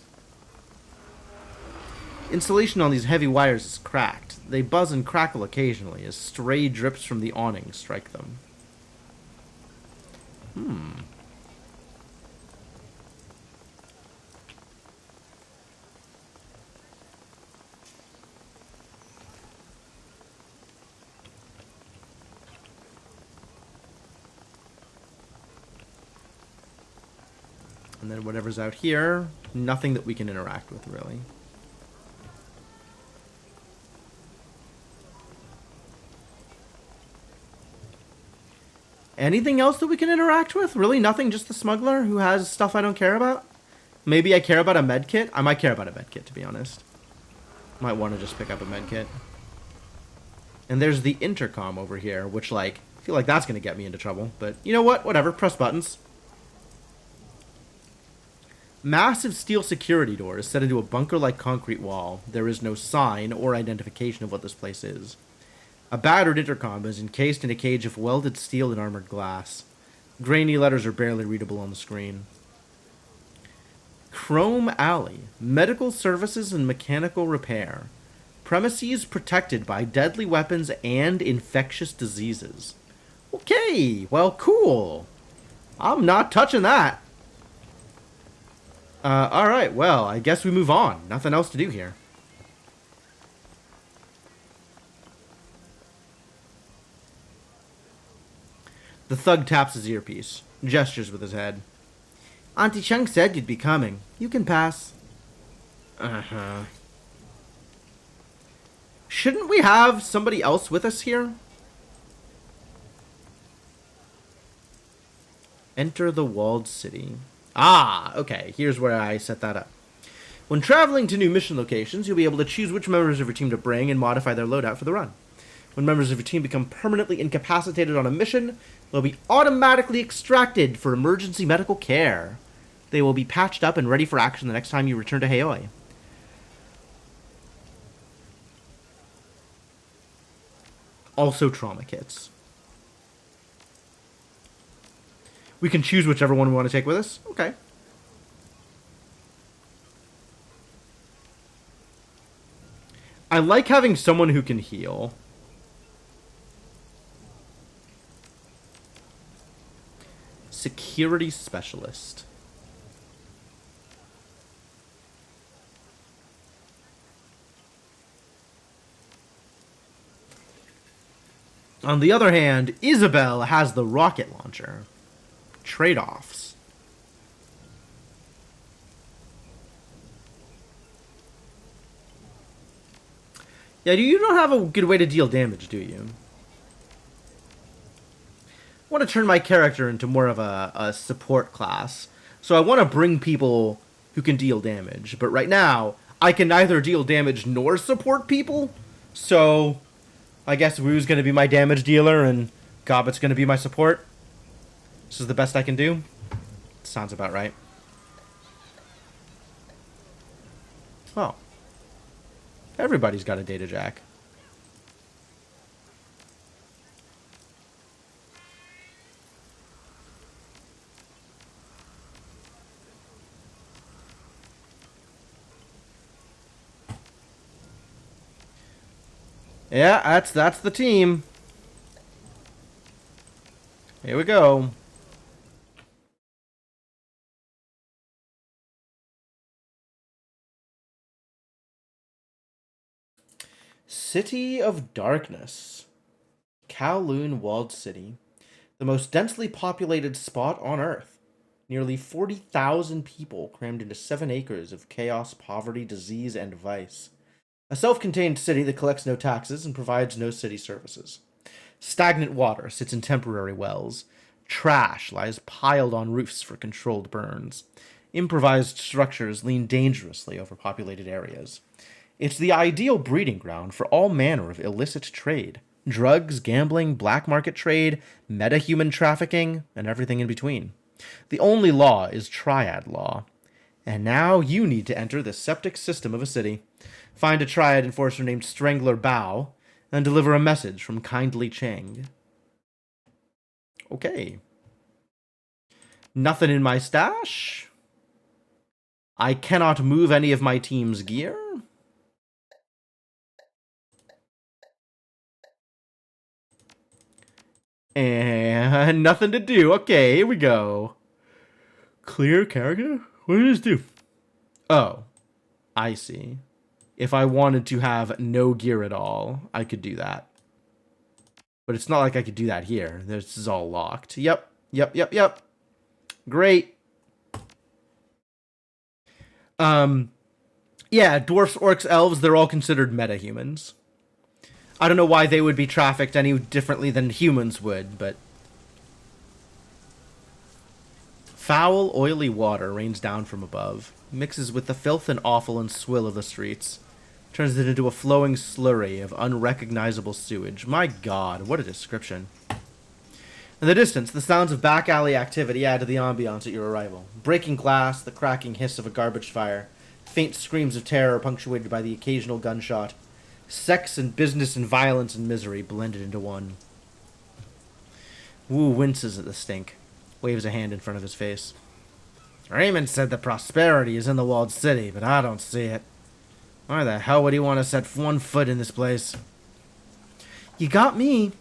Installation on these heavy wires is cracked. They buzz and crackle occasionally as stray drips from the awning strike them. And then whatever's out here, nothing that we can interact with, really. Anything else that we can interact with? Really nothing? Just the smuggler who has stuff I don't care about? Maybe I care about a med kit? I might care about a med kit, to be honest. Might want to just pick up a med kit. And there's the intercom over here, which, like, I feel like that's going to get me into trouble. But you know what? Whatever. Press buttons. Massive steel security door is set into a bunker-like concrete wall. There is no sign or identification of what this place is. A battered intercom is encased in a cage of welded steel and armored glass. Grainy letters are barely readable on the screen. Chrome Alley. Medical services and mechanical repair. Premises protected by deadly weapons and infectious diseases. Okay, well, cool. I'm not touching that. Alright, well, I guess we move on. Nothing else to do here. The thug taps his earpiece, gestures with his head. Auntie Chung said you'd be coming. You can pass. Uh-huh. Shouldn't we have somebody else with us here? Enter the walled city. Ah, okay. Here's where I set that up. When traveling to new mission locations, you'll be able to choose which members of your team to bring and modify their loadout for the run. When members of your team become permanently incapacitated on a mission, they'll be automatically extracted for emergency medical care. They will be patched up and ready for action the next time you return to Haoi. Also trauma kits. We can choose whichever one we want to take with us. Okay. I like having someone who can heal. Security specialist. On the other hand, Isabel has the rocket launcher. Trade-offs. Yeah, you don't have a good way to deal damage, do you? I want to turn my character into more of a support class. So I want to bring people who can deal damage. But right now, I can neither deal damage nor support people. So I guess Wu's going to be my damage dealer and Gobbet's going to be my support. This is the best I can do? Sounds about right. Oh. Everybody's got a data jack. Yeah, that's the team. Here we go. City of Darkness. Kowloon Walled City. The most densely populated spot on Earth. Nearly 40,000 people crammed into 7 acres of chaos, poverty, disease, and vice. A self-contained city that collects no taxes and provides no city services. Stagnant water sits in temporary wells. Trash lies piled on roofs for controlled burns. Improvised structures lean dangerously over populated areas. It's the ideal breeding ground for all manner of illicit trade. Drugs, gambling, black market trade, meta-human trafficking, and everything in between. The only law is triad law. And now you need to enter the septic system of a city. Find a triad enforcer named Strangler Bao, and deliver a message from Kindly Chang. Okay. Nothing in my stash. I cannot move any of my team's gear. Nothing to do. Okay, here we go. Clear character? What does this do? Oh, I see. If I wanted to have no gear at all, I could do that. But it's not like I could do that here. This is all locked. Yep. Great. Yeah, dwarfs, orcs, elves, they're all considered meta-humans. I don't know why they would be trafficked any differently than humans would, but... Foul, oily water rains down from above, mixes with the filth and offal and swill of the streets, turns it into a flowing slurry of unrecognizable sewage. My god, what a description. In the distance, the sounds of back alley activity add to the ambiance at your arrival. Breaking glass, the cracking hiss of a garbage fire, faint screams of terror punctuated by the occasional gunshot. Sex and business and violence and misery blended into one. Wu winces at the stink, waves a hand in front of his face. Raymond said that prosperity is in the walled city, but I don't see it. Why the hell would he want to set one foot in this place? You got me.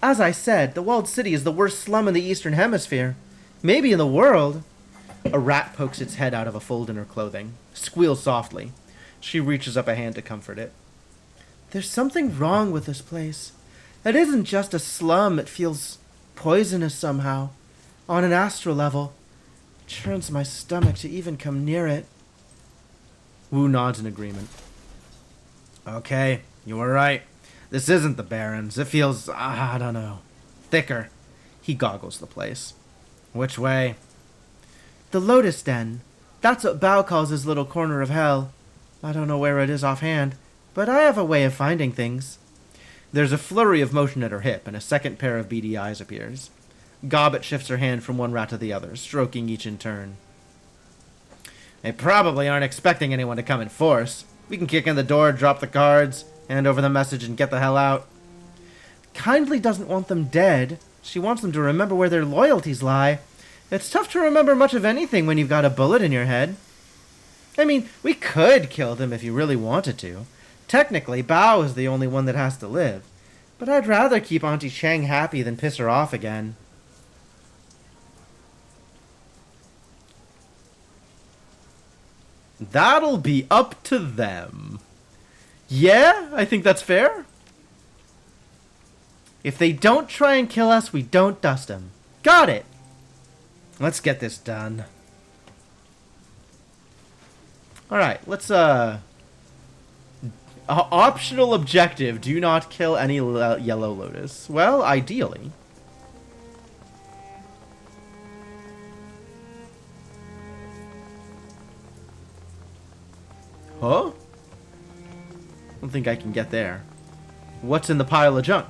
As I said, the walled city is the worst slum in the Eastern Hemisphere. Maybe in the world. A rat pokes its head out of a fold in her clothing, squeals softly. She reaches up a hand to comfort it. There's something wrong with this place. It isn't just a slum, it feels poisonous somehow. On an astral level. It churns my stomach to even come near it. Wu nods in agreement. Okay, you were right. This isn't the Barrens. It feels, I don't know, thicker. He goggles the place. Which way? The Lotus Den. That's what Bao calls his little corner of hell. I don't know where it is offhand, but I have a way of finding things. There's a flurry of motion at her hip, and a second pair of beady eyes appears. Gobbet shifts her hand from one rat to the other, stroking each in turn. They probably aren't expecting anyone to come in force. We can kick in the door, drop the cards, hand over the message, and get the hell out. Kindly doesn't want them dead. She wants them to remember where their loyalties lie. It's tough to remember much of anything when you've got a bullet in your head. I mean, we could kill them if you really wanted to. Technically, Bao is the only one that has to live. But I'd rather keep Auntie Cheng happy than piss her off again. That'll be up to them. Yeah, I think that's fair. If they don't try and kill us, we don't dust them. Got it. Let's get this done. Alright, let's, optional objective, do not kill any yellow lotus. Well, ideally. Huh? I don't think I can get there. What's in the pile of junk?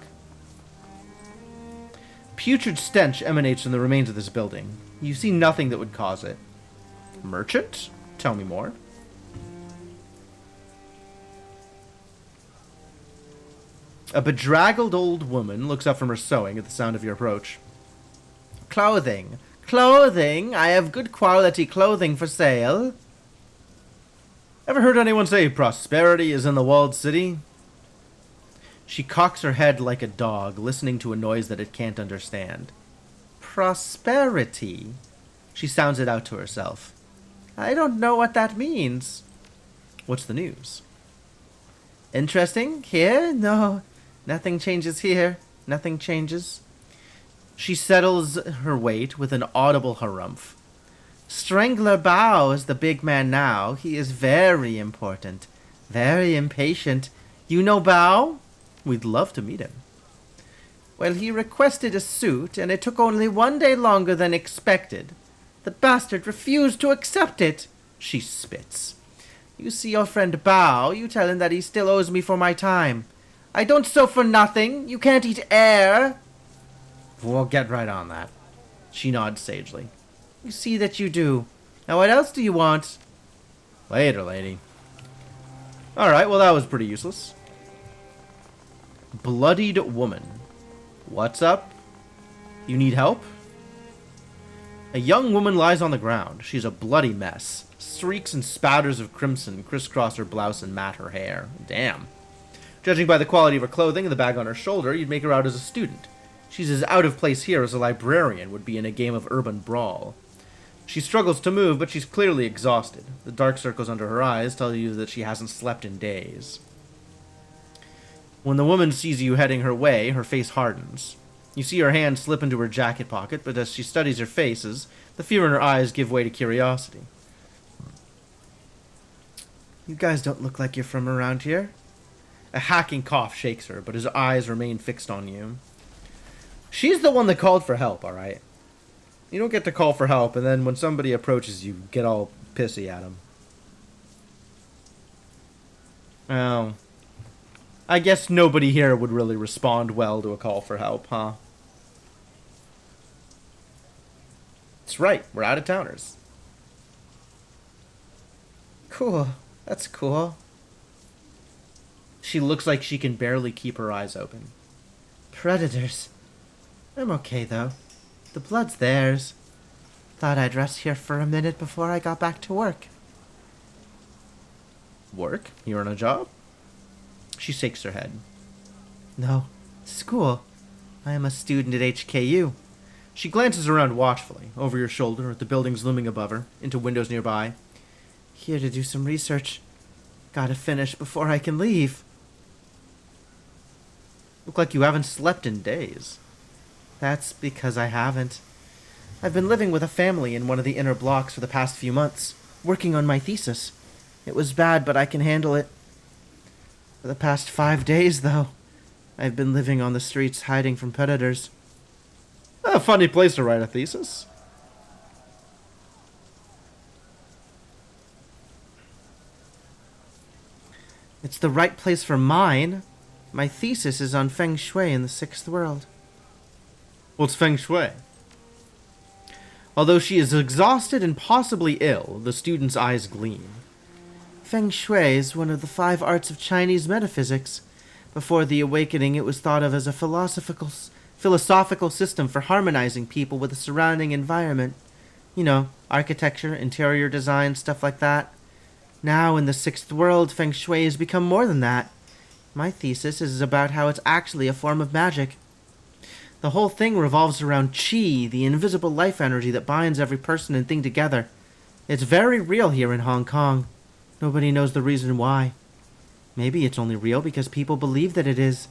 Putrid stench emanates from the remains of this building. You see nothing that would cause it. Merchant? Tell me more. A bedraggled old woman looks up from her sewing at the sound of your approach. Clothing. Clothing? I have good quality clothing for sale. Ever heard anyone say prosperity is in the walled city? She cocks her head like a dog, listening to a noise that it can't understand. Prosperity? She sounds it out to herself. I don't know what that means. What's the news? Interesting? Here? No. Nothing changes here. Nothing changes. She settles her weight with an audible harumph. Strangler Bao is the big man now. He is very important. Very impatient. You know Bao? We'd love to meet him. Well, he requested a suit, and it took only 1 day longer than expected. The bastard refused to accept it. She spits. You see your friend Bao, you tell him that he still owes me for my time. I don't sew for nothing. You can't eat air. We'll get right on that. She nods sagely. You see that you do. Now what else do you want? Later, lady. Alright, well that was pretty useless. Bloodied woman. What's up? You need help? A young woman lies on the ground. She's a bloody mess. Streaks and spatters of crimson crisscross her blouse and mat her hair. Damn. Judging by the quality of her clothing and the bag on her shoulder, you'd make her out as a student. She's as out of place here as a librarian would be in a game of urban brawl. She struggles to move, but she's clearly exhausted. The dark circles under her eyes tell you that she hasn't slept in days. When the woman sees you heading her way, her face hardens. You see her hand slip into her jacket pocket, but as she studies your faces, the fear in her eyes give way to curiosity. You guys don't look like you're from around here. A hacking cough shakes her, but his eyes remain fixed on you. She's the one that called for help, alright? You don't get to call for help, and then when somebody approaches you, get all pissy at them. Well, I guess nobody here would really respond well to a call for help, huh? That's right, we're out-of-towners. Cool, that's cool. She looks like she can barely keep her eyes open. Predators. I'm okay, though. The blood's theirs. Thought I'd rest here for a minute before I got back to work. Work? You're on a job? She shakes her head. No, school. I am a student at HKU. She glances around watchfully, over your shoulder at the buildings looming above her, into windows nearby. Here to do some research. Gotta finish before I can leave. Look like you haven't slept in days. That's because I haven't. I've been living with a family in one of the inner blocks for the past few months, working on my thesis. It was bad, but I can handle it. For the past 5 days, though, I've been living on the streets hiding from predators. A funny place to write a thesis. It's the right place for mine. My thesis is on Feng Shui in the Sixth World. What's Feng Shui? Although she is exhausted and possibly ill, the student's eyes gleam. Feng Shui is one of the 5 arts of Chinese metaphysics. Before the awakening, it was thought of as a philosophical system for harmonizing people with the surrounding environment. You know, architecture, interior design, stuff like that. Now, in the Sixth World, Feng Shui has become more than that. My thesis is about how it's actually a form of magic. The whole thing revolves around Qi, the invisible life energy that binds every person and thing together. It's very real here in Hong Kong. Nobody knows the reason why. Maybe it's only real because people believe that it is.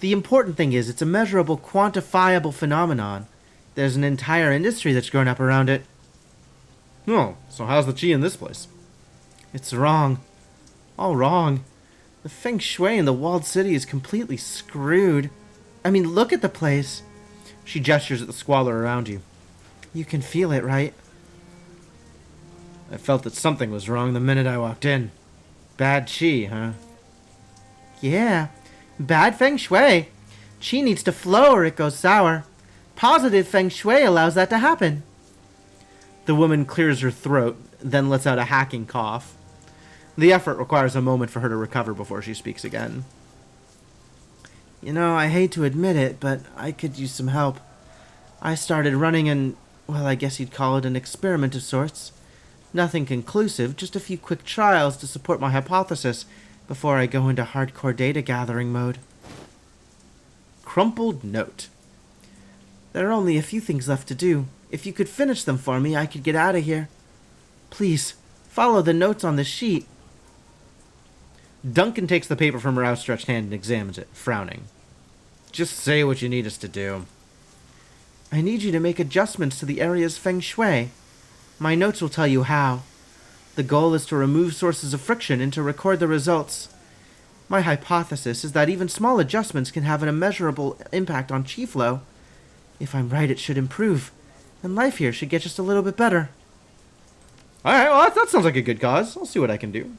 The important thing is it's a measurable, quantifiable phenomenon. There's an entire industry that's grown up around it. Oh, so how's the Qi in this place? It's wrong. All wrong. The Feng Shui in the walled city is completely screwed. I mean, look at the place. She gestures at the squalor around you. You can feel it, right? I felt that something was wrong the minute I walked in. Bad Qi, huh? Yeah, bad Feng Shui. Qi needs to flow or it goes sour. Positive Feng Shui allows that to happen. The woman clears her throat, then lets out a hacking cough. The effort requires a moment for her to recover before she speaks again. You know, I hate to admit it, but I could use some help. I started running well, I guess you'd call it an experiment of sorts. Nothing conclusive, just a few quick trials to support my hypothesis before I go into hardcore data gathering mode. Crumpled note. There are only a few things left to do. If you could finish them for me, I could get out of here. Please, follow the notes on the sheet. Duncan takes the paper from her outstretched hand and examines it, frowning. Just say what you need us to do. I need you to make adjustments to the area's Feng Shui. My notes will tell you how. The goal is to remove sources of friction and to record the results. My hypothesis is that even small adjustments can have an immeasurable impact on Qi flow. If I'm right, it should improve, and life here should get just a little bit better. Alright, well, that sounds like a good cause. I'll see what I can do.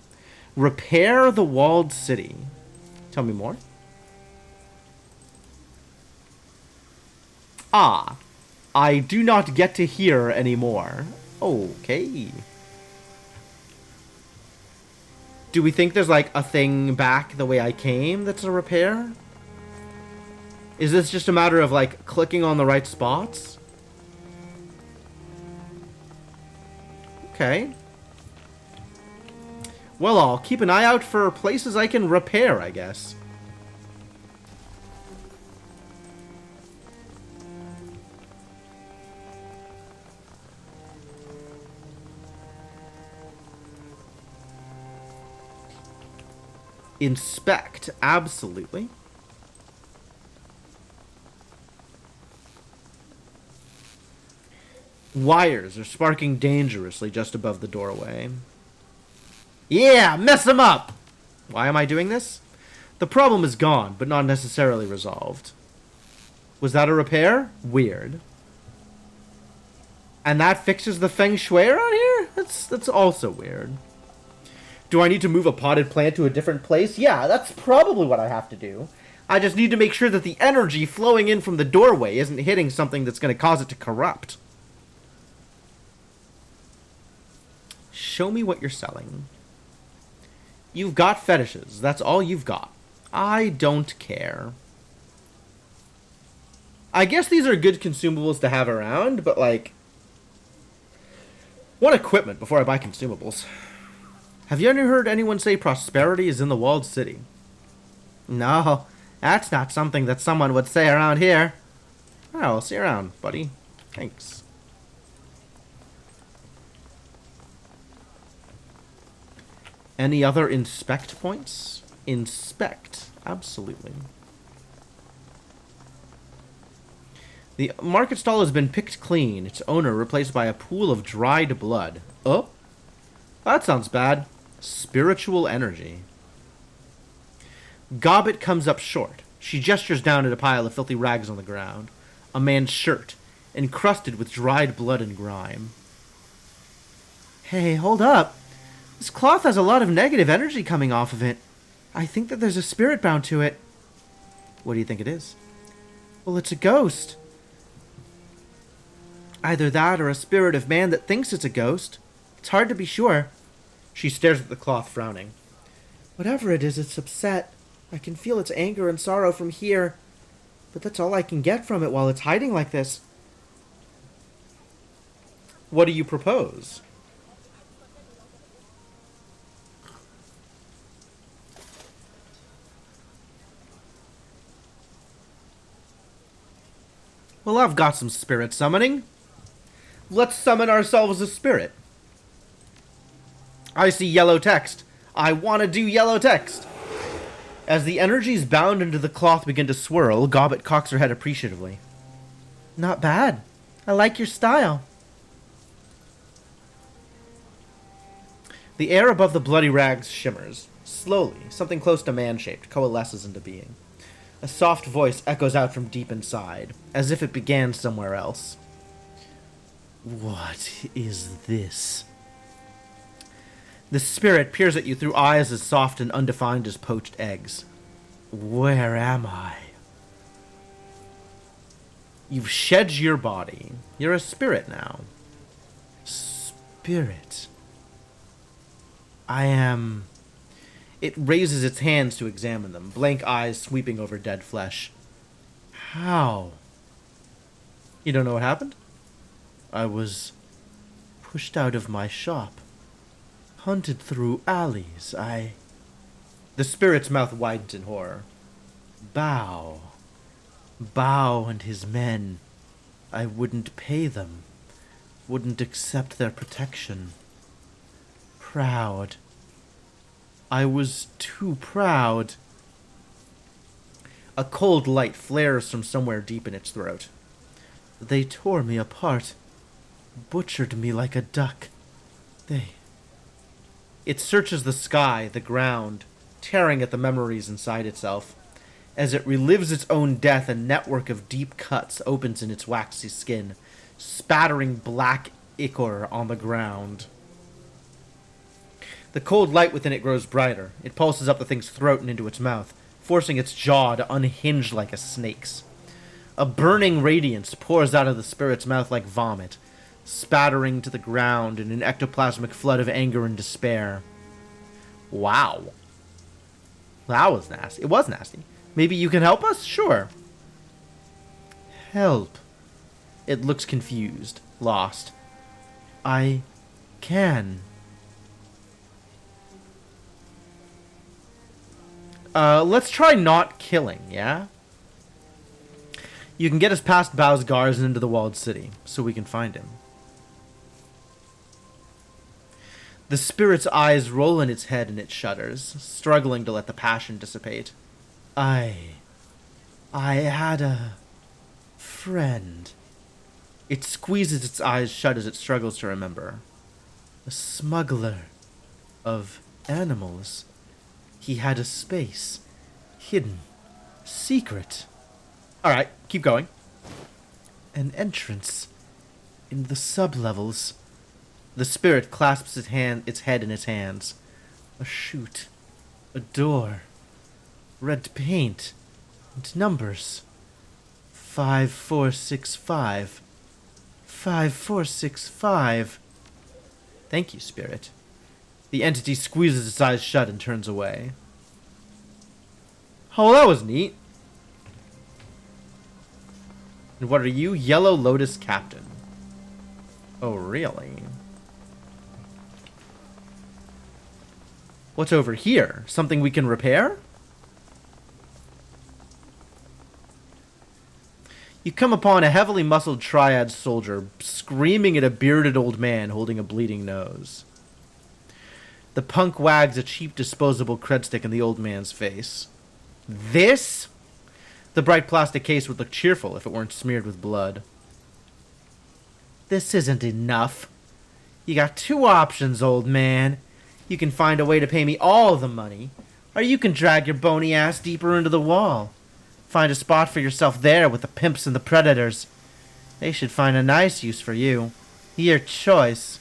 Repair the walled city. Tell me more. Ah, I do not get to hear anymore. Okay. Do we think there's like a thing back the way I came that's a repair? Is this just a matter of like clicking on the right spots? Okay. Well, I'll keep an eye out for places I can repair, I guess. Inspect. Absolutely. Wires are sparking dangerously just above the doorway. Yeah, mess them up! Why am I doing this? The problem is gone, but not necessarily resolved. Was that a repair? Weird. And that fixes the feng shui around here? That's also weird. Do I need to move a potted plant to a different place? Yeah, that's probably what I have to do. I just need to make sure that the energy flowing in from the doorway isn't hitting something that's going to cause it to corrupt. Show me what you're selling. You've got fetishes. That's all you've got. I don't care. I guess these are good consumables to have around, but like... want equipment before I buy consumables. Have you ever heard anyone say prosperity is in the walled city? No, that's not something that someone would say around here. Oh, I'll see you around, buddy. Thanks. Any other inspect points? Inspect. Absolutely. The market stall has been picked clean. Its owner replaced by a pool of dried blood. Oh? That sounds bad. Spiritual energy. Gobbet comes up short. She gestures down at a pile of filthy rags on the ground. A man's shirt, encrusted with dried blood and grime. Hey, hold up. This cloth has a lot of negative energy coming off of it. I think that there's a spirit bound to it. What do you think it is? Well, it's a ghost. Either that or a spirit of man that thinks it's a ghost. It's hard to be sure. She stares at the cloth, frowning. Whatever it is, it's upset. I can feel its anger and sorrow from here. But that's all I can get from it while it's hiding like this. What do you propose? Well, I've got some spirit summoning. Let's summon ourselves a spirit. I see yellow text. I want to do yellow text. As the energies bound into the cloth begin to swirl, Gobbet cocks her head appreciatively. Not bad. I like your style. The air above the bloody rags shimmers. Slowly, something close to man-shaped coalesces into being. A soft voice echoes out from deep inside, as if it began somewhere else. What is this? The spirit peers at you through eyes as soft and undefined as poached eggs. Where am I? You've shed your body. You're a spirit now. Spirit. I am... It raises its hands to examine them, blank eyes sweeping over dead flesh. How? You don't know what happened? I was pushed out of my shop. Hunted through alleys. The spirit's mouth widens in horror. Bao. Bao and his men. I wouldn't pay them. Wouldn't accept their protection. Proud. I was too proud. A cold light flares from somewhere deep in its throat. They tore me apart. Butchered me like a duck. It searches the sky, the ground, tearing at the memories inside itself. As it relives its own death, a network of deep cuts opens in its waxy skin, spattering black ichor on the ground. The cold light within it grows brighter. It pulses up the thing's throat and into its mouth, forcing its jaw to unhinge like a snake's. A burning radiance pours out of the spirit's mouth like vomit, spattering to the ground in an ectoplasmic flood of anger and despair. Wow. That was nasty. It was nasty. Maybe you can help us? Sure. Help. It looks confused, lost. I can. Let's try not killing, yeah? You can get us past Bao's guards and into the walled city, so we can find him. The spirit's eyes roll in its head and it shudders, struggling to let the passion dissipate. I had a friend. It squeezes its eyes shut as it struggles to remember. A smuggler of animals. He had a space. Hidden. Secret. Alright, keep going. An entrance. In the sublevels. The spirit clasps its head in its hands. A chute. A door. Red paint. And numbers. 5465. 5465. Thank you, spirit. The entity squeezes its eyes shut and turns away. Oh, that was neat. And what are you? Yellow Lotus Captain. Oh, really? What's over here? Something we can repair? You come upon a heavily muscled triad soldier screaming at a bearded old man holding a bleeding nose. The punk wags a cheap disposable cred stick in the old man's face. This? The bright plastic case would look cheerful if it weren't smeared with blood. This isn't enough. You got two options, old man. You can find a way to pay me all the money, or you can drag your bony ass deeper into the wall. Find a spot for yourself there with the pimps and the predators. They should find a nice use for you. Your choice.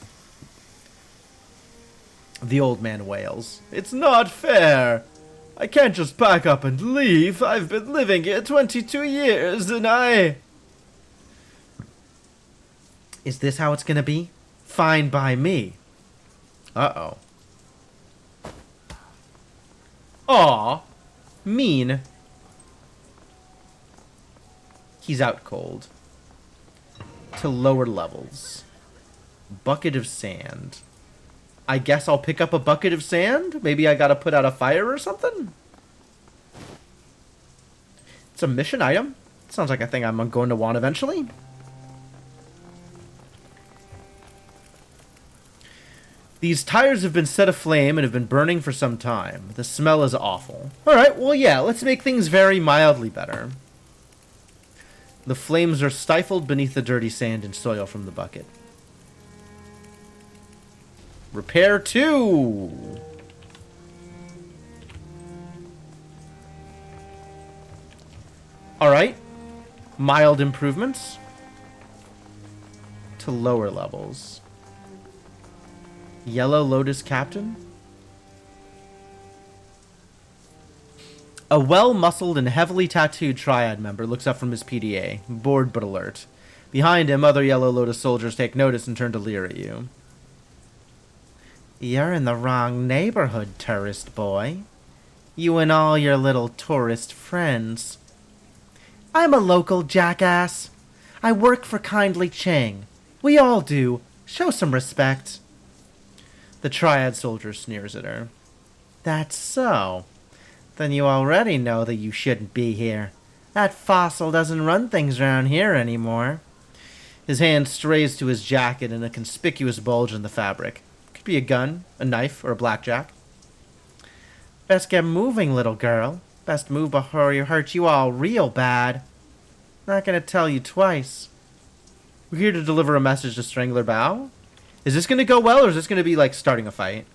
The old man wails. It's not fair. I can't just pack up and leave. I've been living here 22 years and I... Is this how it's gonna be? Fine by me. Uh-oh. Aw. Mean. He's out cold. To lower levels. Bucket of sand. I guess I'll pick up a bucket of sand? Maybe I gotta put out a fire or something? It's a mission item. Sounds like a thing I'm going to want eventually. These tires have been set aflame and have been burning for some time. The smell is awful. Alright, well yeah, let's make things very mildly better. The flames are stifled beneath the dirty sand and soil from the bucket. Repair 2! Alright. Mild improvements. To lower levels. Yellow Lotus Captain. A well-muscled and heavily tattooed triad member looks up from his PDA, bored but alert. Behind him, other Yellow Lotus soldiers take notice and turn to leer at you. You're in the wrong neighborhood, tourist boy. You and all your little tourist friends. I'm a local jackass. I work for Kindly Chang. We all do. Show some respect. The triad soldier sneers at her. That's so. Then you already know that you shouldn't be here. That fossil doesn't run things around here anymore. His hand strays to his jacket in a conspicuous bulge in the fabric. Could be a gun, a knife, or a blackjack. Best get moving, little girl. Best move before you hurt you all real bad. Not gonna tell you twice. We're here to deliver a message to Strangler Bao? Is this gonna go well, or is this gonna be like starting a fight?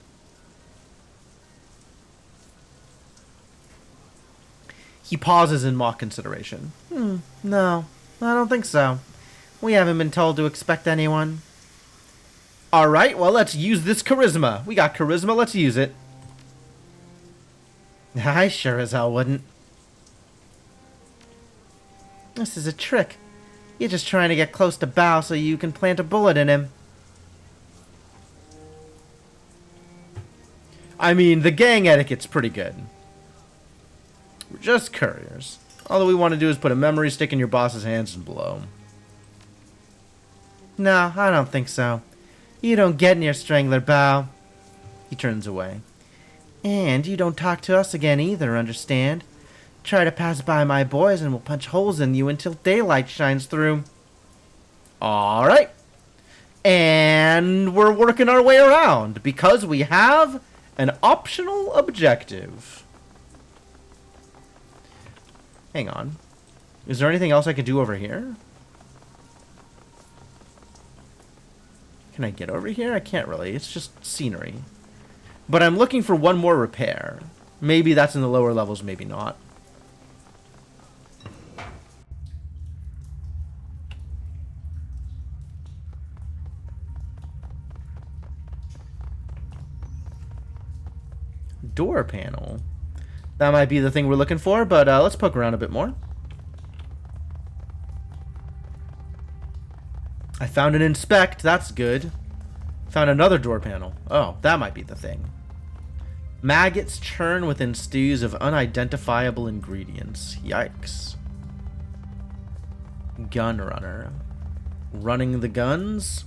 He pauses in mock consideration. No, I don't think so. We haven't been told to expect anyone. Alright, well, let's use this charisma. We got charisma, let's use it. I sure as hell wouldn't. This is a trick. You're just trying to get close to Bao so you can plant a bullet in him. I mean, the gang etiquette's pretty good. We're just couriers. All that we want to do is put a memory stick in your boss's hands and blow. No, I don't think so. You don't get near Strangler Bao. He turns away. And you don't talk to us again either, understand? Try to pass by my boys and we'll punch holes in you until daylight shines through. Alright. And we're working our way around because we have an optional objective. Hang on. Is there anything else I could do over here? Can I get over here? I can't really. It's just scenery. But I'm looking for one more repair. Maybe that's in the lower levels, maybe not. Door panel. That might be the thing we're looking for, but let's poke around a bit more. I found an inspect. That's good. Found another door panel. Oh, that might be the thing. Maggots churn within stews of unidentifiable ingredients. Yikes. Gun runner. Running the guns.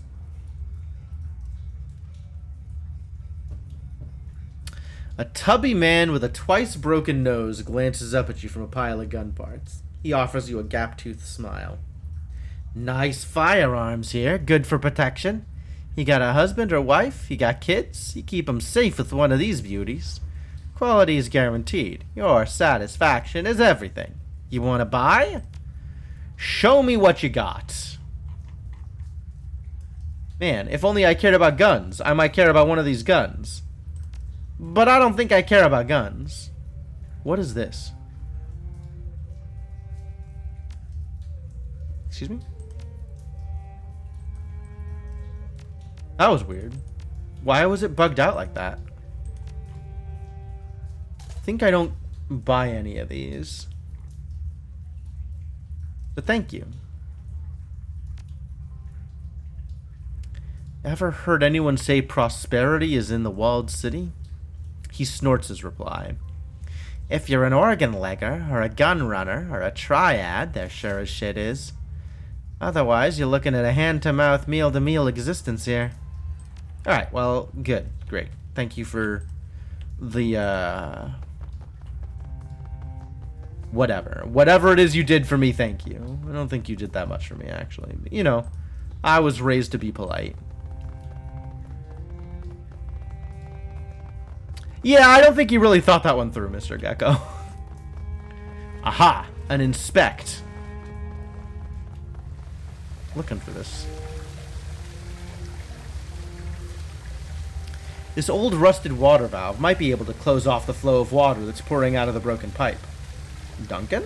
A tubby man with a twice broken nose glances up at you from a pile of gun parts. He offers you a gap-toothed smile. Nice firearms here, good for protection. You got a husband or wife? You got kids? You keep 'em safe with one of these beauties. Quality is guaranteed. Your satisfaction is everything. You want to buy? Show me what you got. Man, if only I cared about guns, I might care about one of these guns. But I don't think I care about guns. What is this? Excuse me? That was weird. Why was it bugged out like that? I think I don't buy any of these. But thank you. Ever heard anyone say prosperity is in the walled city? He snorts his reply. If you're an organ legger, or a gun runner, or a triad, there sure as shit is. Otherwise, you're looking at a hand-to-mouth, meal-to-meal existence here. Alright, well, good. Great. Thank you for the, whatever. Whatever it is you did for me, thank you. I don't think you did that much for me, actually. But, you know, I was raised to be polite. Yeah, I don't think you really thought that one through, Mr. Gecko. Aha! An inspect. Looking for this. This old rusted water valve might be able to close off the flow of water that's pouring out of the broken pipe. Duncan?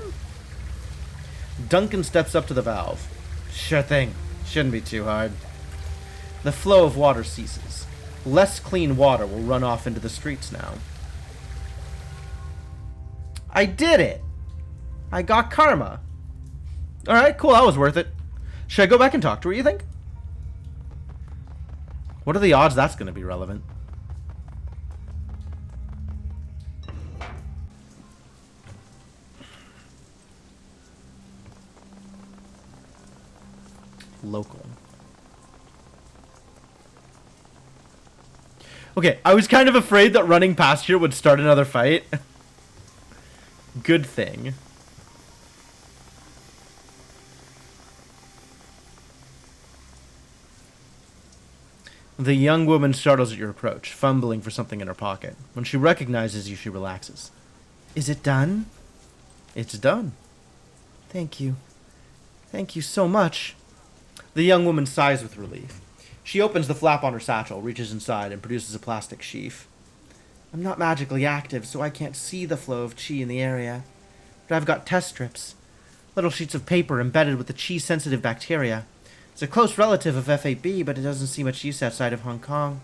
Duncan steps up to the valve. Sure thing. Shouldn't be too hard. The flow of water ceases. Less clean water will run off into the streets now. I did it! I got karma. Alright, cool, that was worth it. Should I go back and talk to her, you think? What are the odds that's going to be relevant? Local. Okay, I was kind of afraid that running past here would start another fight. Good thing. The young woman startles at your approach, fumbling for something in her pocket. When she recognizes you, she relaxes. Is it done? It's done. Thank you. Thank you so much. The young woman sighs with relief. She opens the flap on her satchel, reaches inside, and produces a plastic sheath. I'm not magically active, so I can't see the flow of chi in the area. But I've got test strips. Little sheets of paper embedded with the chi-sensitive bacteria. It's a close relative of FAB, but it doesn't see much use outside of Hong Kong.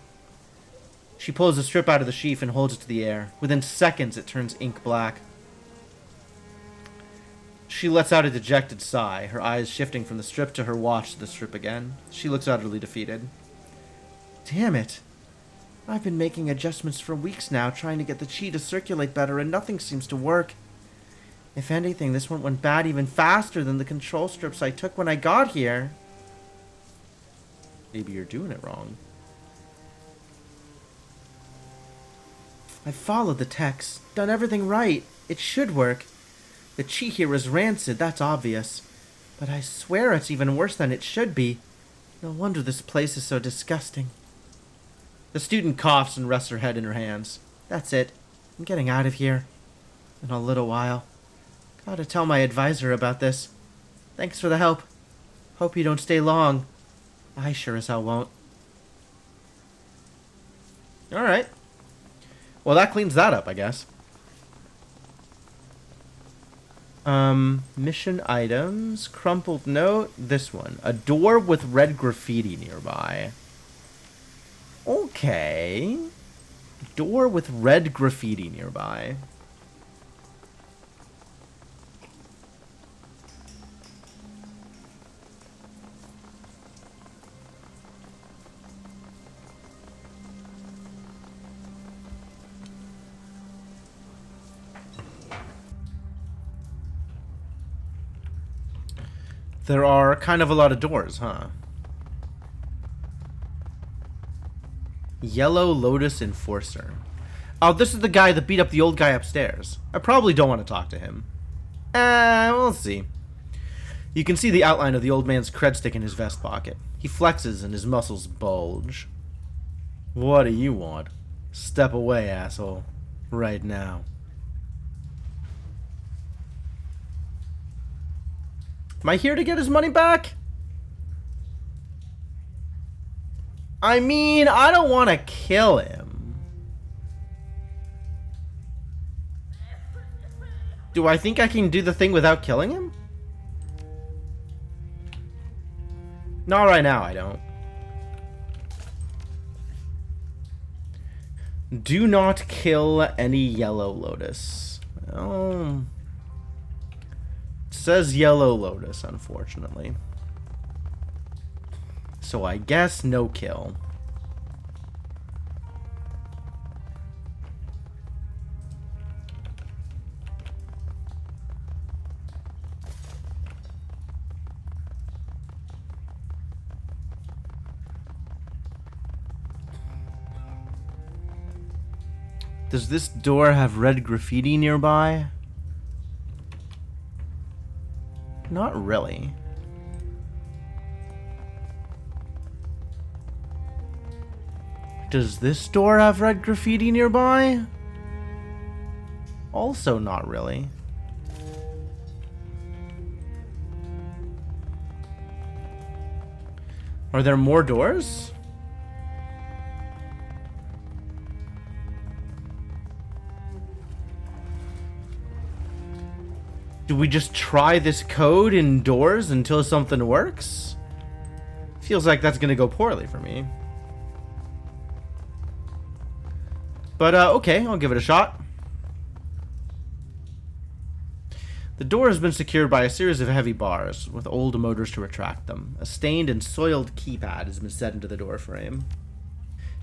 She pulls the strip out of the sheath and holds it to the air. Within seconds, it turns ink black. She lets out a dejected sigh, her eyes shifting from the strip to her watch to the strip again. She looks utterly defeated. Damn it. I've been making adjustments for weeks now, trying to get the chi to circulate better, and nothing seems to work. If anything, this one went bad even faster than the control strips I took when I got here. Maybe you're doing it wrong. I've followed the text, done everything right. It should work. The chi here is rancid, that's obvious. But I swear it's even worse than it should be. No wonder this place is so disgusting. The student coughs and rests her head in her hands. That's it. I'm getting out of here. In a little while. Gotta tell my advisor about this. Thanks for the help. Hope you don't stay long. I sure as hell won't. Alright. Well, that cleans that up, I guess. Mission items. Crumpled note. This one. A door with red graffiti nearby. Okay. Door with red graffiti nearby. There are kind of a lot of doors, huh? Yellow Lotus Enforcer. Oh, this is the guy that beat up the old guy upstairs. I probably don't want to talk to him. We'll see. You can see the outline of the old man's cred stick in his vest pocket. He flexes and his muscles bulge. What do you want? Step away, asshole. Right now. Am I here to get his money back? I mean, I don't want to kill him. Do I think I can do the thing without killing him? Not right now, I don't. Do not kill any Yellow Lotus. Oh. It says Yellow Lotus, unfortunately. So I guess no kill. Does this door have red graffiti nearby? Not really. Does this door have red graffiti nearby? Also not really. Are there more doors? Do we just try this code indoors until something works? Feels like that's gonna go poorly for me. But, okay, I'll give it a shot. The door has been secured by a series of heavy bars, with old motors to retract them. A stained and soiled keypad has been set into the door frame.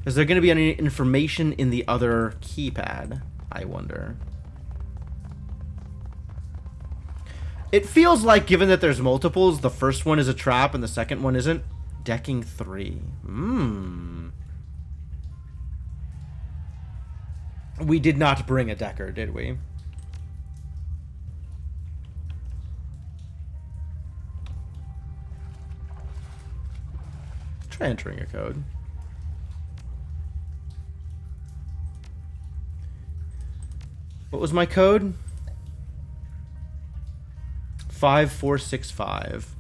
Is there going to be any information in the other keypad? I wonder. It feels like, given that there's multiples, the first one is a trap and the second one isn't. Decking 3. We did not bring a decker, did we? Let's try entering a code. What was my code? 5465.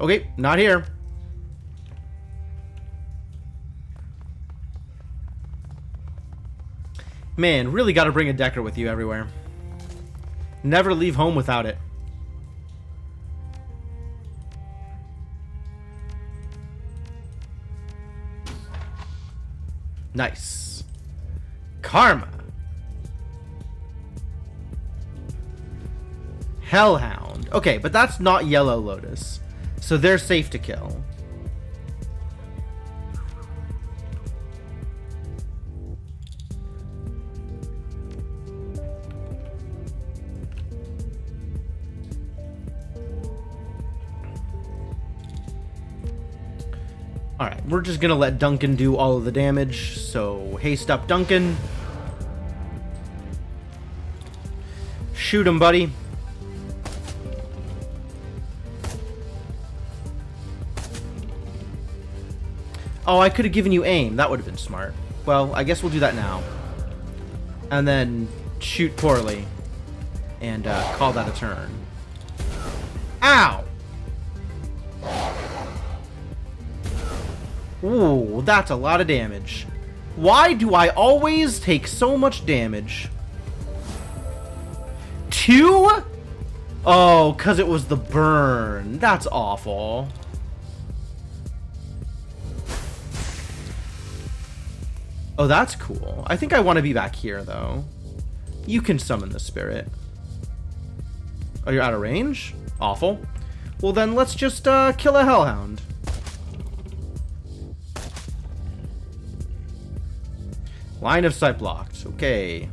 Okay, not here. Man, really got to bring a decker with you everywhere. Never leave home without it. Nice. Karma. Hellhound. Okay, but that's not Yellow Lotus. So they're safe to kill. Alright, we're just gonna let Duncan do all of the damage, so haste up Duncan. Shoot him, buddy. Oh, I could have given you aim. That would have been smart. Well, I guess we'll do that now. And then shoot poorly. And call that a turn. Ow! Ooh, that's a lot of damage. Why do I always take so much damage? 2? Oh, because it was the burn. That's awful. Oh, that's cool. I think I want to be back here, though. You can summon the spirit. Oh, you're out of range? Awful. Well, then let's just kill a hellhound. Line of sight blocked. Okay.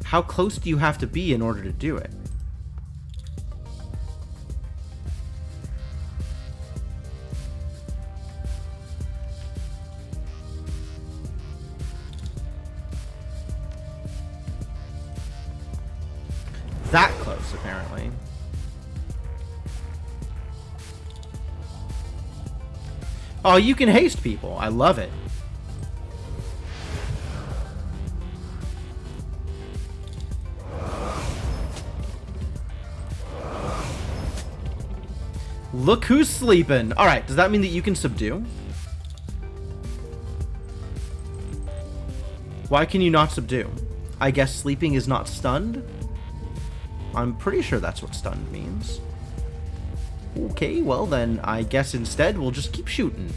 How close do you have to be in order to do it? That close, apparently. Oh, you can haste people. I love it. Look who's sleeping. All right, does that mean that you can subdue? Why can you not subdue? I guess sleeping is not stunned? I'm pretty sure that's what stunned means. Okay, well then, I guess instead we'll just keep shooting.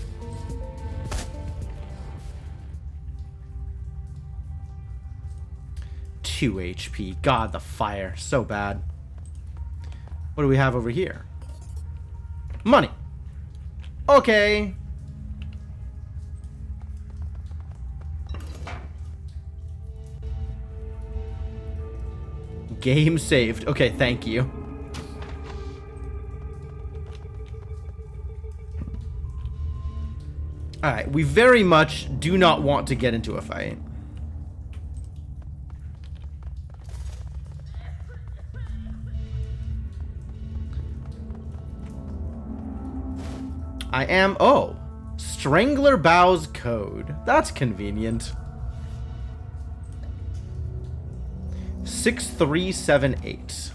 Two HP. God, the fire. So bad. What do we have over here? Money. Okay. Game saved. Okay, thank you. Alright, we very much do not want to get into a fight. I am... Oh. Strangler Bow's code. That's convenient. 6378.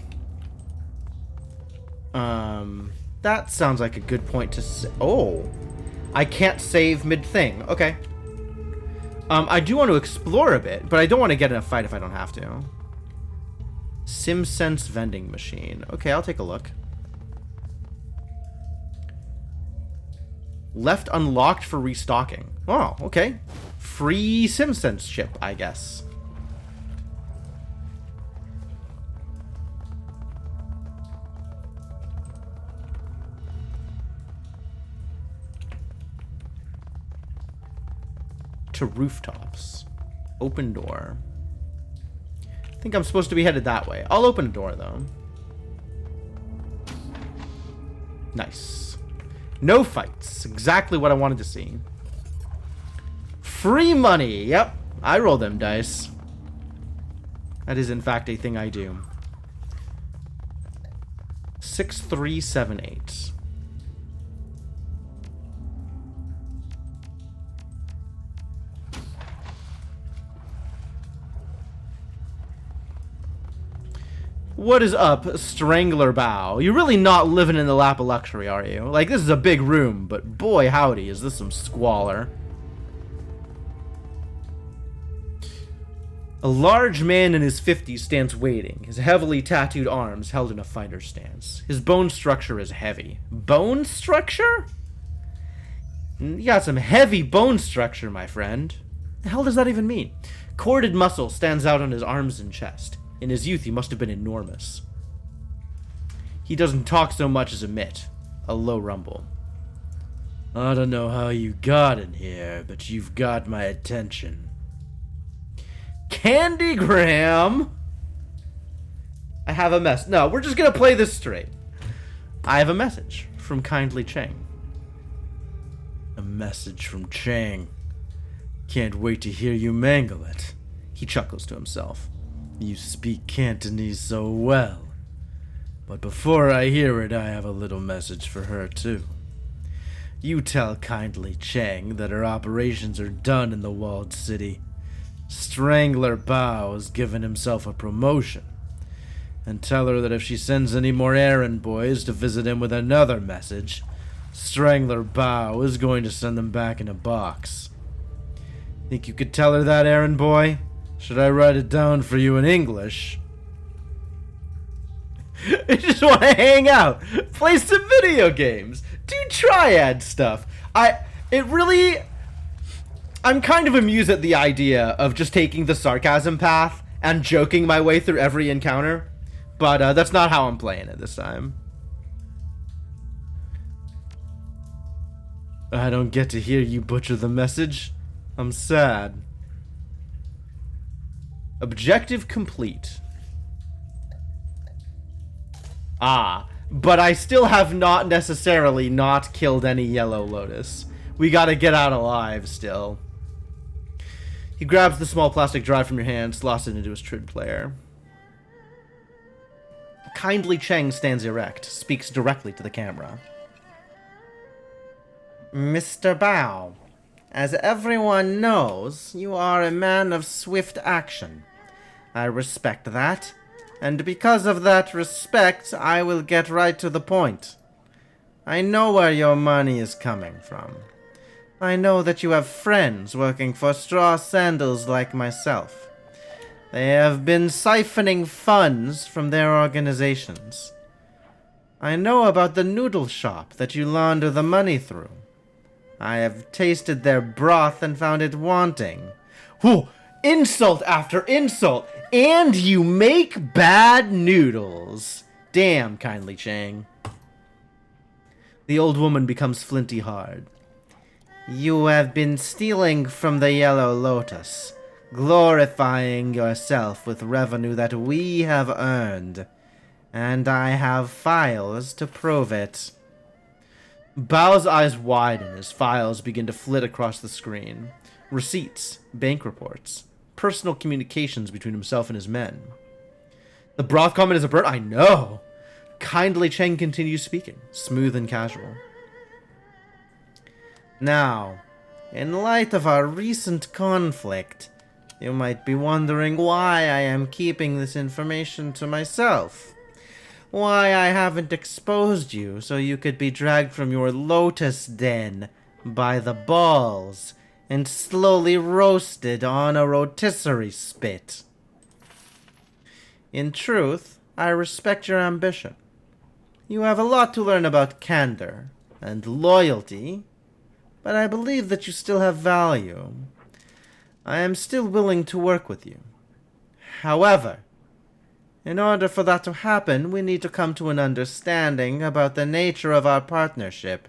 That sounds like a good point to say. Oh. I can't save mid-thing. Okay. I do want to explore a bit, but I don't want to get in a fight if I don't have to. SimSense vending machine. Okay, I'll take a look. Left unlocked for restocking. Oh, okay. Free SimSense chip, I guess. To rooftops. Open door. I think I'm supposed to be headed that way. I'll open a door, though. Nice. No fights. Exactly what I wanted to see. Free money. Yep. I roll them dice. That is, in fact, a thing I do. 6378. What is up, Strangler Bow? You're really not living in the lap of luxury, are you? Like, this is a big room, but boy howdy, is this some squalor. A large man in his 50s stands waiting, his heavily tattooed arms held in a fighter stance. His bone structure is heavy. Bone structure? You got some heavy bone structure, my friend. The hell does that even mean? Corded muscle stands out on his arms and chest. In his youth, he must have been enormous. He doesn't talk so much as emit a low rumble. I don't know how you got in here, but you've got my attention. Candy Graham! I have a mess. No, we're just gonna play this straight. I have a message from Kindly Chang. A message from Chang. Can't wait to hear you mangle it. He chuckles to himself. You speak Cantonese so well. But before I hear it, I have a little message for her, too. You tell Kindly Chang that her operations are done in the walled city. Strangler Bao has given himself a promotion. And tell her that if she sends any more errand boys to visit him with another message, Strangler Bao is going to send them back in a box. Think you could tell her that, errand boy? Should I write it down for you in English? I just want to hang out, play some video games, do triad stuff. I'm kind of amused at the idea of just taking the sarcasm path and joking my way through every encounter, but that's not how I'm playing it this time. I don't get to hear you butcher the message. I'm sad. Objective complete. But I still have not necessarily not killed any Yellow Lotus. We gotta get out alive still. He grabs the small plastic drive from your hand, slots it into his trid player. Kindly Chang stands erect, speaks directly to the camera. Mr. Bao, as everyone knows, you are a man of swift action. I respect that. And because of that respect, I will get right to the point. I know where your money is coming from. I know that you have friends working for straw sandals like myself. They have been siphoning funds from their organizations. I know about the noodle shop that you launder the money through. I have tasted their broth and found it wanting. Whew! Insult after insult! And you make bad noodles. Damn, Kindly Chang. The old woman becomes flinty hard. You have been stealing from the Yellow Lotus, glorifying yourself with revenue that we have earned, and I have files to prove it. Bao's eyes widen as files begin to flit across the screen. Receipts, bank reports, personal communications between himself and his men. The broth comment is a bird? I know! Kindly Chang continues speaking, smooth and casual. Now, in light of our recent conflict, you might be wondering why I am keeping this information to myself. Why I haven't exposed you so you could be dragged from your lotus den by the balls and slowly roasted on a rotisserie spit. In truth, I respect your ambition. You have a lot to learn about candor and loyalty, but I believe that you still have value. I am still willing to work with you. However, in order for that to happen, we need to come to an understanding about the nature of our partnership.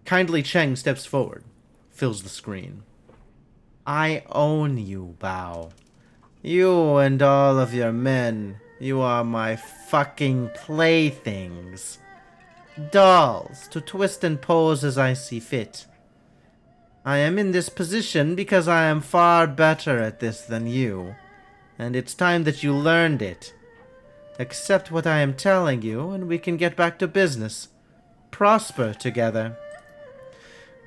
Kindly Chang steps forward, fills the screen. I own you, Bao. You and all of your men, you are my fucking playthings. Dolls to twist and pose as I see fit. I am in this position because I am far better at this than you, and it's time that you learned it. Accept what I am telling you, and we can get back to business. Prosper together.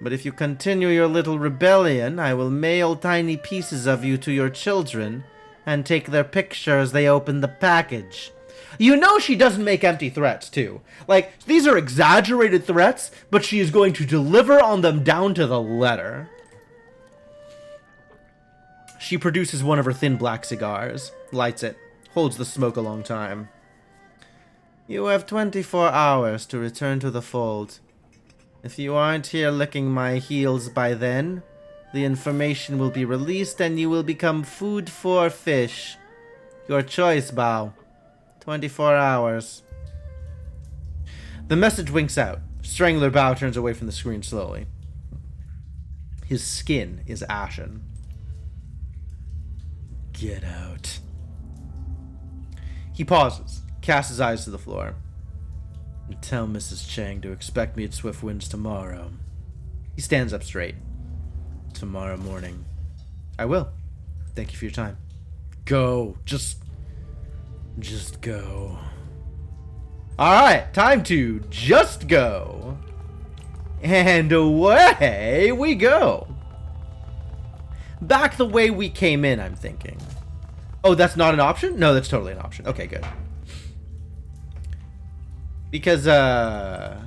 But if you continue your little rebellion, I will mail tiny pieces of you to your children and take their picture as they open the package. You know she doesn't make empty threats, too. Like, these are exaggerated threats, but she is going to deliver on them down to the letter. She produces one of her thin black cigars, lights it, holds the smoke a long time. You have 24 hours to return to the fold. If you aren't here licking my heels by then, the information will be released and you will become food for fish. Your choice, Bao. 24 hours. The message winks out. Strangler Bao turns away from the screen slowly. His skin is ashen. Get out. He pauses, casts his eyes to the floor. And tell Mrs. Chang to expect me at Swift Winds tomorrow. He stands up straight. Tomorrow morning. I will. Thank you for your time. Go. Just go. Alright, time to just go. And away we go. Back the way we came in, I'm thinking. Oh, that's not an option? No, that's totally an option. Okay, good. Because, I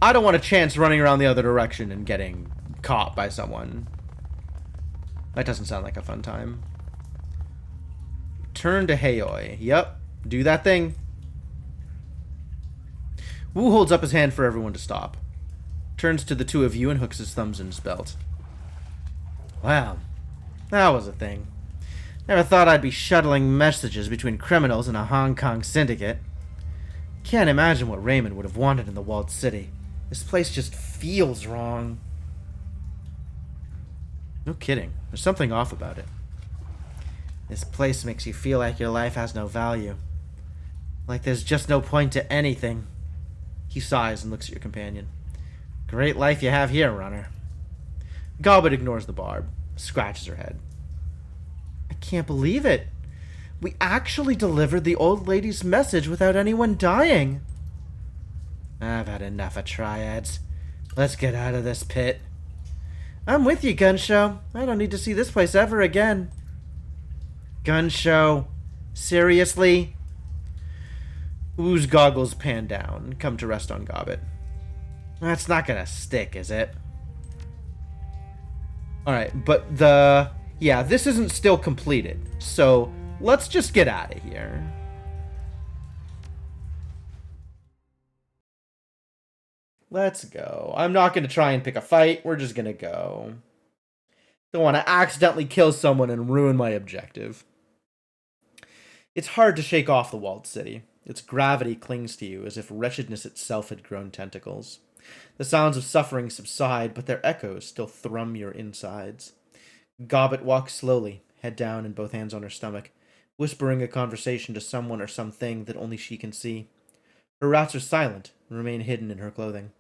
don't want a chance running around the other direction and getting caught by someone. That doesn't sound like a fun time. Turn to Hayoi. Yep. Do that thing. Wu holds up his hand for everyone to stop. Turns to the two of you and hooks his thumbs in his belt. Wow. That was a thing. Never thought I'd be shuttling messages between criminals in a Hong Kong syndicate. Can't imagine what Raymond would have wanted in the walled city. This place just feels wrong. No kidding. There's something off about it. This place makes you feel like your life has no value. Like there's just no point to anything. He sighs and looks at your companion. Great life you have here, runner. Gobbet ignores the barb, scratches her head. I can't believe it. We actually delivered the old lady's message without anyone dying. I've had enough of triads. Let's get out of this pit. I'm with you, Gunshow. I don't need to see this place ever again. Gunshow? Seriously? Wu's goggles pan down and come to rest on Gobbet. That's not gonna stick, is it? Alright, but yeah, this isn't still completed. So, let's just get out of here. Let's go. I'm not gonna try and pick a fight. We're just gonna go. Don't want to accidentally kill someone and ruin my objective. It's hard to shake off the walled city. Its gravity clings to you as if wretchedness itself had grown tentacles. The sounds of suffering subside, but their echoes still thrum your insides. Gobbet walks slowly, head down and both hands on her stomach, whispering a conversation to someone or something that only she can see. Her rats are silent and remain hidden in her clothing.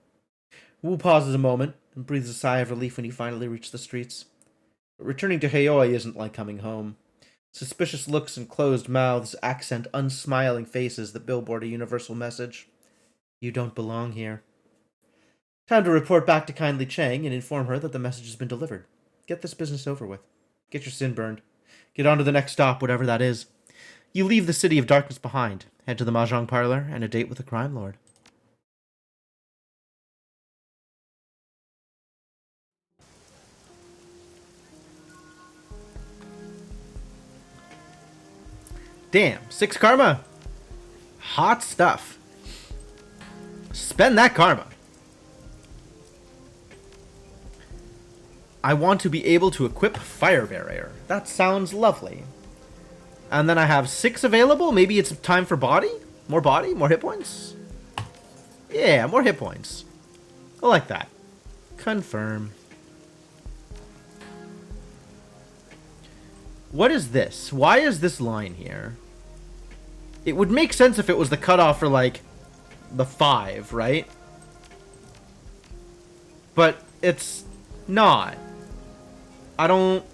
Wu pauses a moment and breathes a sigh of relief when you finally reach the streets. But returning to Hayoi isn't like coming home. Suspicious looks and closed mouths accent unsmiling faces that billboard a universal message. You don't belong here. Time to report back to Kindly Chang and inform her that the message has been delivered. Get this business over with. Get your sin burned. Get on to the next stop, whatever that is. You leave the City of Darkness behind, head to the Mahjong Parlor, and a date with the crime lord. Damn, 6 karma. Hot stuff. Spend that karma. I want to be able to equip Fire Barrier. That sounds lovely. And then I have 6 available. Maybe it's time for body? More hit points? Yeah, more hit points. I like that. Confirm. What is this? Why is this line here? It would make sense if it was the cutoff for, like, the 5, right? But it's not. I don't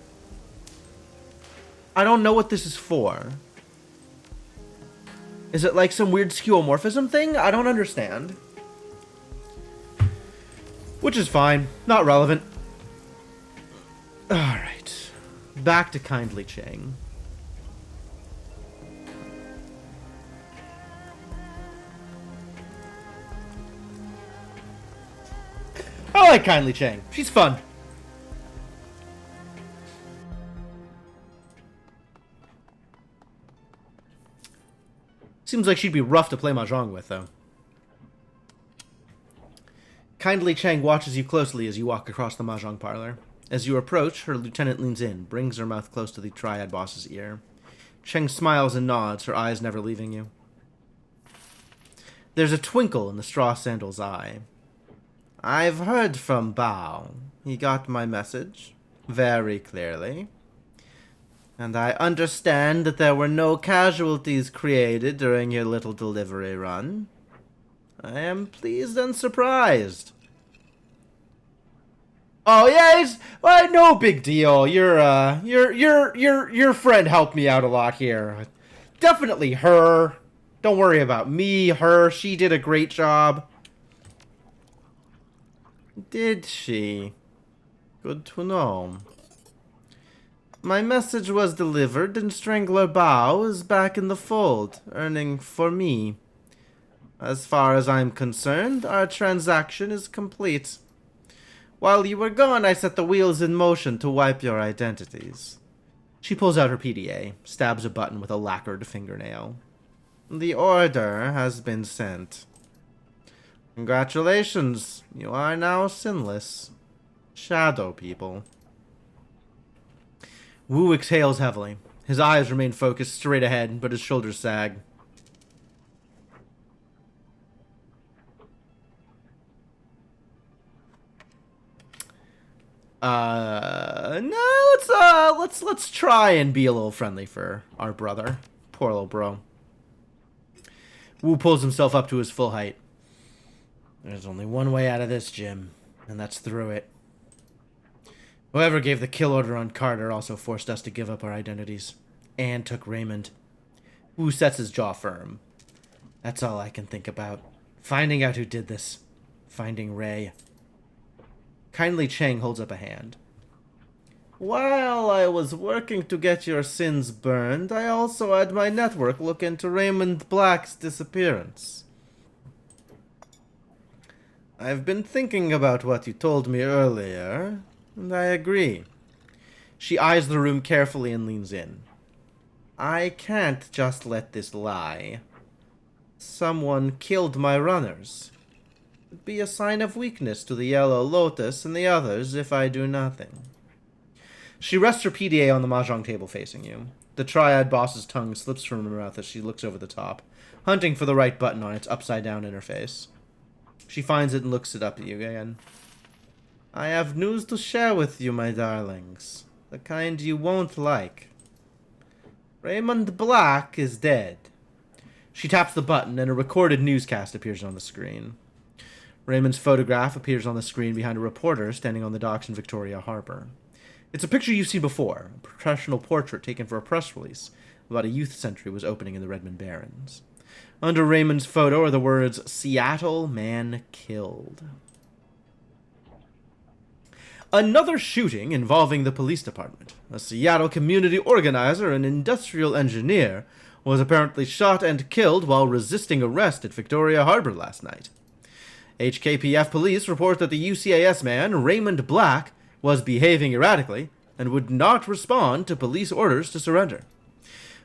know what this is for. Is it like some weird skeuomorphism thing? I don't understand. Which is fine. Not relevant. Alright. Back to Kindly Chang. I like Kindly Chang. She's fun. Seems like she'd be rough to play Mahjong with, though. Kindly Chang watches you closely as you walk across the Mahjong parlor. As you approach, her lieutenant leans in, brings her mouth close to the Triad boss's ear. Cheng smiles and nods, her eyes never leaving you. There's a twinkle in the straw sandal's eye. I've heard from Bao. He got my message very clearly. And I understand that there were no casualties created during your little delivery run. I am pleased and surprised. Oh yeah, it's well, no big deal. Your friend helped me out a lot here. Definitely her. Don't worry about me. Her. She did a great job. Did she? Good to know. My message was delivered, and Strangler Bao is back in the fold, earning for me. As far as I'm concerned, our transaction is complete. While you were gone, I set the wheels in motion to wipe your identities. She pulls out her PDA, stabs a button with a lacquered fingernail. The order has been sent. Congratulations, you are now sinless. Shadow people. Wu exhales heavily. His eyes remain focused straight ahead, but his shoulders sag. No, let's try and be a little friendly for our brother. Poor little bro. Wu pulls himself up to his full height. There's only one way out of this, Jim, and that's through it. Whoever gave the kill order on Carter also forced us to give up our identities. And took Raymond. Wu sets his jaw firm. That's all I can think about. Finding out who did this. Finding Ray. Kindly Chang holds up a hand. While I was working to get your sins burned, I also had my network look into Raymond Black's disappearance. I've been thinking about what you told me earlier, and I agree. She eyes the room carefully and leans in. I can't just let this lie. Someone killed my runners. It'd be a sign of weakness to the Yellow Lotus and the others if I do nothing. She rests her PDA on the mahjong table facing you. The Triad boss's tongue slips from her mouth as she looks over the top, hunting for the right button on its upside-down interface. She finds it and looks it up at you again. I have news to share with you, my darlings. The kind you won't like. Raymond Black is dead. She taps the button and a recorded newscast appears on the screen. Raymond's photograph appears on the screen behind a reporter standing on the docks in Victoria Harbor. It's a picture you've seen before, a professional portrait taken for a press release about a youth century was opening in the Redmond Barrens. Under Raymond's photo are the words, Seattle Man Killed. Another shooting involving the police department. A Seattle community organizer and industrial engineer was apparently shot and killed while resisting arrest at Victoria Harbor last night. HKPF police report that the UCAS man, Raymond Black, was behaving erratically and would not respond to police orders to surrender.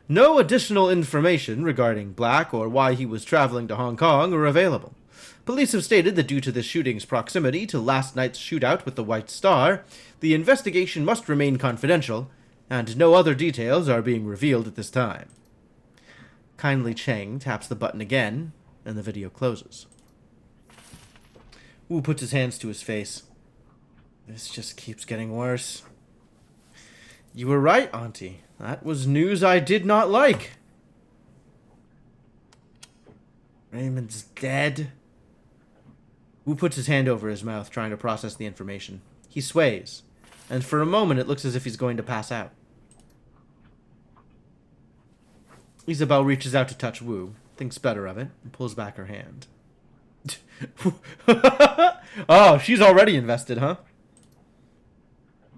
No additional information regarding Black or why he was traveling to Hong Kong are available. Police have stated that due to the shooting's proximity to last night's shootout with the White Star, the investigation must remain confidential, and no other details are being revealed at this time. Kindly Chang taps the button again, and the video closes. Wu puts his hands to his face. This just keeps getting worse. You were right, Auntie. That was news I did not like. Raymond's dead. Wu puts his hand over his mouth, trying to process the information. He sways, and for a moment it looks as if he's going to pass out. Isabel reaches out to touch Wu, thinks better of it, and pulls back her hand. Oh, she's already invested, huh?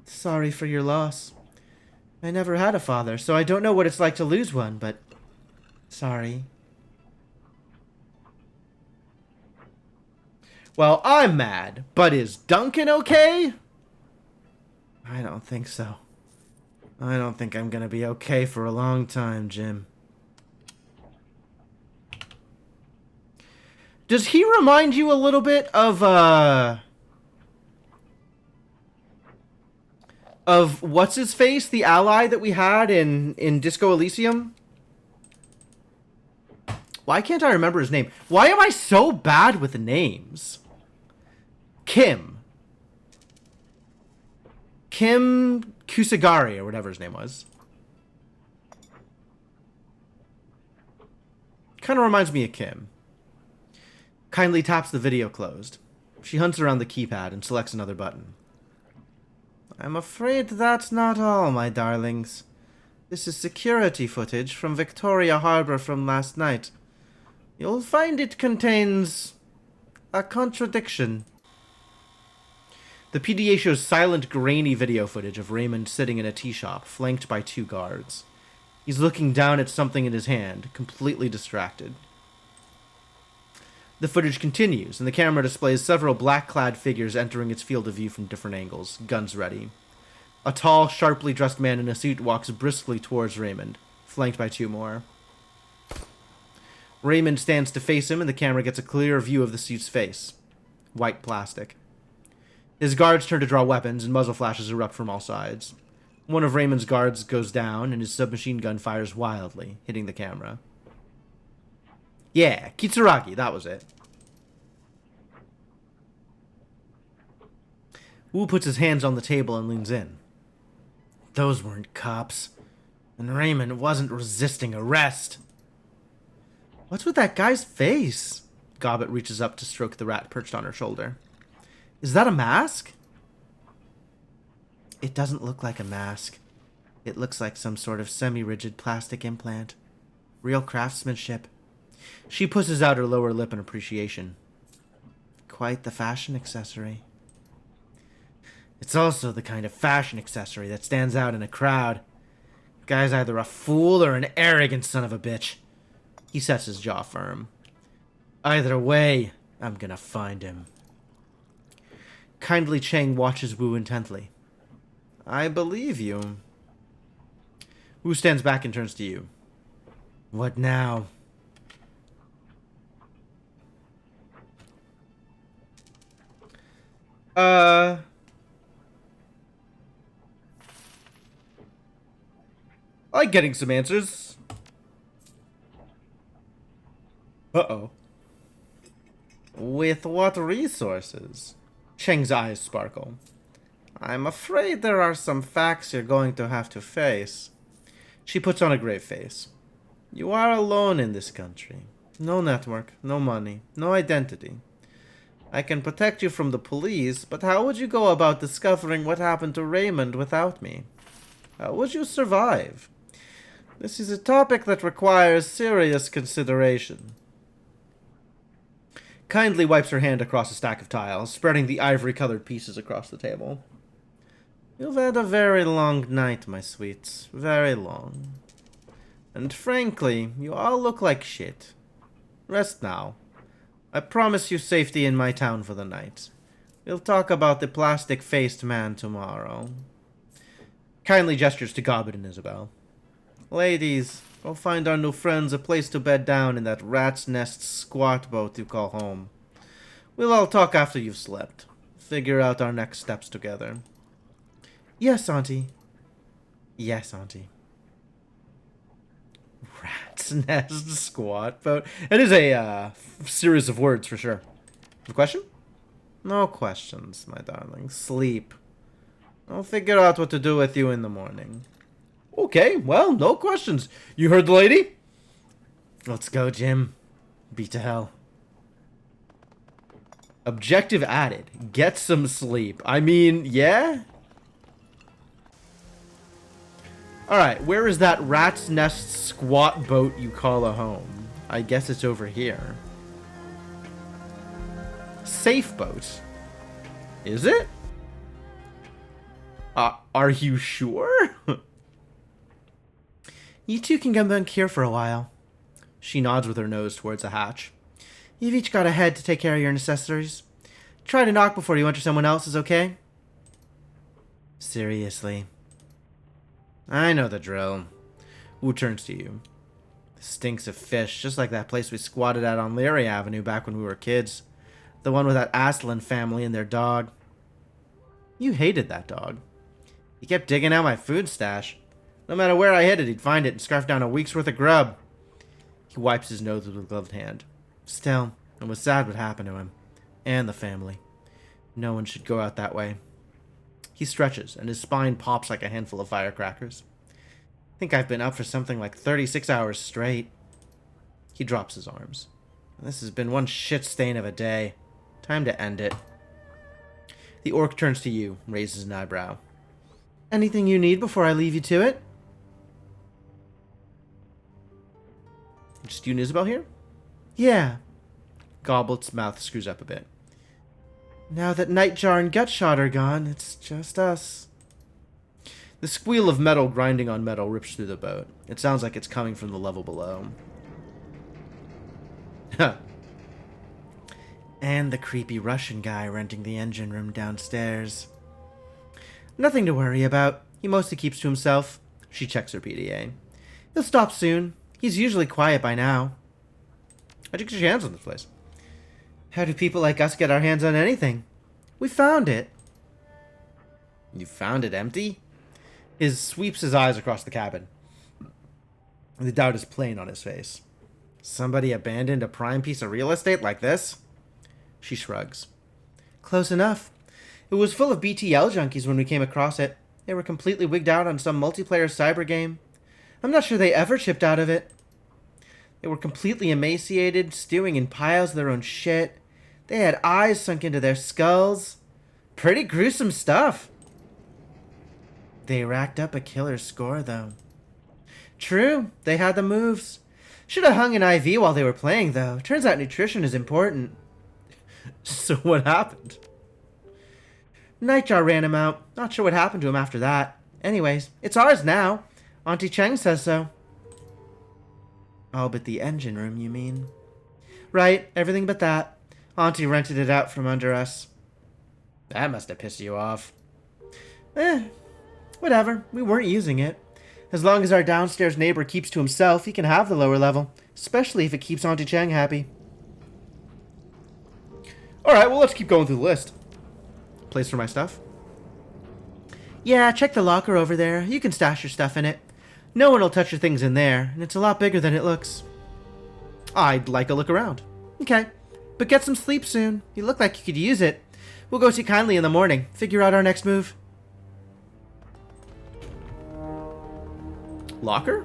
Sorry for your loss. I never had a father, so I don't know what it's like to lose one, but... sorry. Well, I'm mad, but is Duncan okay? I don't think so. I don't think I'm gonna be okay for a long time, Jim. Does he remind you a little bit of what's-his-face, the ally that we had in Disco Elysium? Why can't I remember his name? Why am I so bad with names? Kim Kusagari, or whatever his name was. Kind of reminds me of Kim. Kindly taps the video closed. She hunts around the keypad and selects another button. I'm afraid that's not all, my darlings. This is security footage from Victoria Harbor from last night. You'll find it contains a contradiction. The PDA shows silent, grainy video footage of Raymond sitting in a tea shop, flanked by 2 guards. He's looking down at something in his hand, completely distracted. The footage continues, and the camera displays several black-clad figures entering its field of view from different angles, guns ready. A tall, sharply dressed man in a suit walks briskly towards Raymond, flanked by 2 more. Raymond stands to face him, and the camera gets a clear view of the suit's face. White plastic. His guards turn to draw weapons, and muzzle flashes erupt from all sides. One of Raymond's guards goes down, and his submachine gun fires wildly, hitting the camera. Yeah, Kitsuragi, that was it. Wu puts his hands on the table and leans in. Those weren't cops. And Raymond wasn't resisting arrest. What's with that guy's face? Gobbet reaches up to stroke the rat perched on her shoulder. Is that a mask? It doesn't look like a mask. It looks like some sort of semi-rigid plastic implant. Real craftsmanship. She pushes out her lower lip in appreciation. Quite the fashion accessory. It's also the kind of fashion accessory that stands out in a crowd. Guy's either a fool or an arrogant son of a bitch. He sets his jaw firm. Either way, I'm gonna find him. Kindly Chang watches Wu intently. I believe you. Wu stands back and turns to you. What now? I like getting some answers. Uh-oh. With what resources? Cheng's eyes sparkle. I'm afraid there are some facts you're going to have to face. She puts on a grave face. You are alone in this country. No network, no money, no identity. I can protect you from the police, but how would you go about discovering what happened to Raymond without me? How would you survive? This is a topic that requires serious consideration. Kindly wipes her hand across a stack of tiles, spreading the ivory-colored pieces across the table. You've had a very long night, my sweets. Very long. And frankly, you all look like shit. Rest now. I promise you safety in my town for the night. We'll talk about the plastic-faced man tomorrow. Kindly gestures to Gobbet and Isabel. Ladies, go find our new friends a place to bed down in that rat's nest squat boat you call home. We'll all talk after you've slept. Figure out our next steps together. Yes, Auntie. Yes, Auntie. Rat's nest squat boat. It is a series of words for sure. A question? No questions, my darling. Sleep. I'll figure out what to do with you in the morning. Okay, well, no questions. You heard the lady? Let's go, Jim. Beat to hell. Objective added. Get some sleep. I mean, yeah? Alright, where is that rat's nest squat boat you call a home? I guess it's over here. Safe boat? Is it? Are you sure? You two can come back here for a while. She nods with her nose towards a hatch. You've each got a head to take care of your necessities. Try to knock before you enter someone else's, okay? Seriously. I know the drill. Wu turns to you. Stinks of fish, just like that place we squatted at on Leary Avenue back when we were kids. The one with that Aslan family and their dog. You hated that dog. He kept digging out my food stash. No matter where I hid it, he'd find it and scarf down a week's worth of grub. He wipes his nose with a gloved hand. Still, it was sad what happened to him. And the family. No one should go out that way. He stretches, and his spine pops like a handful of firecrackers. I think I've been up for something like 36 hours straight. He drops his arms. This has been one shit stain of a day. Time to end it. The orc turns to you, raises an eyebrow. Anything you need before I leave you to it? Just you and Isabel here? Yeah. Goblet's mouth screws up a bit. Now that Nightjar and Gutshot are gone, it's just us. The squeal of metal grinding on metal rips through the boat. It sounds like it's coming from the level below. And the creepy Russian guy renting the engine room downstairs. Nothing to worry about. He mostly keeps to himself. She checks her PDA. He'll stop soon. He's usually quiet by now. How'd you get your hands on this place? How do people like us get our hands on anything? We found it. You found it empty? He sweeps his eyes across the cabin. The doubt is plain on his face. Somebody abandoned a prime piece of real estate like this? She shrugs. Close enough. It was full of BTL junkies when we came across it. They were completely wigged out on some multiplayer cyber game. I'm not sure they ever chipped out of it. They were completely emaciated, stewing in piles of their own shit. They had eyes sunk into their skulls. Pretty gruesome stuff. They racked up a killer score, though. True, they had the moves. Should have hung an IV while they were playing, though. Turns out nutrition is important. So what happened? Nightjar ran him out. Not sure what happened to him after that. Anyways, it's ours now. Auntie Cheng says so. Oh, but the engine room, you mean? Right, everything but that. Auntie rented it out from under us. That must have pissed you off. Whatever. We weren't using it. As long as our downstairs neighbor keeps to himself, he can have the lower level. Especially if it keeps Auntie Cheng happy. Alright, well, let's keep going through the list. Place for my stuff? Yeah, check the locker over there. You can stash your stuff in it. No one will touch your things in there, and it's a lot bigger than it looks. I'd like a look around. Okay, but get some sleep soon. You look like you could use it. We'll go see Kindly in the morning. Figure out our next move. Locker?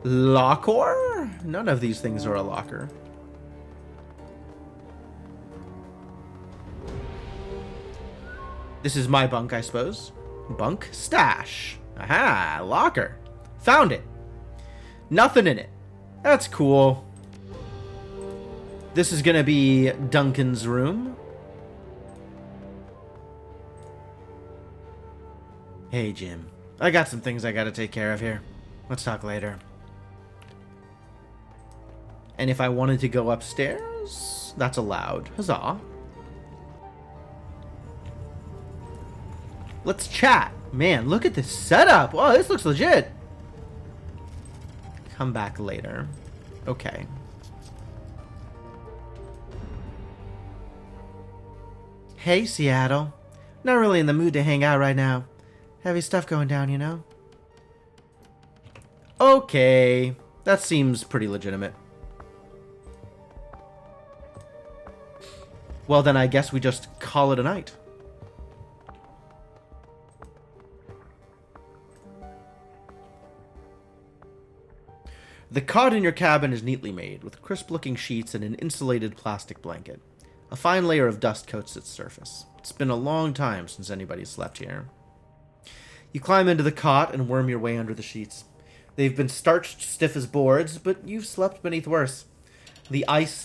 Locker? None of these things are a locker. This is my bunk, I suppose. Bunk? Stash. Aha, locker. Found it. Nothing in it. That's cool. This is gonna be Duncan's room. Hey, Jim. I got some things I gotta take care of here. Let's talk later. And if I wanted to go upstairs, that's allowed. Huzzah. Let's chat. Man, look at this setup. Wow, this looks legit. Come back later. Okay. Hey, Seattle. Not really in the mood to hang out right now. Heavy stuff going down, you know? Okay. That seems pretty legitimate. Well, then I guess we just call it a night. The cot in your cabin is neatly made, with crisp-looking sheets and an insulated plastic blanket. A fine layer of dust coats its surface. It's been a long time since anybody slept here. You climb into the cot and worm your way under the sheets. They've been starched stiff as boards, but you've slept beneath worse. The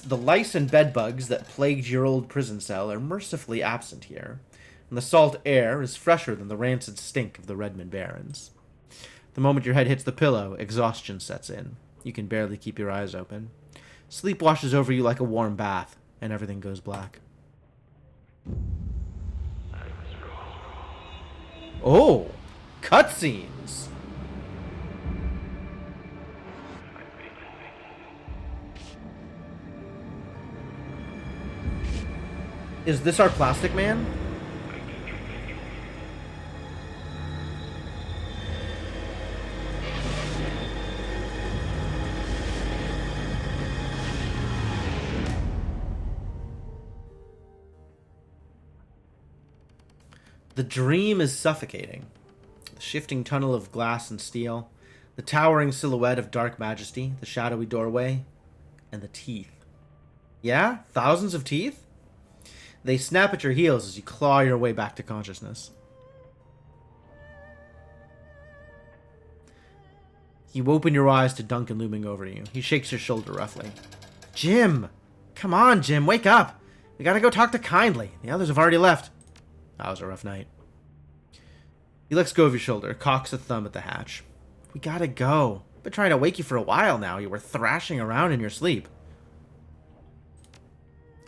lice and bed bugs that plagued your old prison cell are mercifully absent here, and the salt air is fresher than the rancid stink of the Redmond Barrens. The moment your head hits the pillow, exhaustion sets in. You can barely keep your eyes open. Sleep washes over you like a warm bath, and everything goes black. Oh, cutscenes. Is this our Plastic Man? The dream is suffocating. The shifting tunnel of glass and steel, the towering silhouette of dark majesty, the shadowy doorway, and the teeth. Yeah? Thousands of teeth? They snap at your heels as you claw your way back to consciousness. You open your eyes to Duncan looming over you. He shakes your shoulder roughly. Jim! Come on, Jim, wake up! We gotta go talk to Kindly. The others have already left. That was a rough night. He lets go of your shoulder, cocks a thumb at the hatch. We gotta go. I've been trying to wake you for a while now. You were thrashing around in your sleep.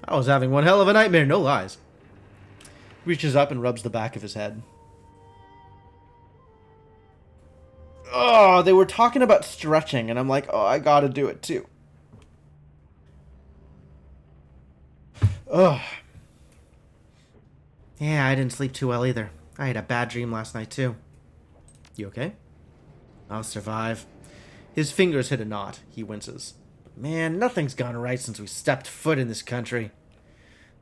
I was having one hell of a nightmare, no lies. Reaches up and rubs the back of his head. Oh, they were talking about stretching, and I'm like, oh, I gotta do it too. Ugh. Yeah, I didn't sleep too well either. I had a bad dream last night too. You okay? I'll survive. His fingers hit a knot. He winces. Man, nothing's gone right since we stepped foot in this country.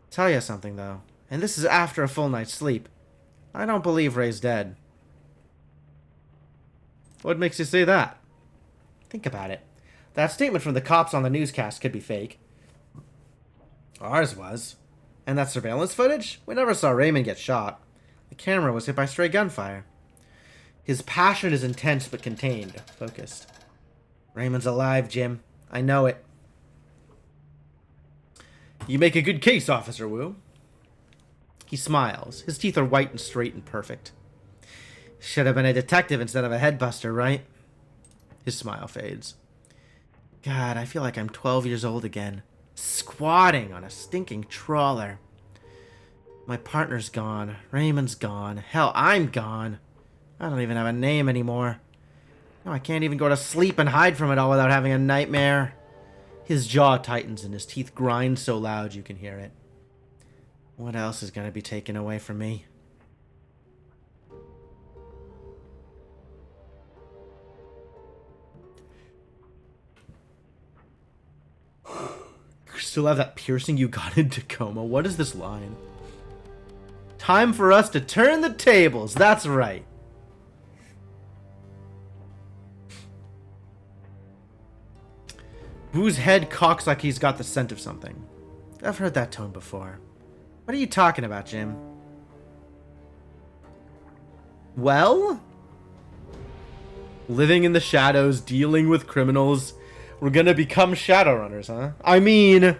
Tell you something, though, and this is after a full night's sleep. I don't believe Ray's dead. What makes you say that? Think about it. That statement from the cops on the newscast could be fake. Ours was. And that surveillance footage? We never saw Raymond get shot. The camera was hit by stray gunfire. His passion is intense but contained, focused. Raymond's alive, Jim. I know it. You make a good case, Officer Wu. He smiles. His teeth are white and straight and perfect. Should have been a detective instead of a headbuster, right? His smile fades. God, I feel like I'm 12 years old again. Squatting on a stinking trawler. My partner's gone. Raymond's gone. Hell, I'm gone. I don't even have a name anymore. No, I can't even go to sleep and hide from it all without having a nightmare. His jaw tightens and his teeth grind so loud you can hear it. What else is going to be taken away from me? Still have that piercing you got in Tacoma. What is this line? Time for us to turn the tables. That's right. Wu's head cocks like he's got the scent of something. I've heard that tone before. What are you talking about, Jim? Well? Living in the shadows, dealing with criminals. We're gonna become Shadowrunners, huh? I mean,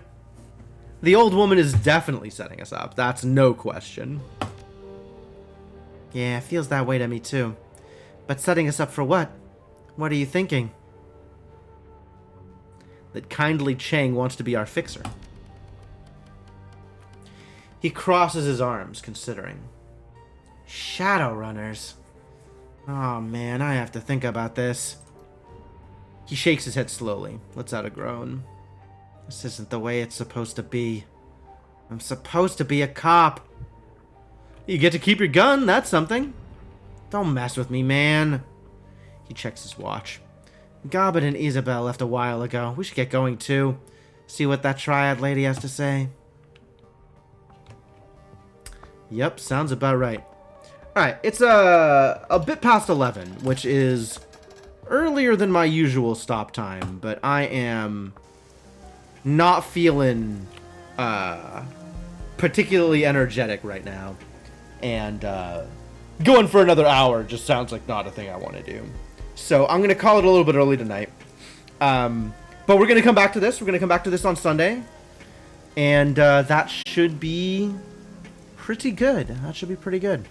the old woman is definitely setting us up. That's no question. Yeah, it feels that way to me too. But setting us up for what? What are you thinking? That Kindly Chang wants to be our fixer. He crosses his arms, considering. Shadowrunners. Oh man, I have to think about this. He shakes his head slowly, lets out a groan. This isn't the way it's supposed to be. I'm supposed to be a cop. You get to keep your gun, that's something. Don't mess with me, man. He checks his watch. Gobbin and Isabel left a while ago. We should get going too. See what that triad lady has to say. Yep, sounds about right. Alright, it's a bit past 11, which is earlier than my usual stop time, but I am not feeling particularly energetic right now. And going for another hour just sounds like not a thing I want to do. So I'm going to call it a little bit early tonight. But we're going to come back to this. We're going to come back to this on Sunday. And that should be pretty good. That should be pretty good.